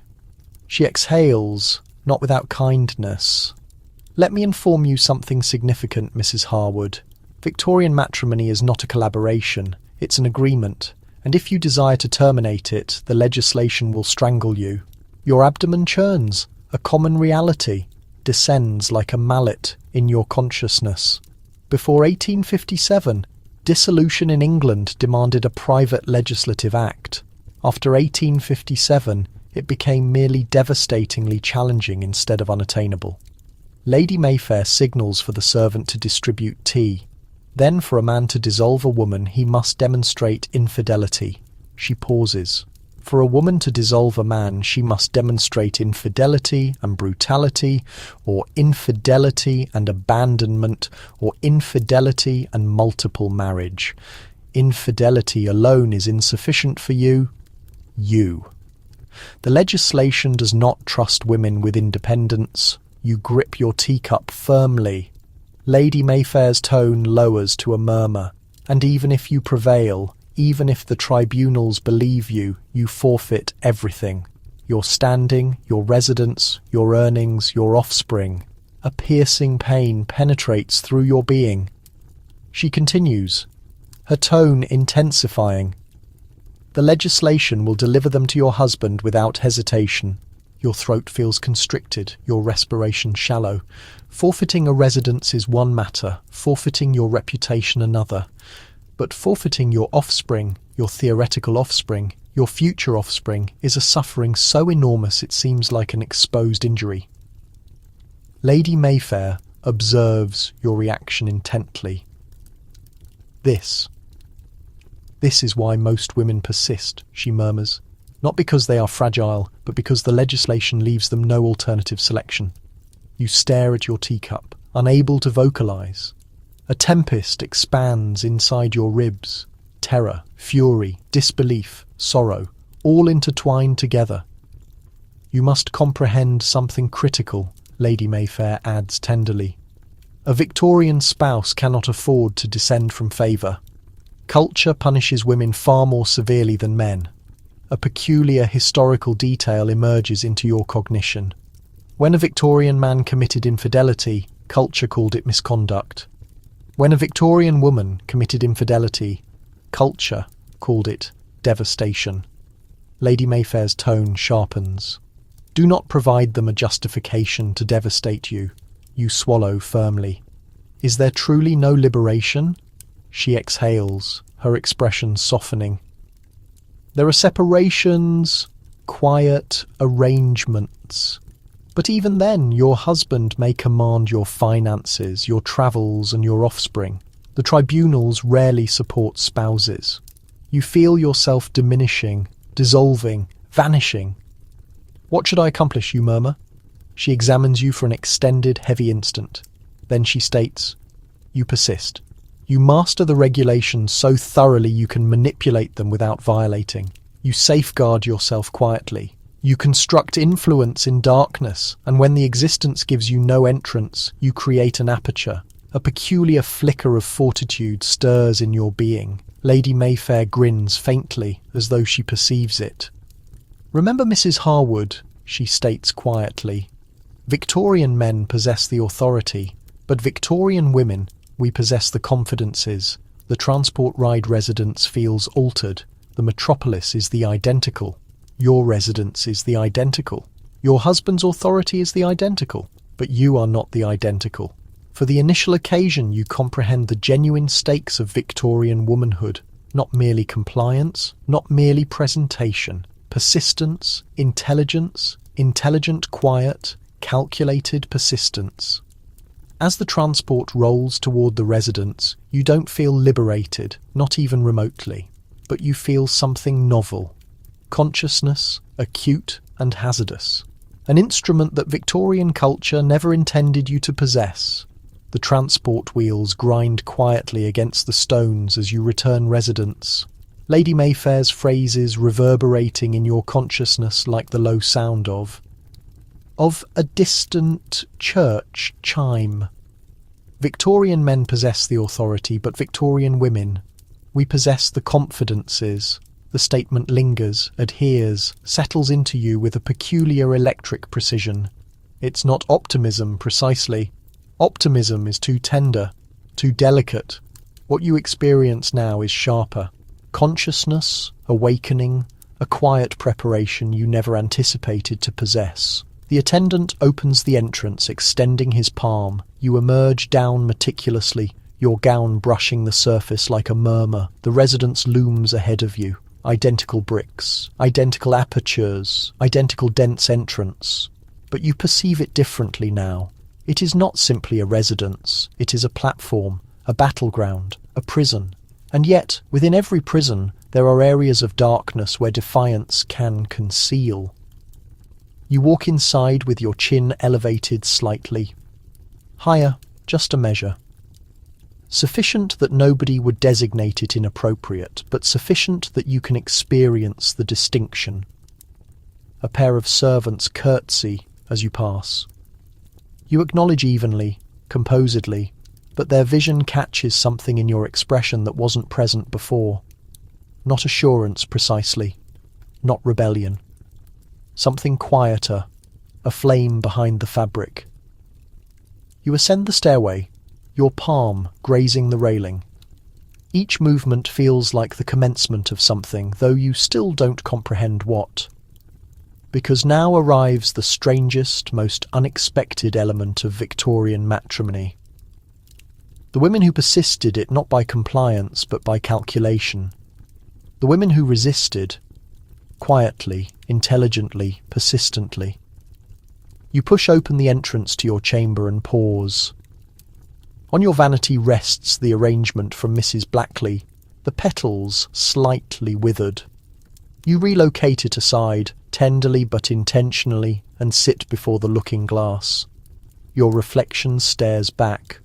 She exhales, not without kindness. "Let me inform you something significant, Mrs. Harwood. Victorian matrimony is not a collaboration, it's an agreement, and if you desire to terminate it, the legislation will strangle you. Your abdomen churns, a common reality, descends like a mallet in your consciousness. Before 1857, dissolution in England demanded a private legislative act. After 1857, it became merely devastatingly challenging instead of unattainable. Lady Mayfair signals for the servant to distribute tea. Then for a man to dissolve a woman, he must demonstrate infidelity. She pauses. For a woman to dissolve a man, she must demonstrate infidelity and brutality, or infidelity and abandonment, or infidelity and multiple marriage. Infidelity alone is insufficient for you. The legislation does not trust women with independence. You grip your teacup firmly. Lady Mayfair's tone lowers to a murmur, and even if you prevail, even if the tribunals believe you, you forfeit everything. Your standing, your residence, your earnings, your offspring. A piercing pain penetrates through your being. She continues, her tone intensifying. The legislation will deliver them to your husband without hesitation. Your throat feels constricted, your respiration shallow. Forfeiting a residence is one matter, forfeiting your reputation another. But forfeiting your offspring, your theoretical offspring, your future offspring, is a suffering so enormous it seems like an exposed injury. Lady Mayfair observes your reaction intently. This is why most women persist, she murmurs. Not because they are fragile, but because the legislation leaves them no alternative selection. You stare at your teacup, unable to vocalize. A tempest expands inside your ribs. Terror, fury, disbelief, sorrow, all intertwined together. You must comprehend something critical, Lady Mayfair adds tenderly. A Victorian spouse cannot afford to descend from favour. Culture punishes women far more severely than men. A peculiar historical detail emerges into your cognition. When a Victorian man committed infidelity, culture called it misconduct. When a Victorian woman committed infidelity, culture called it devastation. Lady Mayfair's tone sharpens. Do not provide them a justification to devastate you. You swallow firmly. Is there truly no liberation? She exhales, her expression softening. There are separations, quiet arrangements. But even then, your husband may command your finances, your travels, and your offspring. The tribunals rarely support spouses. You feel yourself diminishing, dissolving, vanishing. What should I accomplish, you murmur? She examines you for an extended, heavy instant. Then she states, you persist. You master the regulations so thoroughly you can manipulate them without violating. You safeguard yourself quietly. You construct influence in darkness, and when the existence gives you no entrance, you create an aperture. A peculiar flicker of fortitude stirs in your being. Lady Mayfair grins faintly, as though she perceives it. Remember Mrs. Harwood, she states quietly. Victorian men possess the authority, but Victorian women, we possess the confidences. The transport ride residence feels altered. The metropolis is the identical. Your residence is the identical. Your husband's authority is the identical. But you are not the identical. For the initial occasion you comprehend the genuine stakes of Victorian womanhood. Not merely compliance, not merely presentation. Persistence, intelligence, intelligent quiet, calculated persistence. As the transport rolls toward the residence, you don't feel liberated, not even remotely. But you feel something novel. Consciousness, acute and hazardous. An instrument that Victorian culture never intended you to possess. The transport wheels grind quietly against the stones as you return residence. Lady Mayfair's phrases reverberating in your consciousness like the low sound of a distant church chime. Victorian men possess the authority, but Victorian women, we possess the confidences. The statement lingers, adheres, settles into you with a peculiar electric precision. It's not optimism, precisely. Optimism is too tender, too delicate. What you experience now is sharper. Consciousness, awakening, a quiet preparation you never anticipated to possess. The attendant opens the entrance, extending his palm. You emerge down meticulously, your gown brushing the surface like a murmur. The residence looms ahead of you. Identical bricks, identical apertures, identical dense entrance. But you perceive it differently now. It is not simply a residence. It is a platform, a battleground, a prison. And yet, within every prison, there are areas of darkness where defiance can conceal. You walk inside with your chin elevated slightly. Higher, just a measure. Sufficient that nobody would designate it inappropriate, but sufficient that you can experience the distinction. A pair of servants curtsy as you pass. You acknowledge evenly, composedly, but their vision catches something in your expression that wasn't present before. Not assurance precisely, not rebellion. Something quieter, a flame behind the fabric. You ascend the stairway, your palm grazing the railing. Each movement feels like the commencement of something, though you still don't comprehend what. Because now arrives the strangest, most unexpected element of Victorian matrimony. The women who persisted it not by compliance but by calculation. The women who resisted, quietly, intelligently, persistently. You push open the entrance to your chamber and pause. On your vanity rests the arrangement from Mrs. Blackley, the petals slightly withered. You relocate it aside, tenderly but intentionally, and sit before the looking glass. Your reflection stares back.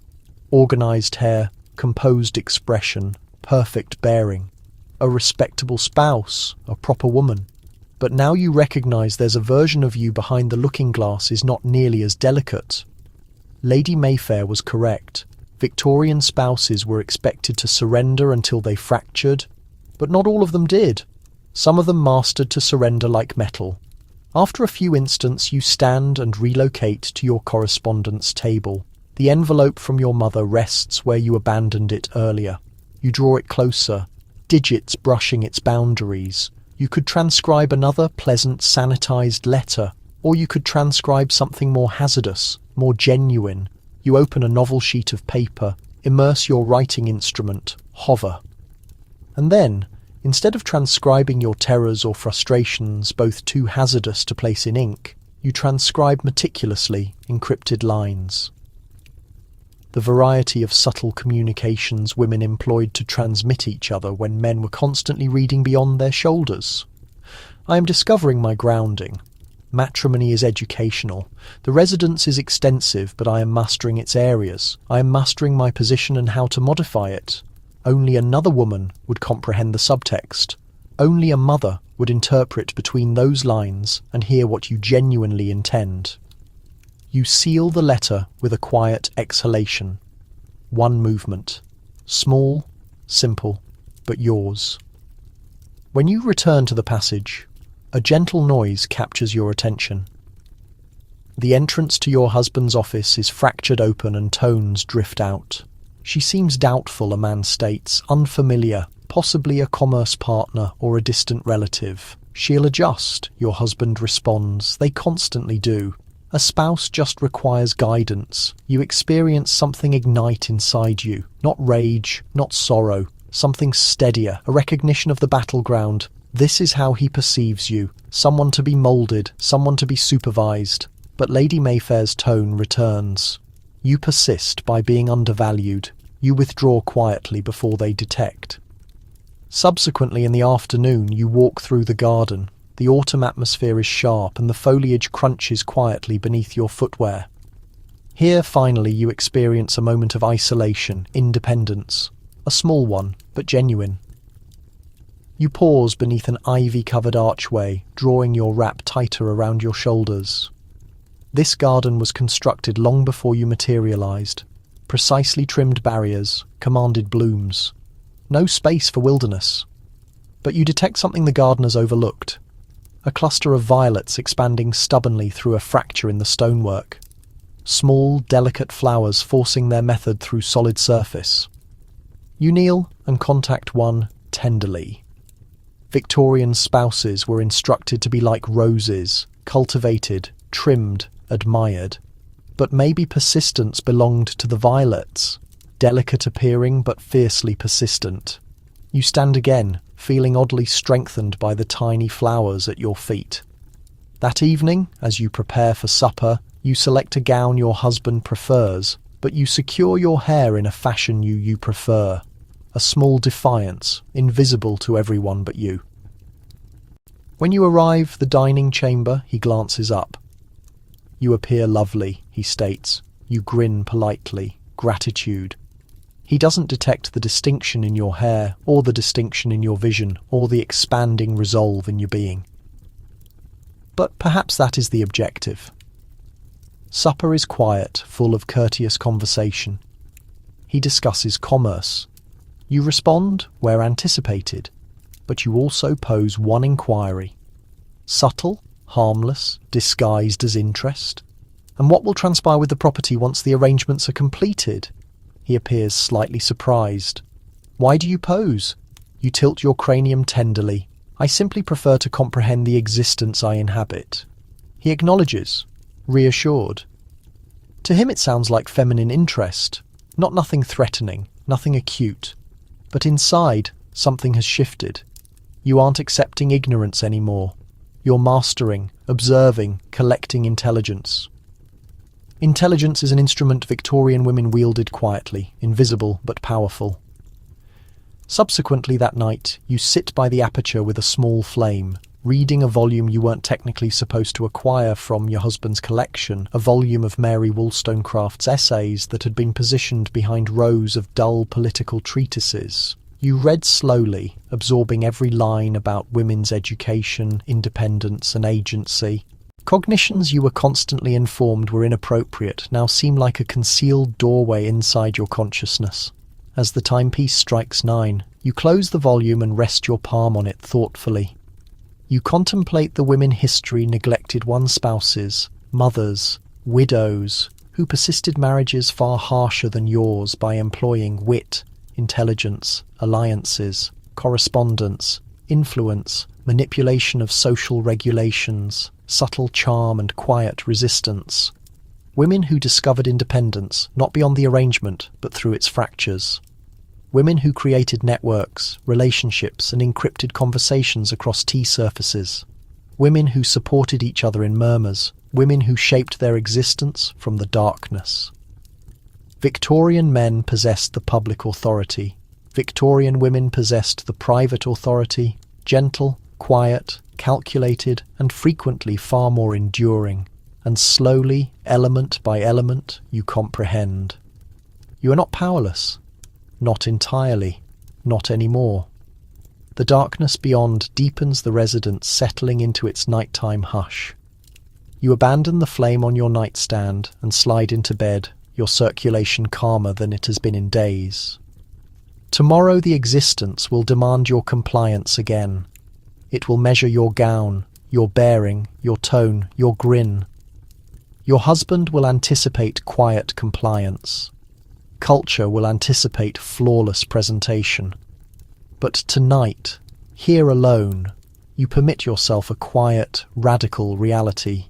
Organised hair, composed expression, perfect bearing. A respectable spouse, a proper woman. But now you recognise there's a version of you behind the looking glass is not nearly as delicate. Lady Mayfair was correct. Victorian spouses were expected to surrender until they fractured, but not all of them did. Some of them mastered to surrender like metal. After a few instants, you stand and relocate to your correspondence table. The envelope from your mother rests where you abandoned it earlier. You draw it closer, digits brushing its boundaries. You could transcribe another pleasant, sanitized letter, or you could transcribe something more hazardous, more genuine. You open a novel sheet of paper, immerse your writing instrument, hover. And then, instead of transcribing your terrors or frustrations, both too hazardous to place in ink, you transcribe meticulously encrypted lines. The variety of subtle communications women employed to transmit each other when men were constantly reading beyond their shoulders. I am discovering my grounding. Matrimony is educational. The residence is extensive, but I am mastering its areas. I am mastering my position and how to modify it. Only another woman would comprehend the subtext. Only a mother would interpret between those lines and hear what you genuinely intend. You seal the letter with a quiet exhalation. One movement. Small, simple, but yours. When you return to the passage, a gentle noise captures your attention. The entrance to your husband's office is fractured open and tones drift out. She seems doubtful, a man states, unfamiliar, possibly a commerce partner or a distant relative. She'll adjust, your husband responds. They constantly do. A spouse just requires guidance. You experience something ignite inside you. Not rage, not sorrow. Something steadier, a recognition of the battleground. This is how he perceives you. Someone to be moulded, someone to be supervised. But Lady Mayfair's tone returns. You persist by being undervalued. You withdraw quietly before they detect. Subsequently, in the afternoon, you walk through the garden. The autumn atmosphere is sharp and the foliage crunches quietly beneath your footwear. Here, finally, you experience a moment of isolation, independence. A small one, but genuine. You pause beneath an ivy-covered archway, drawing your wrap tighter around your shoulders. This garden was constructed long before you materialized. Precisely trimmed barriers, commanded blooms. No space for wilderness. But you detect something the gardeners overlooked. A cluster of violets expanding stubbornly through a fracture in the stonework. Small, delicate flowers forcing their method through solid surface. You kneel and contact one tenderly. Victorian spouses were instructed to be like roses, cultivated, trimmed, admired. But maybe persistence belonged to the violets, delicate appearing but fiercely persistent. You stand again, feeling oddly strengthened by the tiny flowers at your feet. That evening, as you prepare for supper, you select a gown your husband prefers, but you secure your hair in a fashion you prefer. a small defiance, invisible to everyone but you. When you arrive the dining chamber, he glances up. "You appear lovely," he states. You grin politely. Gratitude. He doesn't detect the distinction in your hair, or the distinction in your vision, or the expanding resolve in your being. But perhaps that is the objective. Supper is quiet, full of courteous conversation. He discusses commerce. You respond where anticipated, but you also pose one inquiry. Subtle, harmless, disguised as interest. And what will transpire with the property once the arrangements are completed? He appears slightly surprised. Why do you pose? You tilt your cranium tenderly. I simply prefer to comprehend the existence I inhabit. He acknowledges, reassured. To him it sounds like feminine interest, nothing threatening, nothing acute. But inside, something has shifted. You aren't accepting ignorance anymore. You're mastering, observing, collecting intelligence. Intelligence is an instrument Victorian women wielded quietly, invisible but powerful. Subsequently that night, you sit by the aperture with a small flame, reading a volume you weren't technically supposed to acquire from your husband's collection, a volume of Mary Wollstonecraft's essays that had been positioned behind rows of dull political treatises. You read slowly, absorbing every line about women's education, independence and agency. Cognitions you were constantly informed were inappropriate now seem like a concealed doorway inside your consciousness. As the timepiece strikes 9, you close the volume and rest your palm on it thoughtfully. You contemplate the women history neglected won spouses, mothers, widows, who persisted marriages far harsher than yours by employing wit, intelligence, alliances, correspondence, influence, manipulation of social regulations, subtle charm and quiet resistance. Women who discovered independence, not beyond the arrangement, but through its fractures. Women who created networks, relationships and encrypted conversations across tea surfaces. Women who supported each other in murmurs. Women who shaped their existence from the darkness. Victorian men possessed the public authority. Victorian women possessed the private authority, gentle, quiet, calculated, and frequently far more enduring. And slowly, element by element, you comprehend. You are not powerless. Not entirely. Not anymore. The darkness beyond deepens the residence, settling into its nighttime hush. You abandon the flame on your nightstand and slide into bed, your circulation calmer than it has been in days. Tomorrow the existence will demand your compliance again. It will measure your gown, your bearing, your tone, your grin. Your husband will anticipate quiet compliance. Culture will anticipate flawless presentation. But tonight, here alone, you permit yourself a quiet, radical reality.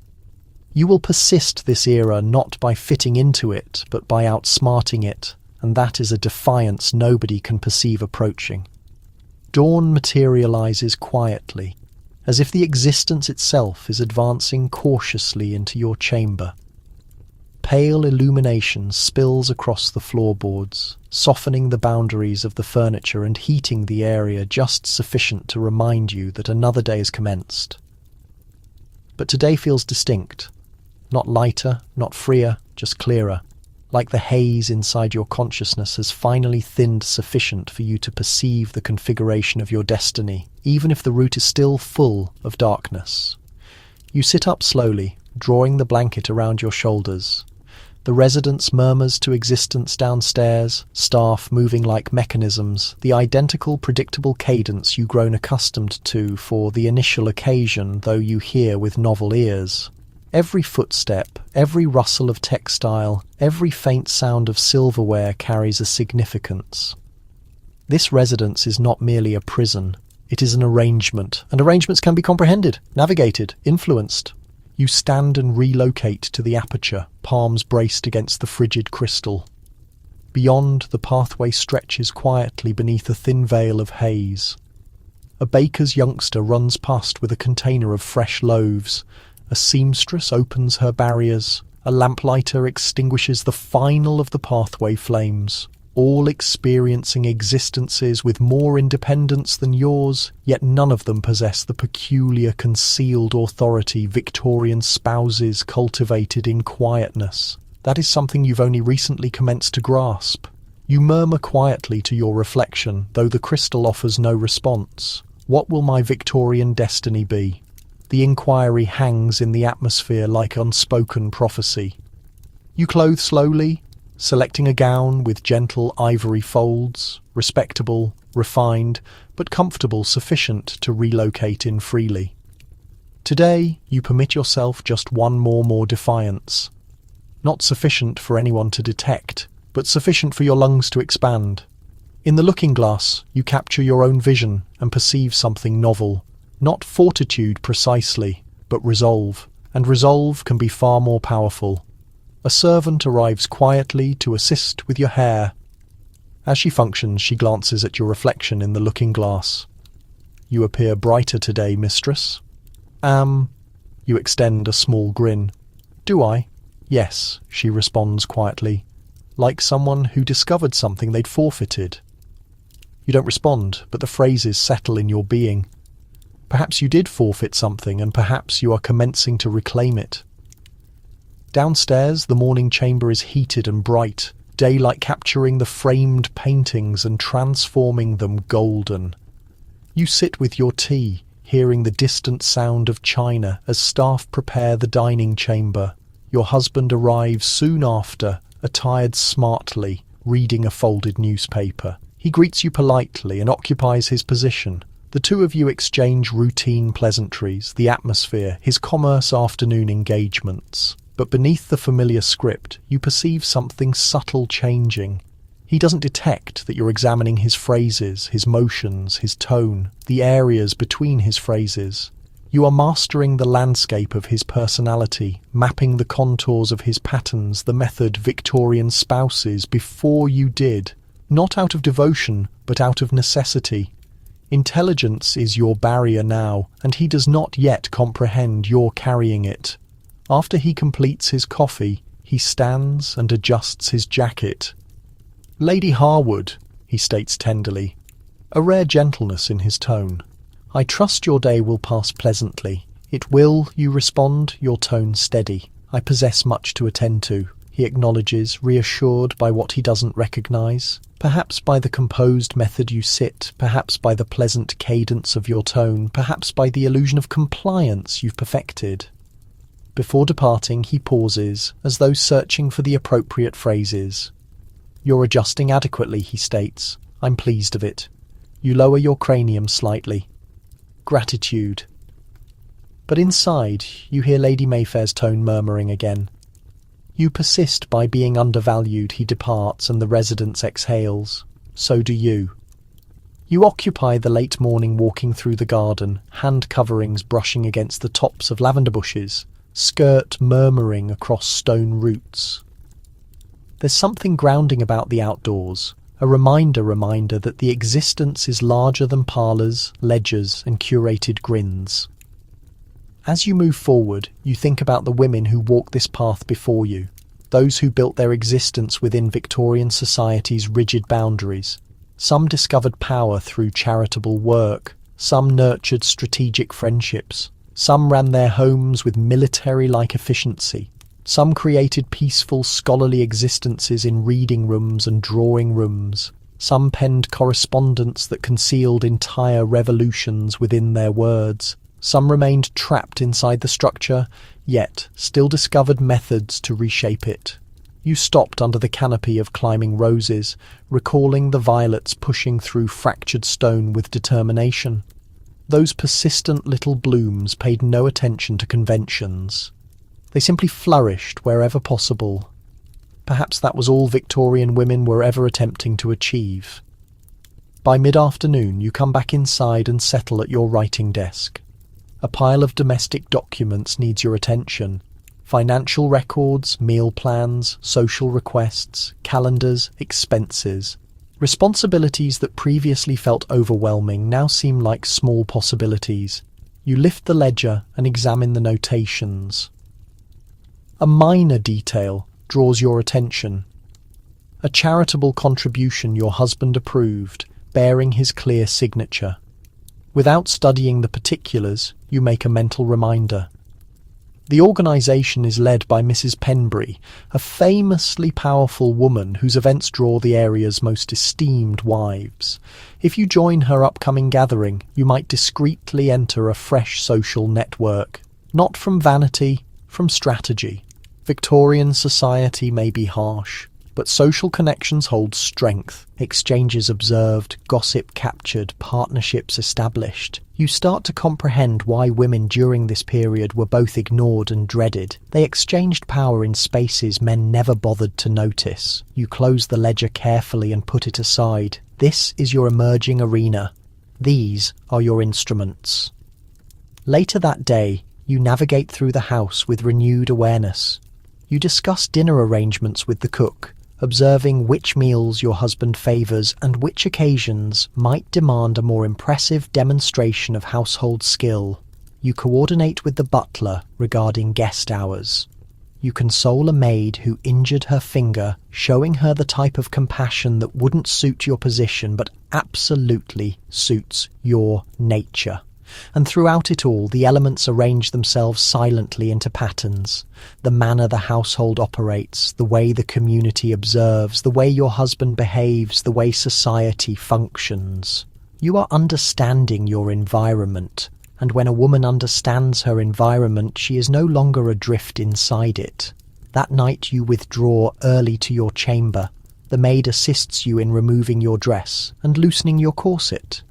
You will persist this era not by fitting into it, but by outsmarting it, and that is a defiance nobody can perceive approaching. Dawn materializes quietly, as if the existence itself is advancing cautiously into your chamber. Pale illumination spills across the floorboards, softening the boundaries of the furniture and heating the area just sufficient to remind you that another day has commenced. But today feels distinct. Not lighter, not freer, just clearer. Like the haze inside your consciousness has finally thinned sufficient for you to perceive the configuration of your destiny, even if the route is still full of darkness. You sit up slowly, drawing the blanket around your shoulders. The residence murmurs to existence downstairs, staff moving like mechanisms, the identical predictable cadence you've grown accustomed to for the initial occasion, though you hear with novel ears. Every footstep, every rustle of textile, every faint sound of silverware carries a significance. This residence is not merely a prison, it is an arrangement, and arrangements can be comprehended, navigated, influenced. You stand and relocate to the aperture, palms braced against the frigid crystal. Beyond, the pathway stretches quietly beneath a thin veil of haze. A baker's youngster runs past with a container of fresh loaves. A seamstress opens her barriers. A lamplighter extinguishes the final of the pathway flames. all experiencing existences with more independence than yours, yet none of them possess the peculiar concealed authority Victorian spouses cultivated in quietness. That is something you've only recently commenced to grasp. You murmur quietly to your reflection, though the crystal offers no response. What will my Victorian destiny be? The inquiry hangs in the atmosphere like unspoken prophecy. You clothe slowly, selecting a gown with gentle ivory folds, respectable, refined, but comfortable, sufficient to relocate in freely. Today, you permit yourself just one more defiance. Not sufficient for anyone to detect, but sufficient for your lungs to expand. In the looking glass, you capture your own vision and perceive something novel. Not fortitude precisely, but resolve. And resolve can be far more powerful. A servant arrives quietly to assist with your hair. As she functions, she glances at your reflection in the looking glass. You appear brighter today, mistress. You extend a small grin. Do I? Yes, she responds quietly, like someone who discovered something they'd forfeited. You don't respond, but the phrases settle in your being. Perhaps you did forfeit something, and perhaps you are commencing to reclaim it. Downstairs, the morning chamber is heated and bright, daylight capturing the framed paintings and transforming them golden. You sit with your tea, hearing the distant sound of china as staff prepare the dining chamber. Your husband arrives soon after, attired smartly, reading a folded newspaper. He greets you politely and occupies his position. The two of you exchange routine pleasantries, the atmosphere, his commerce afternoon engagements. But beneath the familiar script, you perceive something subtle changing. He doesn't detect that you're examining his phrases, his motions, his tone, the areas between his phrases. You are mastering the landscape of his personality, mapping the contours of his patterns, the method Victorian spouses before you did. Not out of devotion, but out of necessity. Intelligence is your barrier now, and he does not yet comprehend your carrying it. After he completes his coffee, he stands and adjusts his jacket. "Lady Harwood," he states tenderly, a rare gentleness in his tone. "I trust your day will pass pleasantly." "It will," you respond, your tone steady. "I possess much to attend to," he acknowledges, reassured by what he doesn't recognize. Perhaps by the composed method you sit, perhaps by the pleasant cadence of your tone, perhaps by the illusion of compliance you've perfected. Before departing, he pauses, as though searching for the appropriate phrases. "You're adjusting adequately," he states. "I'm pleased of it." You lower your cranium slightly. "Gratitude." But inside, you hear Lady Mayfair's tone murmuring again. You persist by being undervalued. He departs, and the residence exhales. So do you. You occupy the late morning walking through the garden, hand coverings brushing against the tops of lavender bushes, skirt murmuring across stone roots. There's something grounding about the outdoors, a reminder that the existence is larger than parlours, ledgers, and curated grins. As you move forward, you think about the women who walked this path before you, those who built their existence within Victorian society's rigid boundaries. Some discovered power through charitable work, some nurtured strategic friendships, some ran their homes with military-like efficiency, some created peaceful scholarly existences in reading rooms and drawing rooms, some penned correspondence that concealed entire revolutions within their words. Some remained trapped inside the structure, yet still discovered methods to reshape it. You stopped under the canopy of climbing roses, recalling the violets pushing through fractured stone with determination. Those persistent little blooms paid no attention to conventions. They simply flourished wherever possible. Perhaps that was all Victorian women were ever attempting to achieve. By mid-afternoon, you come back inside and settle at your writing desk. A pile of domestic documents needs your attention. Financial records, meal plans, social requests, calendars, expenses. Responsibilities that previously felt overwhelming now seem like small possibilities. You lift the ledger and examine the notations. A minor detail draws your attention. a charitable contribution your husband approved, bearing his clear signature. Without studying the particulars, you make a mental reminder. The organisation is led by Mrs. Penbury, a famously powerful woman whose events draw the area's most esteemed wives. If you join her upcoming gathering, you might discreetly enter a fresh social network. Not from vanity, from strategy. Victorian society may be harsh, but social connections hold strength. Exchanges observed, gossip captured, partnerships established. You start to comprehend why women during this period were both ignored and dreaded. They exchanged power in spaces men never bothered to notice. You close the ledger carefully and put it aside. This is your emerging arena. These are your instruments. Later that day, you navigate through the house with renewed awareness. You discuss dinner arrangements with the cook, observing which meals your husband favours and which occasions might demand a more impressive demonstration of household skill. You coordinate with the butler regarding guest hours. You console a maid who injured her finger, showing her the type of compassion that wouldn't suit your position but absolutely suits your nature. And throughout it all, the elements arrange themselves silently into patterns. The manner the household operates, the way the community observes, the way your husband behaves, the way society functions. You are understanding your environment, and when a woman understands her environment, she is no longer adrift inside it. That night you withdraw early to your chamber. The maid assists you in removing your dress and loosening your corset.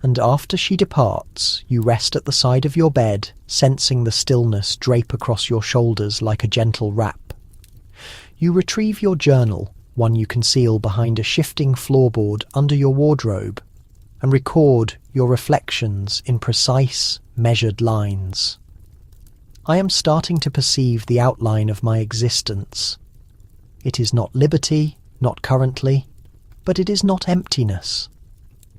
And after she departs, you rest at the side of your bed, sensing the stillness drape across your shoulders like a gentle wrap. You retrieve your journal, one you conceal behind a shifting floorboard under your wardrobe, and record your reflections in precise, measured lines. I am starting to perceive the outline of my existence. It is not liberty, not currently, but it is not emptiness.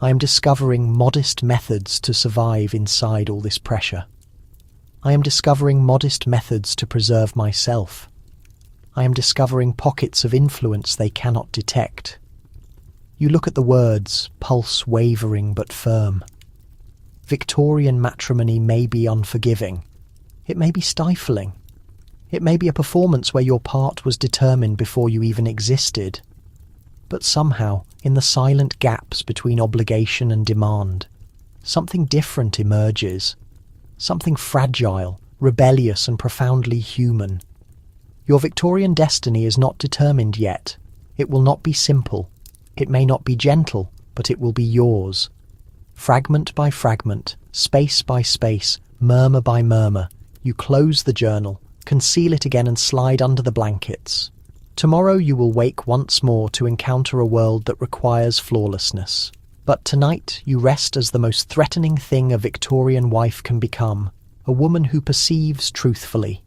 I am discovering modest methods to survive inside all this pressure. I am discovering modest methods to preserve myself. I am discovering pockets of influence they cannot detect. You look at the words, pulse wavering but firm. Victorian matrimony may be unforgiving. It may be stifling. It may be a performance where your part was determined before you even existed. But somehow, in the silent gaps between obligation and demand, something different emerges. Something fragile, rebellious and profoundly human. Your Victorian destiny is not determined yet. It will not be simple. It may not be gentle, but it will be yours. Fragment by fragment, space by space, murmur by murmur, you close the journal, conceal it again and slide under the blankets. Tomorrow you will wake once more to encounter a world that requires flawlessness. But tonight you rest as the most threatening thing a Victorian wife can become, a woman who perceives truthfully,